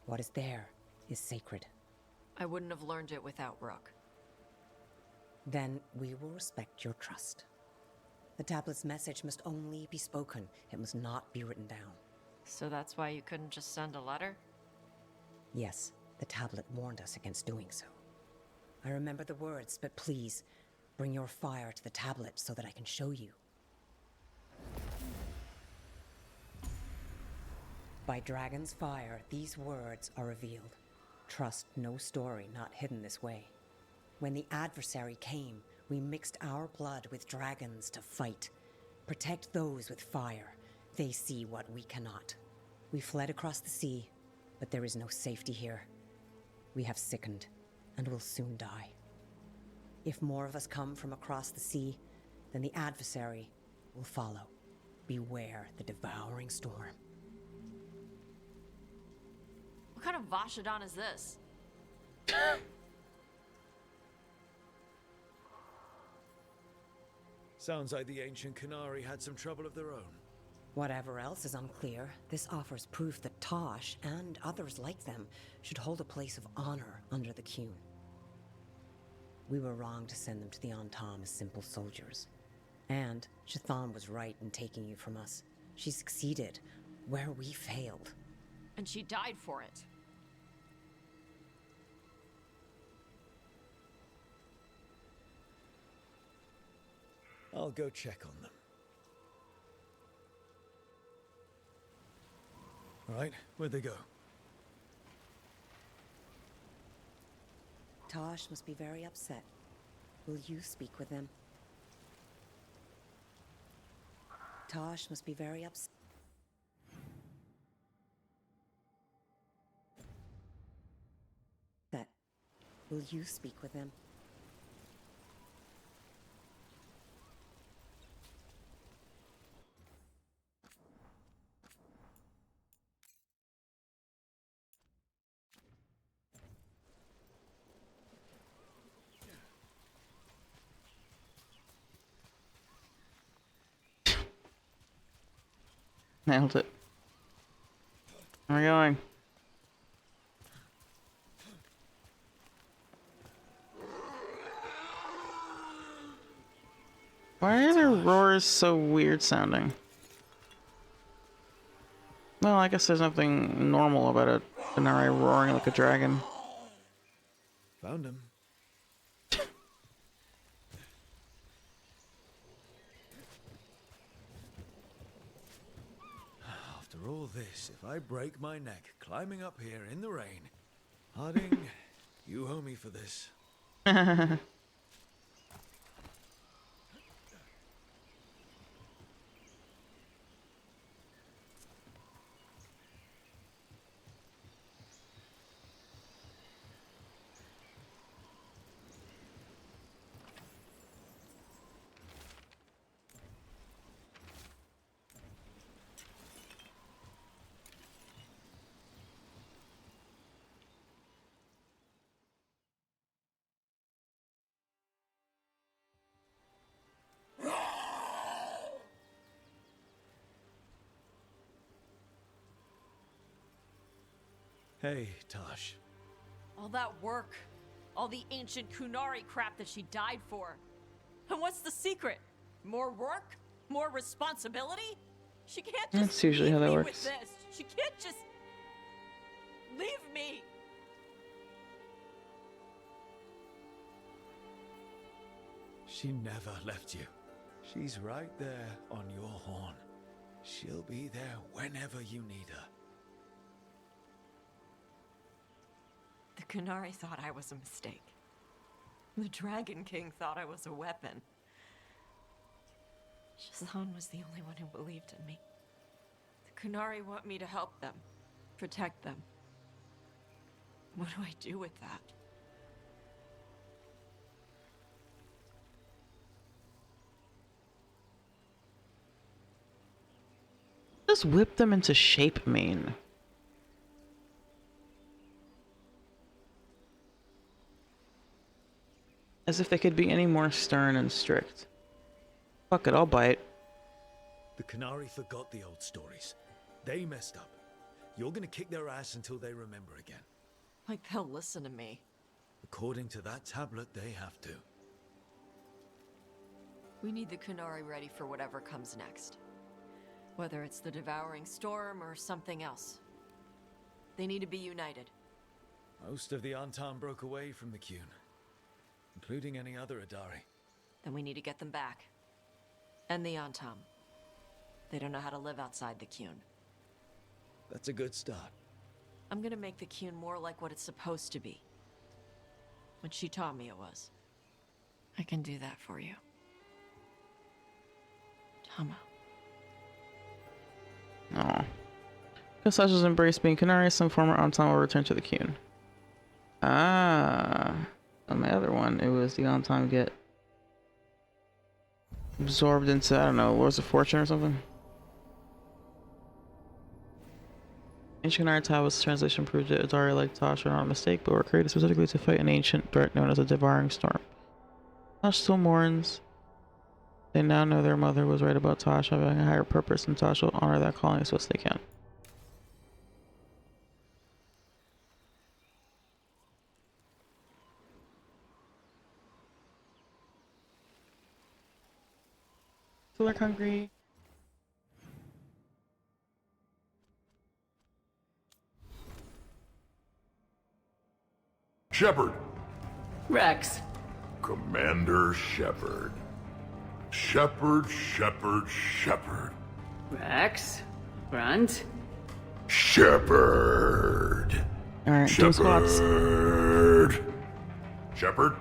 What is there is sacred. I wouldn't have learned it without Rook. Then we will respect your trust. The tablet's message must only be spoken. It must not be written down. So that's why you couldn't just send a letter? Yes, the tablet warned us against doing so. I remember the words, but please, bring your fire to the tablet so that I can show you. By Dragon's fire, these words are revealed. Trust no story not hidden this way. When the adversary came, we mixed our blood with dragons to fight. Protect those with fire. They see what we cannot. We fled across the sea, but there is no safety here. We have sickened, and will soon die. If more of us come from across the sea, then the adversary will follow. Beware the devouring storm. What kind of Vashadan is this? Sounds like the ancient Kunari had some trouble of their own. Whatever else is unclear, this offers proof that Tosh, and others like them, should hold a place of honor under the Qun. We were wrong to send them to the Antam as simple soldiers. And Shathan was right in taking you from us. She succeeded where we failed. And she died for it. I'll go check on them. All right, where'd they go? Tosh must be very upset. Will you speak with them? Tosh must be very upset. Will you speak with them? Nailed it. Where are we going? Why are their roars so weird sounding? Well, I guess there's nothing normal about a Denari roaring like a dragon. Found him. After all this, if I break my neck climbing up here in the rain, Harding, you owe me for this. Hey, Tosh. All that work, all the ancient Kunari crap that she died for. And what's the secret? More work? More responsibility? She can't just That's usually how that leave me works. with this. She can't just leave me. She never left you. She's right there on your horn. She'll be there whenever you need her. The Kunari thought I was a mistake. The Dragon King thought I was a weapon. Shazan was the only one who believed in me. The Kunari want me to help them, protect them. What do I do with that? Just whip them into shape, Maine. As if they could be any more stern and strict. Fuck it, I'll bite. The Kunari forgot the old stories. They messed up. You're gonna kick their ass until they remember again. Like they'll listen to me. According to that tablet, they have to. We need the Kunari ready for whatever comes next. Whether it's the Devouring Storm or something else. They need to be united. Most of the Antan broke away from the Qun, including any other Adari. Then we need to get them back. And the Antam. They don't know how to live outside the Qun. That's a good start. I'm gonna make the Qun more like what it's supposed to be. What she taught me it was. I can do that for you. Tama. Aw. Because Sasha's embraced being Kunari, some former Antan will return to the Qun. Ah. On my other one, it was the Antan get absorbed into, I don't know, what was it, Fortune or something? Ancient Kunari tablets translation proved that Adari like Tosh were not a mistake, but were created specifically to fight an ancient threat known as a Devouring Storm. Tosh still mourns. They now know their mother was right about Tosh having a higher purpose, and Tosh will honor that calling as best they can. Feel like hungry. Shepard. Rex. Commander Shepard. Shepard, Shepard, Shepard. Rex. Grunt. Shepard. Alright, do squats. Shepard. Shepard.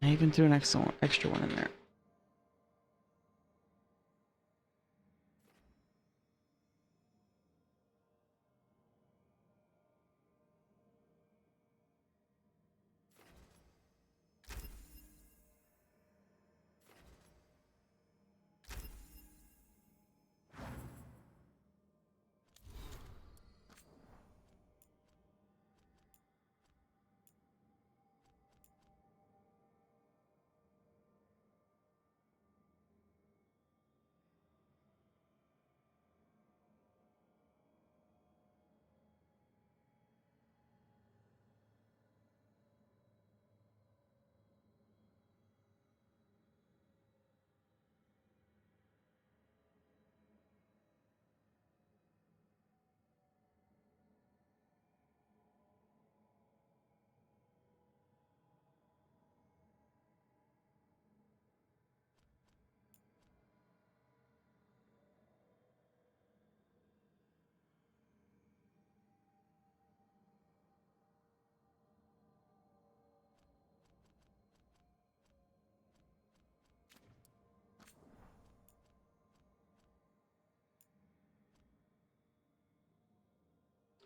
I even threw an extra one in there.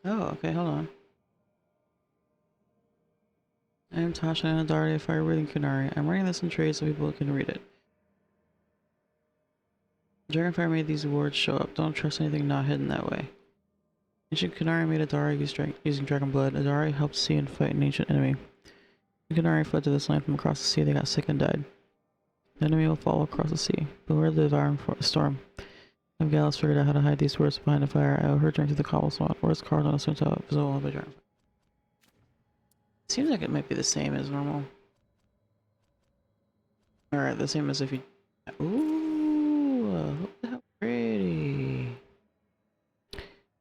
Oh, okay, hold on. I am Tasha and Adari, a fire-breathing Kunari. I'm writing this in trade so people can read it. Dragonfire made these wards show up. Don't trust anything not hidden that way. Ancient Kunari made Adari using dragon blood. Adari helped see and fight an ancient enemy. The Kunari fled to this land from across the sea. They got sick and died. The enemy will follow across the sea. Beware the devouring storm. If Gallus figured out how to hide these words behind a fire, I overheard during through the cobblestone. Words carved on a stone tablet, visible by dragon. Seems like it might be the same as normal. Alright, the same as if you... Ooh, look at how pretty.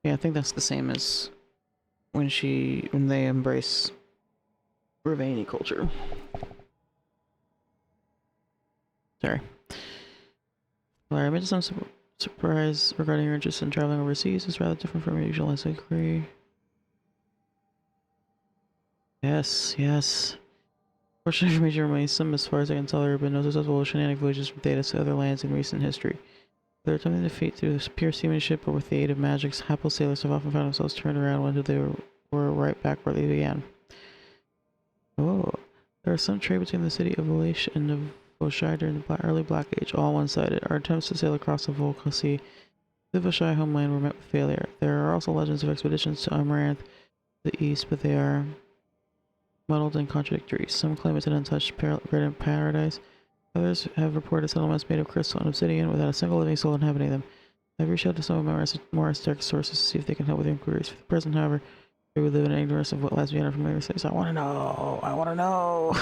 Yeah, I think that's the same as when they embrace Ravani culture. Sorry. Well, I made some surprise regarding your interest in traveling overseas. It's rather different from your usual, I agree. Yes, yes. Portion information remains some, as far as I can tell, there have been no successful oceanic voyages from Thetis to other lands in recent history. Whether attempting to defeat through pure seamanship or with the aid of magics, hapless sailors have often found themselves turned around when they were right back where they began. Oh, there was some trade between the city of Valaish and of Voshai during the early Black Age, all one-sided. Our attempts to sail across the Volca Sea, the Voshai homeland, were met with failure. There are also legends of expeditions to Amaranth, to the east, but they are muddled and contradictory. Some claim it's an untouched paradise. Others have reported settlements made of crystal and obsidian without a single living soul inhabiting them. I've reached out to some of my more esoteric sources to see if they can help with inquiries. For the present, however, we would live in ignorance of what lies beyond our familiar cities. I want to know! I want to know!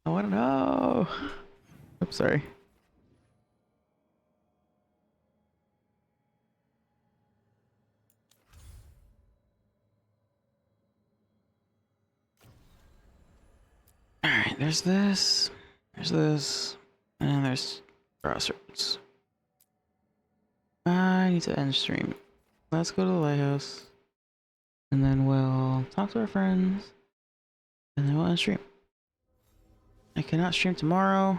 I want to know! Oops, sorry. Alright, there's this, and there's Crossroads. I need to end stream. Let's go to the lighthouse, and then we'll talk to our friends, and then we'll end stream. I cannot stream tomorrow.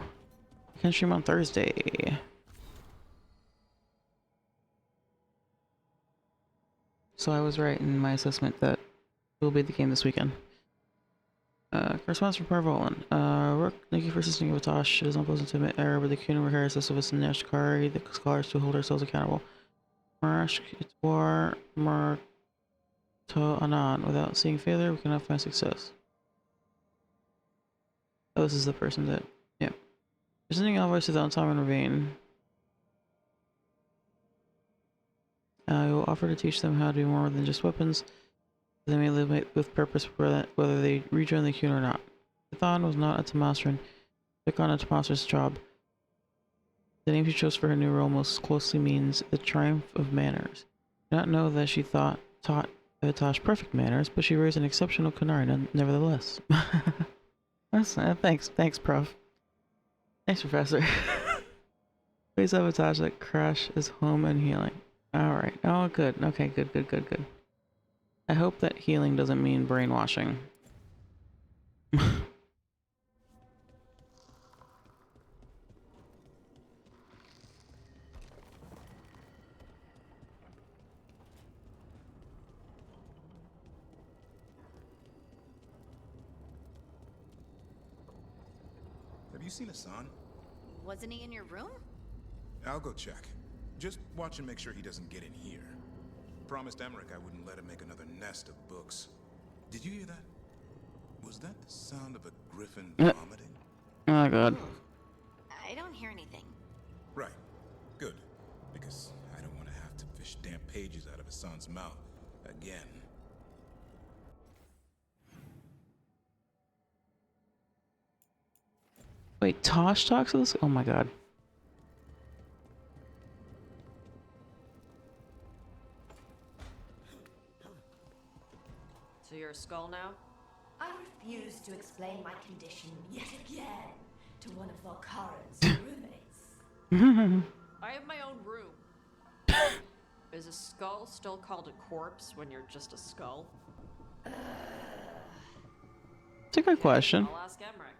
I can stream on Thursday. So I was right in my assessment that it will be the game this weekend. Correspondence from Parvolan. Rook, thank you for assisting Vatosh. It is unpleasant to admit error, but the Kunin requires us of us in Nashkari, the scholars, to hold ourselves accountable. Marash, Kitwar, Marto, Anan. Without seeing failure, we cannot find success. Oh, this is the person that... Yeah. Presenting envoys to the uncommon ravine. I will offer to teach them how to be more than just weapons. They may live with purpose whether they rejoin the Kunin or not. Thon was not a Tomasran. Took on a Tomasran's job. The name she chose for her new role most closely means the triumph of manners. I do not know that she taught Vatosh perfect manners, but she raised an exceptional Kunari nevertheless. Thanks, Prof. Thanks, Professor. Please have Vatosh that Crash is home and healing. Alright. Oh, good. Okay, good. I hope that healing doesn't mean brainwashing. Have you seen Hassan? Wasn't he in your room? I'll go check. Just watch and make sure he doesn't get in here. Promised Emmerich I wouldn't let him make another nest of books. Did you hear that? Was that the sound of a griffin vomiting? Oh god. I don't hear anything. Right. Good. Because I don't want to have to fish damp pages out of Hassan's mouth again. Wait, Tosh talks to this? Oh my god. So you're a skull now? I refuse to explain my condition yet again to one of Valkaran's roommates. I have my own room. Is a skull still called a corpse when you're just a skull? It's a good question. I'll ask Emmerich.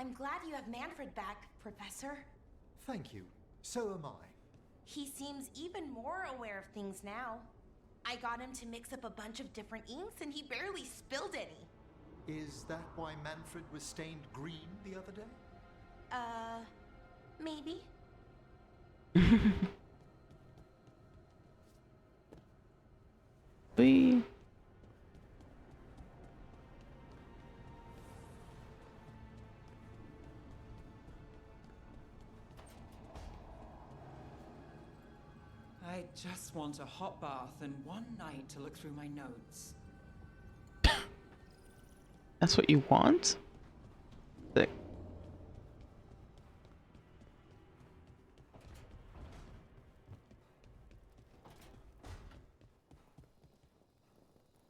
I'm glad you have Manfred back, Professor. Thank you. So am I. He seems even more aware of things now. I got him to mix up a bunch of different inks and he barely spilled any. Is that why Manfred was stained green the other day? Maybe. Wee. I just want a hot bath and one night to look through my notes. That's what you want? Sick.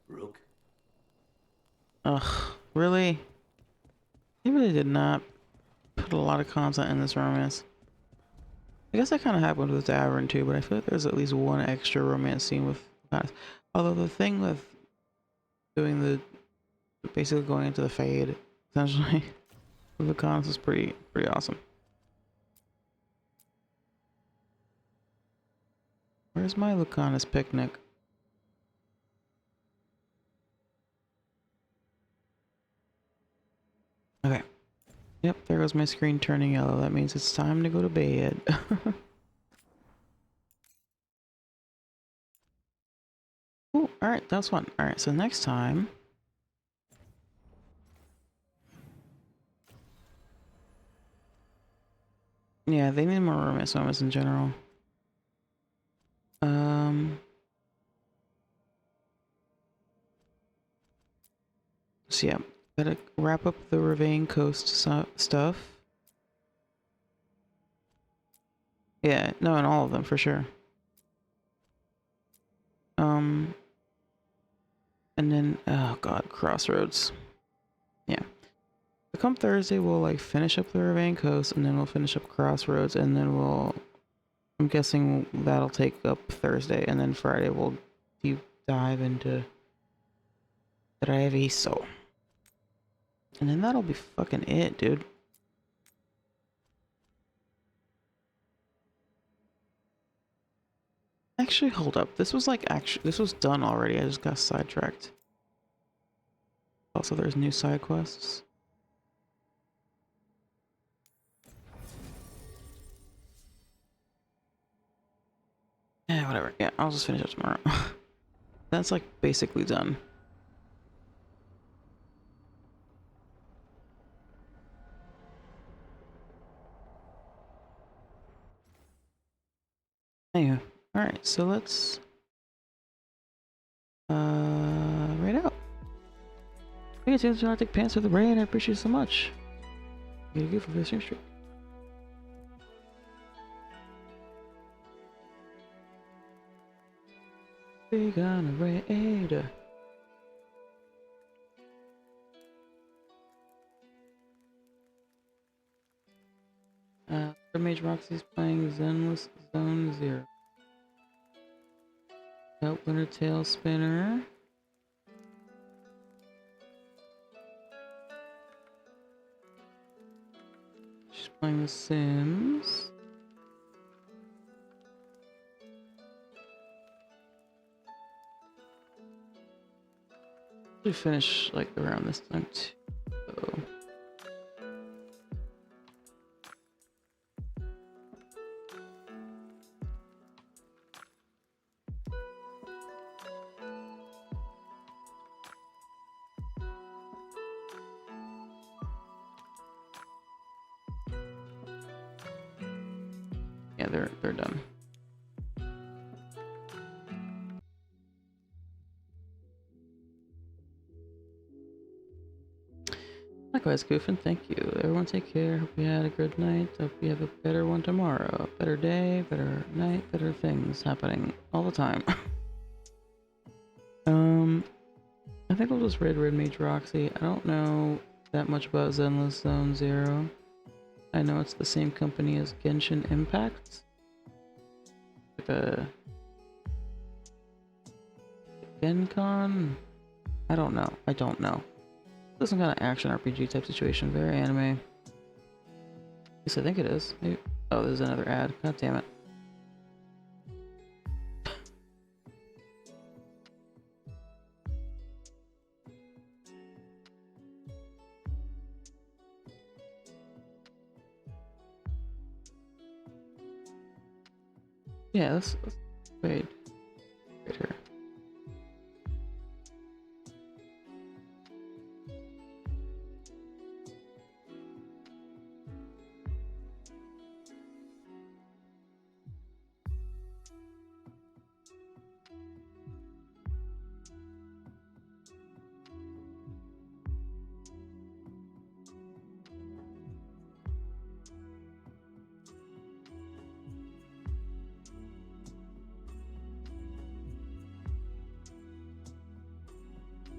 Rook? Ugh, really? They really did not put a lot of content in this romance. I guess that kind of happened with Davern too, but I feel like there's at least one extra romance scene with Lucanus. Although the thing with doing the basically going into the fade essentially with Lucanus is pretty awesome. Where's my Lucanus picnic? Okay. Yep, there goes my screen turning yellow. That means it's time to go to bed. Ooh, alright, that's fun. Alright, so next time... Yeah, they need more romance moments in general. So yeah, gotta wrap up the Ravane Coast stuff. Yeah, no, in all of them for sure. And then, oh god, Crossroads. Yeah. So come Thursday, we'll like finish up the Ravane Coast, and then we'll finish up Crossroads, and then we'll... I'm guessing that'll take up Thursday, and then Friday we'll deep dive into Treviso. And then that'll be fucking it, dude. Actually, hold up. This was like this was done already. I just got sidetracked. Also, there's new side quests. Yeah, whatever. Yeah, I'll just finish up tomorrow. That's like basically done. Anyway, alright, so let's right out. Hey, it's Antarctic Pants with the rain. I appreciate it so much. You get a for this stream. We gonna raid. Mage Roxy's playing Zenless Zone 0. Out Winter Tail Spinner. She's playing The Sims. We finish like around this time too. So. Yeah, they're done. Likewise, Goofin, thank you. Everyone take care. Hope you had a good night. Hope you have a better one tomorrow. Better day, better night, better things happening all the time. I think I'll just raid Red Mage Roxy. I don't know that much about Zenless Zone 0. I know it's the same company as Genshin Impact. Gencon? I don't know. This is some kind of action RPG type situation. Very anime. Yes, I think it is. Maybe. Oh, there's another ad. God damn it. Yeah, let's wait. Right here.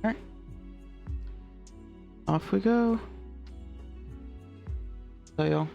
Alright. Off we go. So y'all.